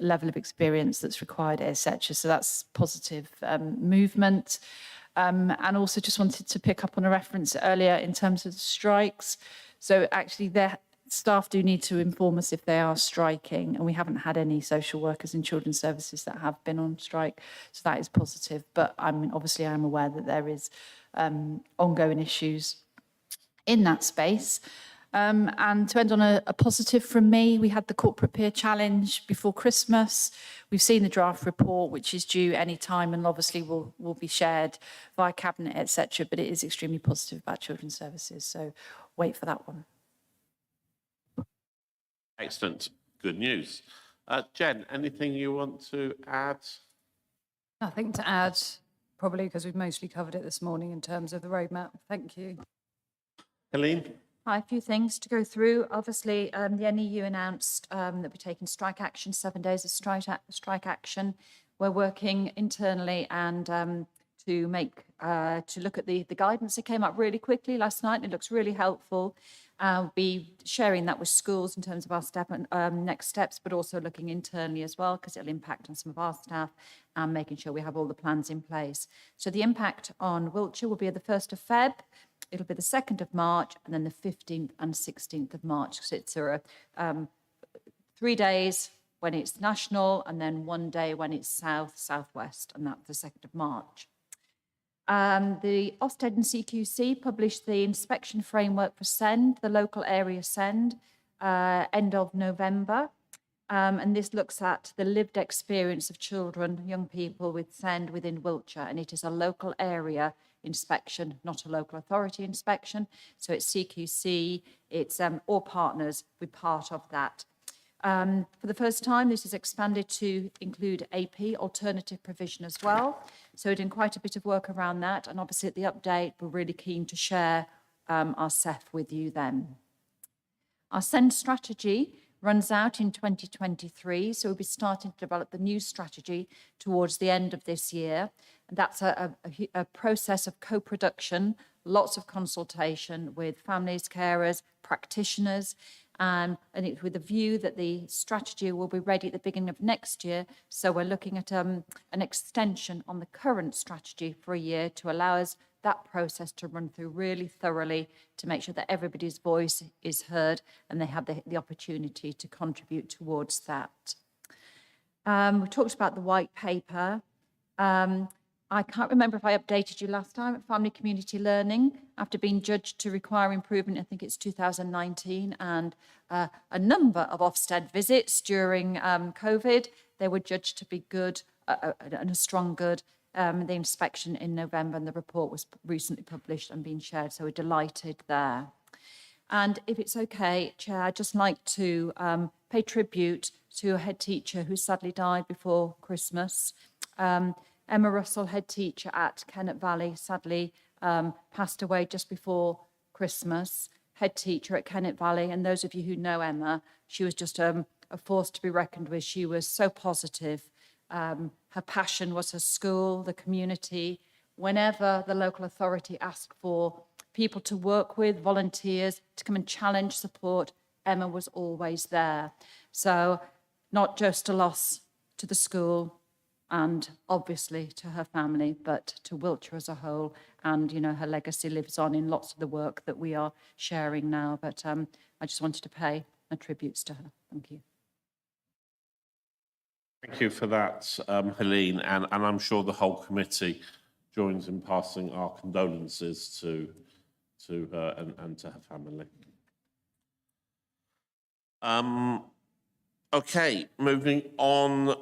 level of experience that's required, etc. So that's positive movement. And also just wanted to pick up on a reference earlier in terms of the strikes. So actually their staff do need to inform us if they are striking, and we haven't had any social workers in children's services that have been on strike. So that is positive. But obviously I'm aware that there is ongoing issues in that space. And to end on a positive from me, we had the Corporate Peer Challenge before Christmas. We've seen the draft report, which is due any time, and obviously will be shared via Cabinet, etc. But it is extremely positive about children's services. So wait for that one. Excellent. Good news. Jen, anything you want to add? Nothing to add, probably because we've mostly covered it this morning in terms of the roadmap. Thank you. Helene? Hi, a few things to go through. Obviously, the NEU announced that we're taking strike action, 7 days of strike action. We're working internally and to look at the guidance that came up really quickly last night. It looks really helpful. I'll be sharing that with schools in terms of our next steps, but also looking internally as well, because it'll impact on some of our staff and making sure we have all the plans in place. So the impact on Wiltshire will be the 1st of Feb. It'll be the 2nd of March and then the 15th and 16th of March. So it's 3 days when it's national and then 1 day when it's southwest, and that's the 2nd of March. The Ofsted and CQC published the inspection framework for SEND, the local area SEND, end of November. And this looks at the lived experience of children, young people with SEND within Wiltshire, and it is a local area inspection, not a local authority inspection. So it's CQC, it's all partners with part of that. For the first time, this is expanded to include AP, alternative provision as well. So we're doing quite a bit of work around that. And obviously at the update, we're really keen to share our SEF with you then. Our SEND strategy runs out in 2023. So we'll be starting to develop the new strategy towards the end of this year. And that's a process of co-production, lots of consultation with families, carers, practitioners, and it's with a view that the strategy will be ready at the beginning of next year. So we're looking at an extension on the current strategy for a year to allow us that process to run through really thoroughly to make sure that everybody's voice is heard and they have the opportunity to contribute towards that. We talked about the white paper. I can't remember if I updated you last time at Family Community Learning. After being judged to require improvement, I think it's 2019, and a number of Ofsted visits during COVID, they were judged to be good and a strong good. The inspection in November, and the report was recently published and being shared, so we're delighted there. And if it's okay, Chair, I'd just like to pay tribute to a head teacher who sadly died before Christmas. Emma Russell, head teacher at Kennet Valley, sadly passed away just before Christmas. Head teacher at Kennet Valley, and those of you who know Emma, she was just a force to be reckoned with. She was so positive. Her passion was her school, the community. Whenever the local authority asked for people to work with, volunteers, to come and challenge, support, Emma was always there. So not just a loss to the school, and obviously to her family, but to Wiltshire as a whole. And, you know, her legacy lives on in lots of the work that we are sharing now. But I just wanted to pay my tributes to her. Thank you. Thank you for that, Helene. And I'm sure the whole committee joins in passing our condolences to her and to her family. Okay, moving on,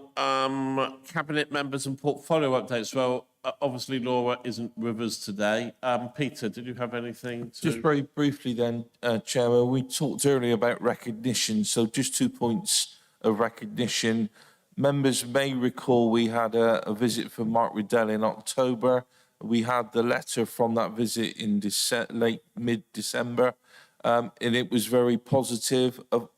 cabinet members and portfolio updates. Well, obviously Laura isn't with us today. Peter, did you have anything to? Just very briefly then, Chairman, we talked earlier about recognition, so just 2 points of recognition. Members may recall we had a visit from Mark Riddell in October. We had the letter from that visit in late mid-December, and it was very positive of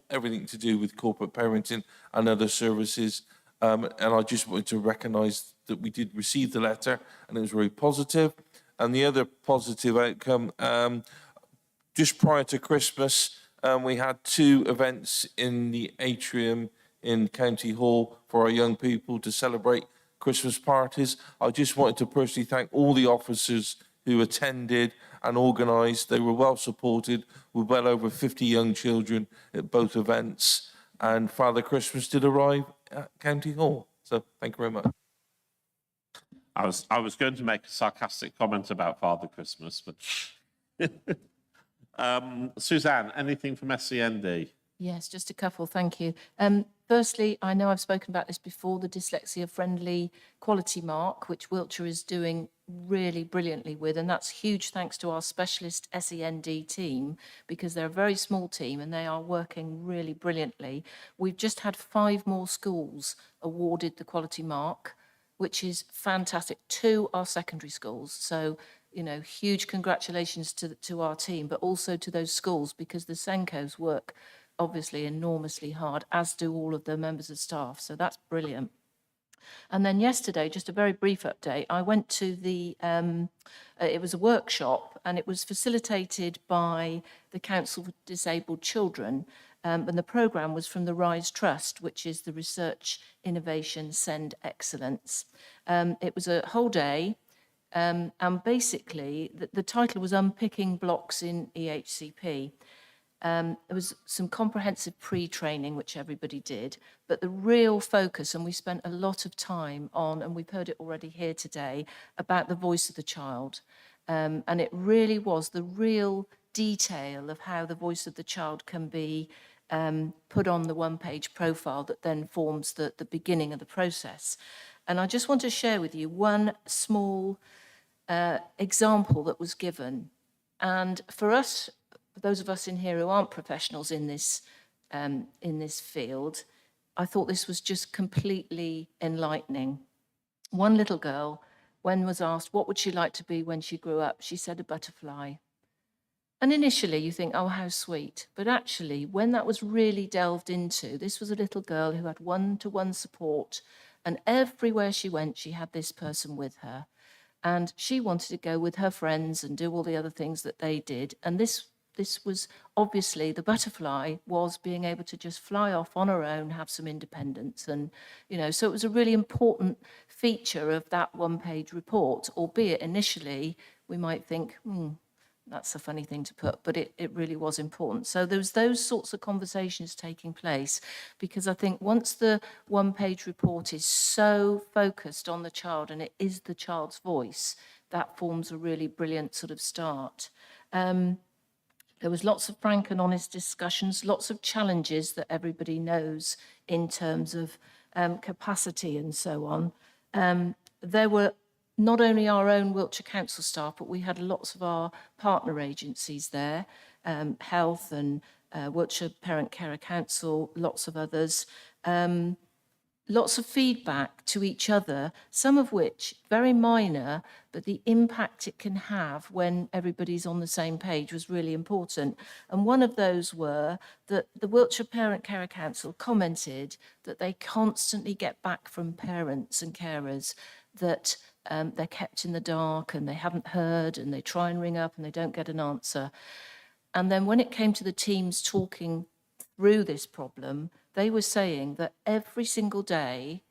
everything to do with corporate parenting and other services. And I just wanted to recognise that we did receive the letter and it was very positive. And the other positive outcome, just prior to Christmas, we had 2 events in the atrium in County Hall for our young people to celebrate Christmas parties. I just wanted to personally thank all the officers who attended and organised. They were well supported with well over 50 young children at both events. And Father Christmas did arrive at County Hall. So thank you very much. I was going to make a sarcastic comment about Father Christmas, but Suzanne, anything from SEND? Yes, just a couple, thank you. Firstly, I know I've spoken about this before, the Dyslexia Friendly Quality Mark, which Wiltshire is doing really brilliantly with, and that's huge thanks to our specialist SEND team, because they're a very small team and they are working really brilliantly. We've just had 5 more schools awarded the Quality Mark, which is fantastic. 2 are secondary schools, so huge congratulations to our team, but also to those schools, because the Senkos work obviously enormously hard, as do all of the members of staff. So that's brilliant. And then yesterday, just a very brief update, I went to it was a workshop and it was facilitated by the Council for Disabled Children. And the programme was from the RISE Trust, which is the Research, Innovation, Send Excellence. It was a whole day. And basically, the title was Unpicking Blocks in EHCP. There was some comprehensive pre-training, which everybody did, but the real focus, and we spent a lot of time on, and we've heard it already here today, about the voice of the child. And it really was the real detail of how the voice of the child can be put on the one-page profile that then forms the beginning of the process. And I just want to share with you one small example that was given. And for us, those of us in here who aren't professionals in this field, I thought this was just completely enlightening. One little girl, when was asked what would she like to be when she grew up, she said a butterfly. And initially you think, oh, how sweet. But actually, when that was really delved into, this was a little girl who had one-to-one support, and everywhere she went, she had this person with her. And she wanted to go with her friends and do all the other things that they did. And this was obviously, the butterfly was being able to just fly off on her own, have some independence. And, so it was a really important feature of that one-page report, albeit initially we might think, that's a funny thing to put, but it really was important. So there was those sorts of conversations taking place, because I think once the one-page report is so focused on the child and it is the child's voice, that forms a really brilliant sort of start. There was lots of frank and honest discussions, lots of challenges that everybody knows in terms of capacity and so on. There were not only our own Wiltshire Council staff, but we had lots of our partner agencies there, Health and Wiltshire Parent Carer Council, lots of others. Lots of feedback to each other, some of which very minor, but the impact it can have when everybody's on the same page was really important. And one of those were that the Wiltshire Parent Carer Council commented that they constantly get back from parents and carers that they're kept in the dark and they haven't heard, and they try and ring up and they don't get an answer. And then when it came to the teams talking through this problem, they were saying that every single day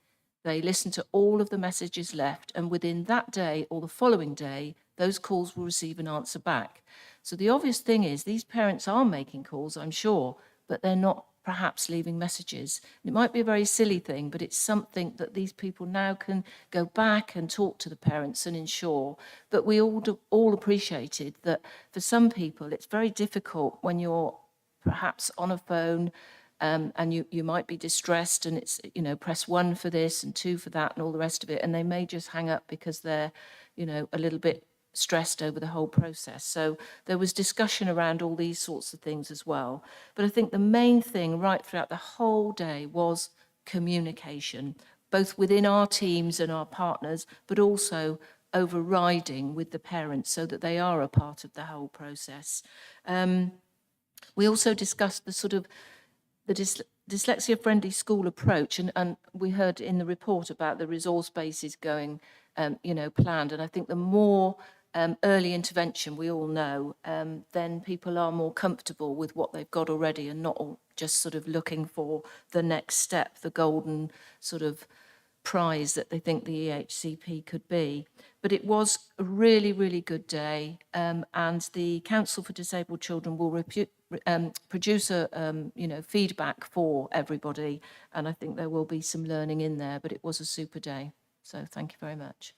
they listened to all of the messages left, and within that day or the following day, those calls will receive an answer back. So the obvious thing is these parents are making calls, I'm sure, but they're not perhaps leaving messages. It might be a very silly thing, but it's something that these people now can go back and talk to the parents and ensure. But we all appreciated that for some people, it's very difficult when you're perhaps on a phone, and you might be distressed, and it's, you know, press 1 for this and 2 for that and all the rest of it, and they may just hang up because they're, you know, a little bit stressed over the whole process. So there was discussion around all these sorts of things as well. But I think the main thing right throughout the whole day was communication, both within our teams and our partners, but also overriding with the parents so that they are a part of the whole process. We also discussed the sort of the dyslexia-friendly school approach, and we heard in the report about the resource bases going, you know, planned. And I think the more early intervention we all know, then people are more comfortable with what they've got already and not all just sort of looking for the next step, the golden sort of prize that they think the EHCP could be. But it was a really, really good day, and the Council for Disabled Children will produce a you know, feedback for everybody, and I think there will be some learning in there, but it was a super day. So thank you very much.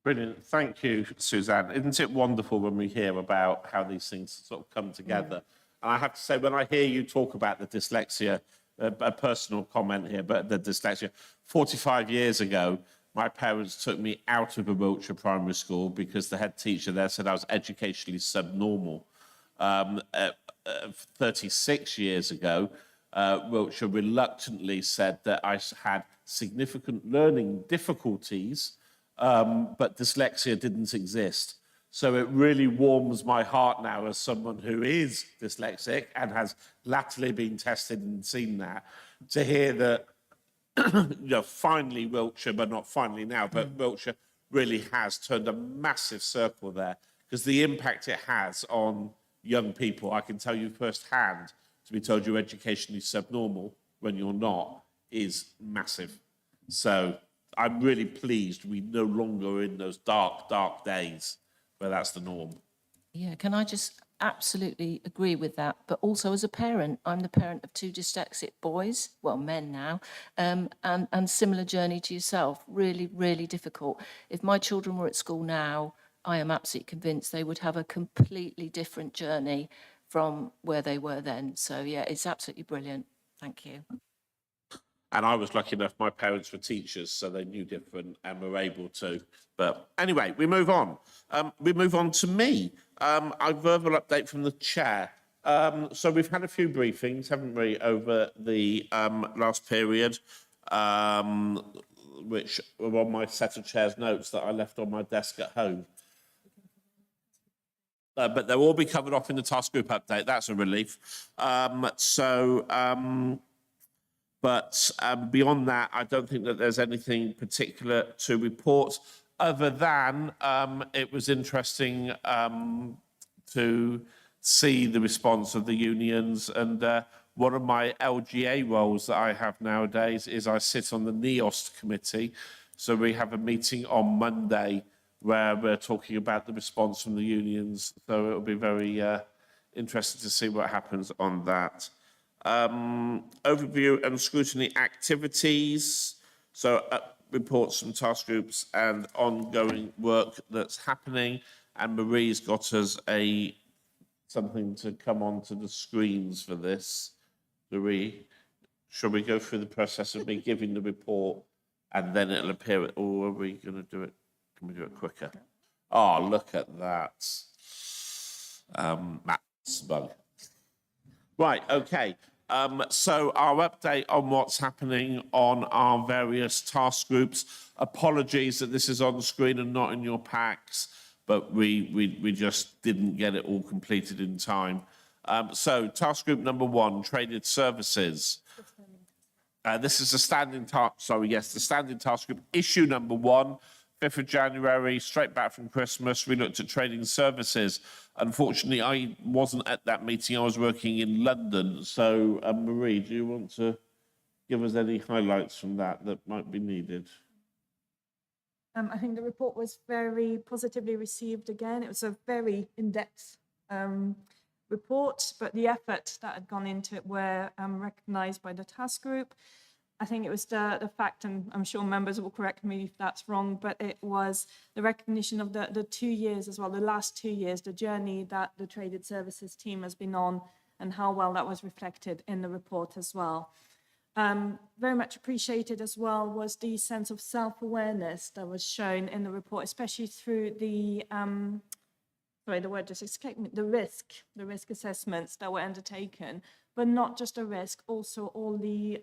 Brilliant. Thank you, Suzanne. Isn't it wonderful when we hear about how these things sort of come together? And I have to say, when I hear you talk about the dyslexia, a personal comment here, but the dyslexia, 45 years ago, my parents took me out of a Wiltshire primary school because the head teacher there said I was educationally subnormal. 36 years ago, Wiltshire reluctantly said that I had significant learning difficulties, but dyslexia didn't exist. So it really warms my heart now as someone who is dyslexic and has latterly been tested and seen that, to hear that, you know, finally Wiltshire, but not finally now, but Wiltshire really has turned a massive circle there, because the impact it has on young people, I can tell you firsthand, to be told you're educationally subnormal when you're not, is massive. So I'm really pleased we no longer are in those dark, dark days where that's the norm. Yeah, can I just absolutely agree with that? But also as a parent, I'm the parent of 2 dyslexic boys, well, men now, and similar journey to yourself, really, really difficult. If my children were at school now, I am absolutely convinced they would have a completely different journey from where they were then. So yeah, it's absolutely brilliant. Thank you. And I was lucky enough, my parents were teachers, so they knew different and were able to. But anyway, we move on. We move on to me. A verbal update from the chair. So we've had a few briefings, haven't we, over the last period, which were on my set of chair's notes that I left on my desk at home. But they'll all be covered off in the task group update. That's a relief. But beyond that, I don't think that there's anything particular to report, other than it was interesting to see the response of the unions. And one of my LGA roles that I have nowadays is I sit on the NEOST committee. So we have a meeting on Monday where we're talking about the response from the unions. So it'll be very interesting to see what happens on that. Overview and scrutiny activities. So reports from task groups and ongoing work that's happening. And Marie's got us something to come onto the screens for this. Marie, shall we go through the process of me giving the report and then it'll appear, or are we going to do it? Can we do it quicker? Oh, look at that. Matt's bug. Right, okay. So our update on what's happening on our various task groups. Apologies that this is on the screen and not in your packs, but we just didn't get it all completed in time. So task group number 1, traded services. This is a standing task, the standing task group. Issue number 1, 5th of January, straight back from Christmas, we looked at trading services. Unfortunately, I wasn't at that meeting. I was working in London. So, Marie, do you want to give us any highlights from that might be needed? I think the report was very positively received again. It was a very in-depth report, but the effort that had gone into it were recognised by the task group. I think it was the fact, and I'm sure members will correct me if that's wrong, but it was the recognition of the 2 years as well, the last 2 years, the journey that the traded services team has been on, and how well that was reflected in the report as well. Very much appreciated as well was the sense of self-awareness that was shown in the report, especially through the, sorry, the word just escaped me, the risk assessments that were undertaken, but not just the risk, also all the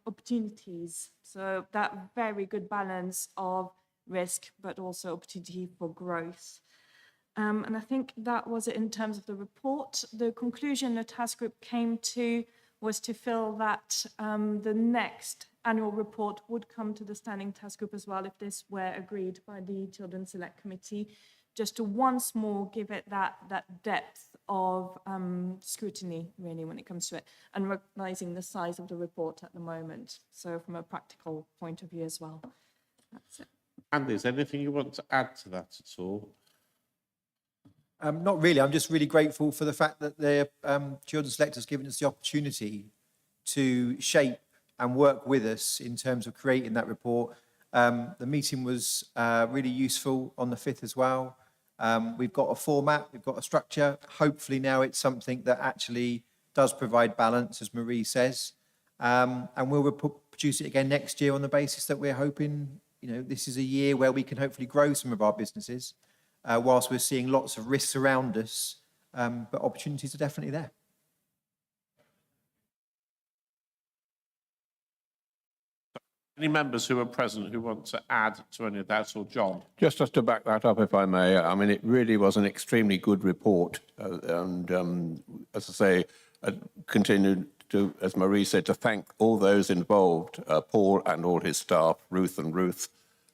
opportunities. So that very good balance of risk, but also opportunity for growth. And I think that was it in terms of the report. The conclusion the task group came to was to feel that the next annual report would come to the standing task group as well if this were agreed by the Children's Select Committee, just to once more give it that depth of scrutiny, really, when it comes to it, and recognising the size of the report at the moment. So from a practical point of view as well. That's it. Andy, is there anything you want to add to that at all? Not really. I'm just really grateful for the fact that the Children's Select has given us the opportunity to shape and work with us in terms of creating that report. The meeting was really useful on the 5th as well. We've got a format, we've got a structure. Hopefully now it's something that actually does provide balance, as Marie says. And we'll produce it again next year on the basis that we're hoping, you know, this is a year where we can hopefully grow some of our businesses. Whilst we're seeing lots of risks around us, but opportunities are definitely there. Any members who are present who want to add to any of that, or John? Just to back that up, if I may, I mean, it really was an extremely good report. And as I say, I continue to, as Marie said, to thank all those involved, Paul and all his staff, Ruth and Ruth.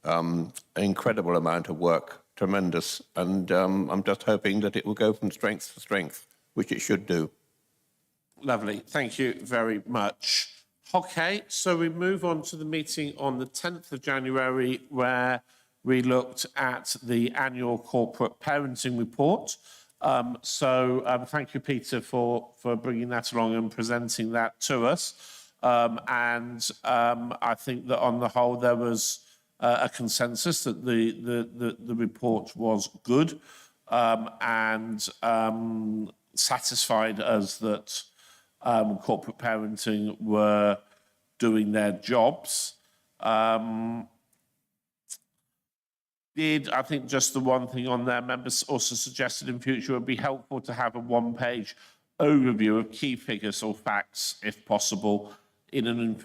An incredible amount of work. Tremendous, and I'm just hoping that it will go from strength to strength, which it should do. Lovely, thank you very much. Okay, so we move on to the meeting on the 10th of January, where we looked at the annual corporate parenting report. Thank you, Peter, for bringing that along and presenting that to us. I think that on the whole there was a consensus that the report was good and satisfied us that corporate parenting were doing their jobs. I think just the one thing on there, members also suggested in future it would be helpful to have a one-page overview of key figures or facts, if possible, in an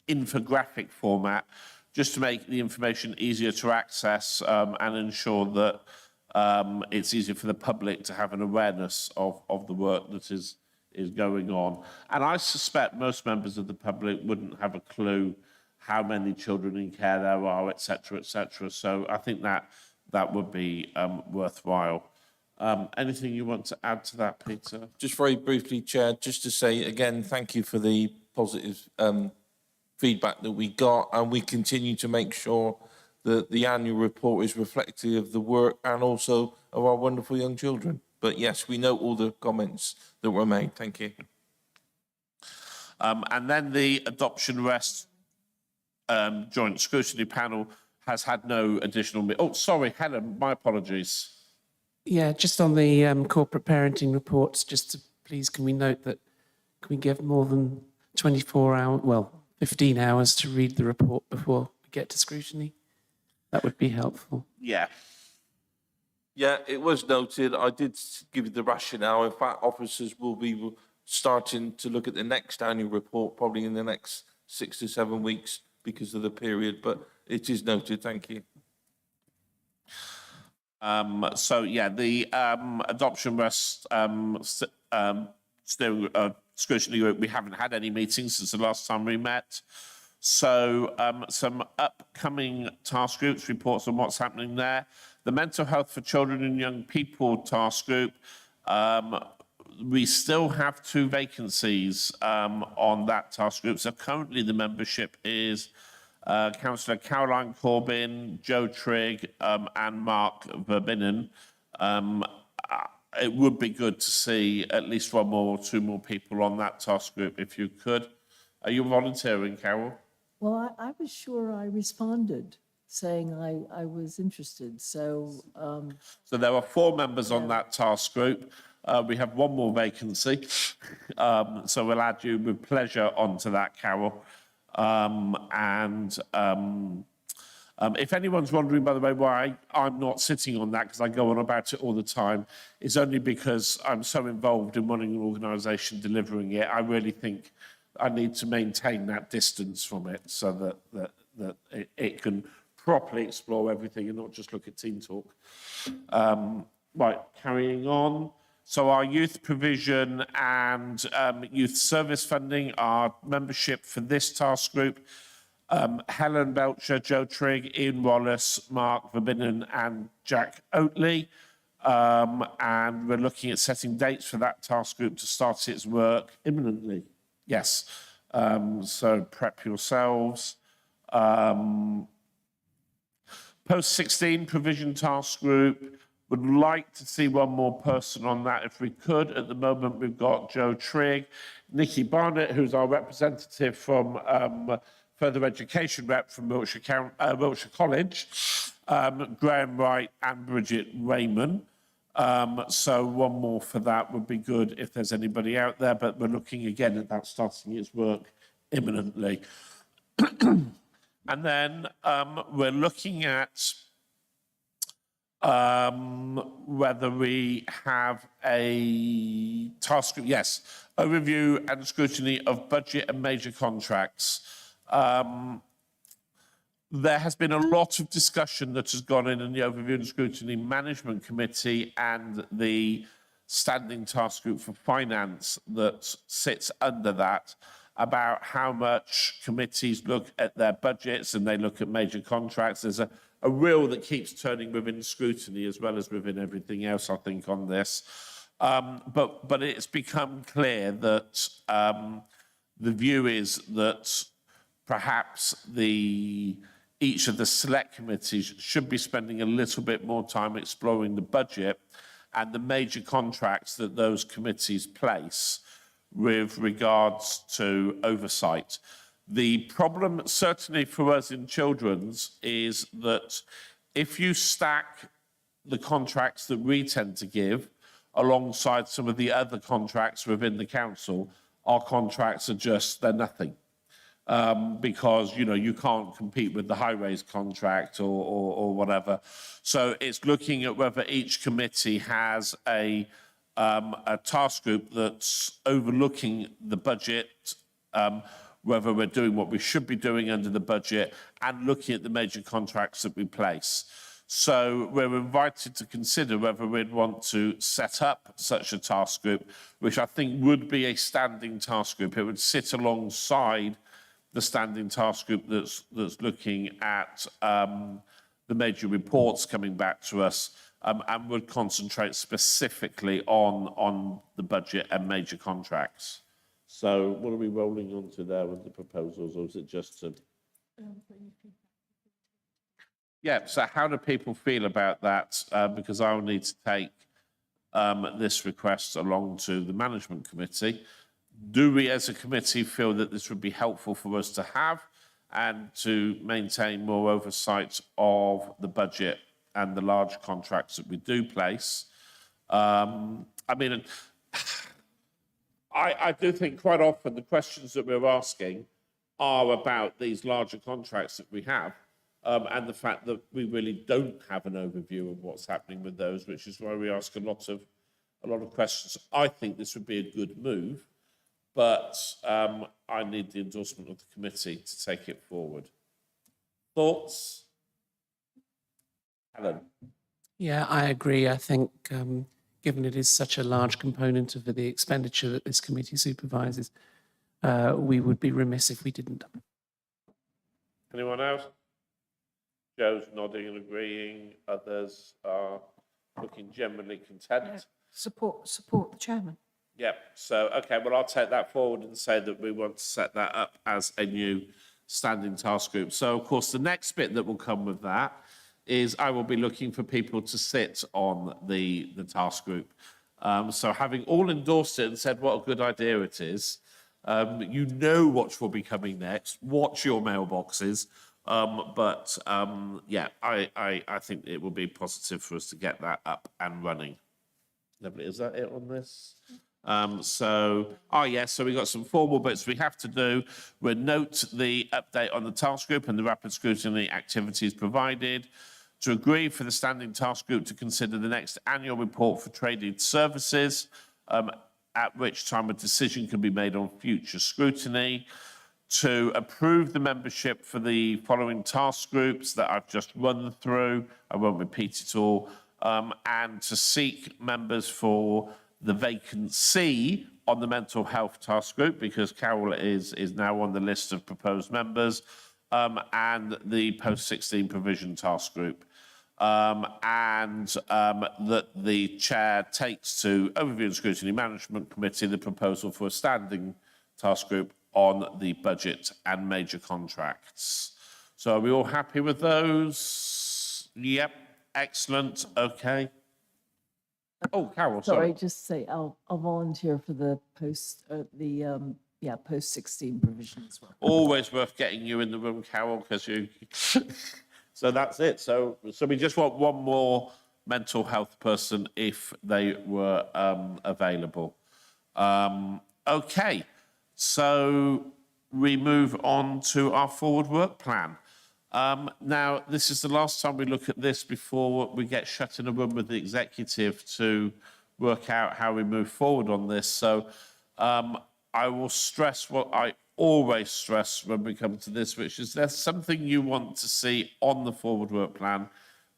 infographic format, just to make the information easier to access and ensure that it's easier for the public to have an awareness of the work that is going on. And I suspect most members of the public wouldn't have a clue how many children in care there are, et cetera, et cetera. So I think that would be worthwhile. Anything you want to add to that, Peter? Just very briefly, Chair, just to say again, thank you for the positive feedback that we got, and we continue to make sure that the annual report is reflective of the work and also of our wonderful young children. But yes, we note all the comments that were made. Thank you. And then the Adoption Rest Joint Scrutiny Panel has had no additional... Oh, sorry, Helen, my apologies. Yeah, just on the corporate parenting reports, just to please, can we note that, can we give more than 24 hours, well, 15 hours to read the report before we get to scrutiny? That would be helpful. Yeah. Yeah, it was noted. I did give you the rationale. In fact, officers will be starting to look at the next annual report probably in the next 6 to 7 weeks because of the period, but it is noted. Thank you. The Adoption Rest Scrutiny Group, we haven't had any meetings since the last time we met. So some upcoming task groups, reports on what's happening there. The Mental Health for Children and Young People task group, we still have 2 vacancies on that task group. So currently the membership is Councillor Caroline Corbyn, Joe Trigg and Mark Verbinnen. It would be good to see at least 1 more or 2 more people on that task group if you could. Are you volunteering, Carol? Well, I was sure I responded saying I was interested. So so there are 4 members on that task group. We have one more vacancy, so we'll add you with pleasure onto that, Carol. If anyone's wondering, by the way, why I'm not sitting on that, because I go on about it all the time, it's only because I'm so involved in running an organisation, delivering it. I really think I need to maintain that distance from it so that it can properly explore everything and not just look at Team Talk. Right, carrying on. So our youth provision and youth service funding, our membership for this task group, Helen Belcher, Joe Trigg, Ian Wallace, Mark Verbinnen and Jack Oatley. And we're looking at setting dates for that task group to start its work imminently. Yes, so prep yourselves. Post-16 provision task group, would like to see one more person on that if we could. At the moment, we've got Joe Trigg, Nikki Barnett, who's our representative from further education rep from Wiltshire College, Graham Wright and Bridget Raymond. So one more for that would be good if there's anybody out there, but we're looking again at that starting its work imminently. And then we're looking at whether we have a task group, yes, a review and scrutiny of budget and major contracts. There has been a lot of discussion that has gone in the Overview and Scrutiny Management Committee and the Standing Task Group for Finance that sits under that about how much committees look at their budgets and they look at major contracts. There's a wheel that keeps turning within scrutiny as well as within everything else, I think, on this. But it's become clear that the view is that perhaps each of the select committees should be spending a little bit more time exploring the budget and the major contracts that those committees place with regards to oversight. The problem, certainly for us in children's, is that if you stack the contracts that we tend to give alongside some of the other contracts within the council, our contracts are just, they're nothing. Because, you know, you can't compete with the highways contract or whatever. So it's looking at whether each committee has a task group that's overlooking the budget, whether we're doing what we should be doing under the budget and looking at the major contracts that we place. So we're invited to consider whether we'd want to set up such a task group, which I think would be a standing task group. It would sit alongside the standing task group that's looking at the major reports coming back to us and would concentrate specifically on the budget and major contracts. So what are we rolling on to there with the proposals, or is it just to... Yeah, so how do people feel about that? Because I'll need to take this request along to the management committee. Do we as a committee feel that this would be helpful for us to have and to maintain more oversight of the budget and the large contracts that we do place? I mean, I do think quite often the questions that we're asking are about these larger contracts that we have and the fact that we really don't have an overview of what's happening with those, which is why we ask a lot of questions. I think this would be a good move, but I need the endorsement of the committee to take it forward. Thoughts? Helen? Yeah, I agree. I think given it is such a large component of the expenditure that this committee supervises, we would be remiss if we didn't. Anyone else? Joe's nodding and agreeing. Others are looking generally content. Support the chairman. Yep. So, okay, well, I'll take that forward and say that we want to set that up as a new standing task group. So, of course, the next bit that will come with that is I will be looking for people to sit on the task group. So having all endorsed it and said what a good idea it is, you know what will be coming next. Watch your mailboxes. Yeah, I think it will be positive for us to get that up and running. Lovely. Is that it on this? So we got some formal bits we have to do. We'll note the update on the task group and the rapid scrutiny activities provided. To agree for the standing task group to consider the next annual report for traded services, at which time a decision can be made on future scrutiny. To approve the membership for the following task groups that I've just run through. I won't repeat it all. And to seek members for the vacancy on the mental health task group, because Carol is now on the list of proposed members, and the post-16 provision task group. That the chair takes to Overview and Scrutiny Management Committee the proposal for a standing task group on the budget and major contracts. So are we all happy with those? Yep, excellent, okay. Oh, Carol, sorry. Just say I'll volunteer for the post-16 provision as well. Always worth getting you in the room, Carol, because you... So that's it. So we just want one more mental health person if they were available. Okay, so we move on to our forward work plan. Now, this is the last time we look at this before we get shut in a room with the executive to work out how we move forward on this. So I will stress what I always stress when we come to this, which is there's something you want to see on the forward work plan,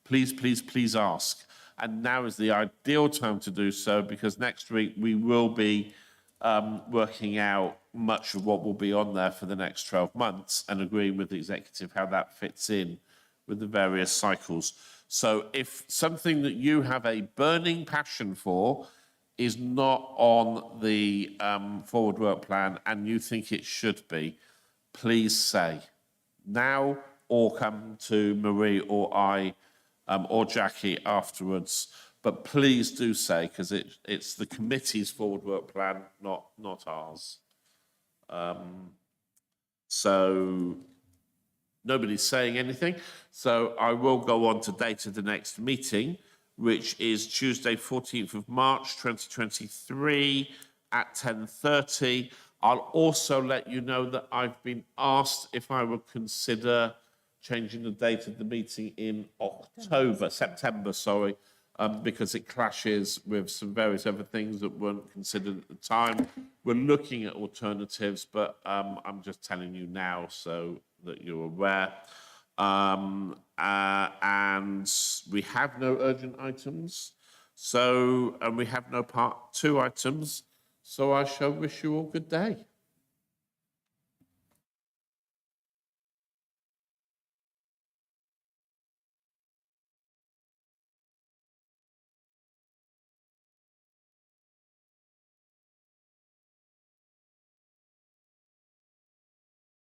please, please, please ask. And now is the ideal time to do so, because next week we will be working out much of what will be on there for the next 12 months and agreeing with the executive how that fits in with the various cycles. So if something that you have a burning passion for is not on the forward work plan and you think it should be, please say now, or come to Marie or I or Jackie afterwards. But please do say, because it's the committee's forward work plan, not ours. So nobody's saying anything. So I will go on to date of the next meeting, which is Tuesday, 14th of March, 2023 at 10:30. I'll also let you know that I've been asked if I would consider changing the date of the meeting in September, because it clashes with some various other things that weren't considered at the time. We're looking at alternatives, but I'm just telling you now so that you're aware. And we have no urgent items, and we have no part 2 items, so I shall wish you all good day.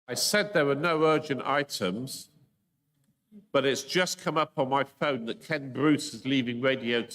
I said there were no urgent items, but it's just come up on my phone that Ken Bruce is leaving Radio 2.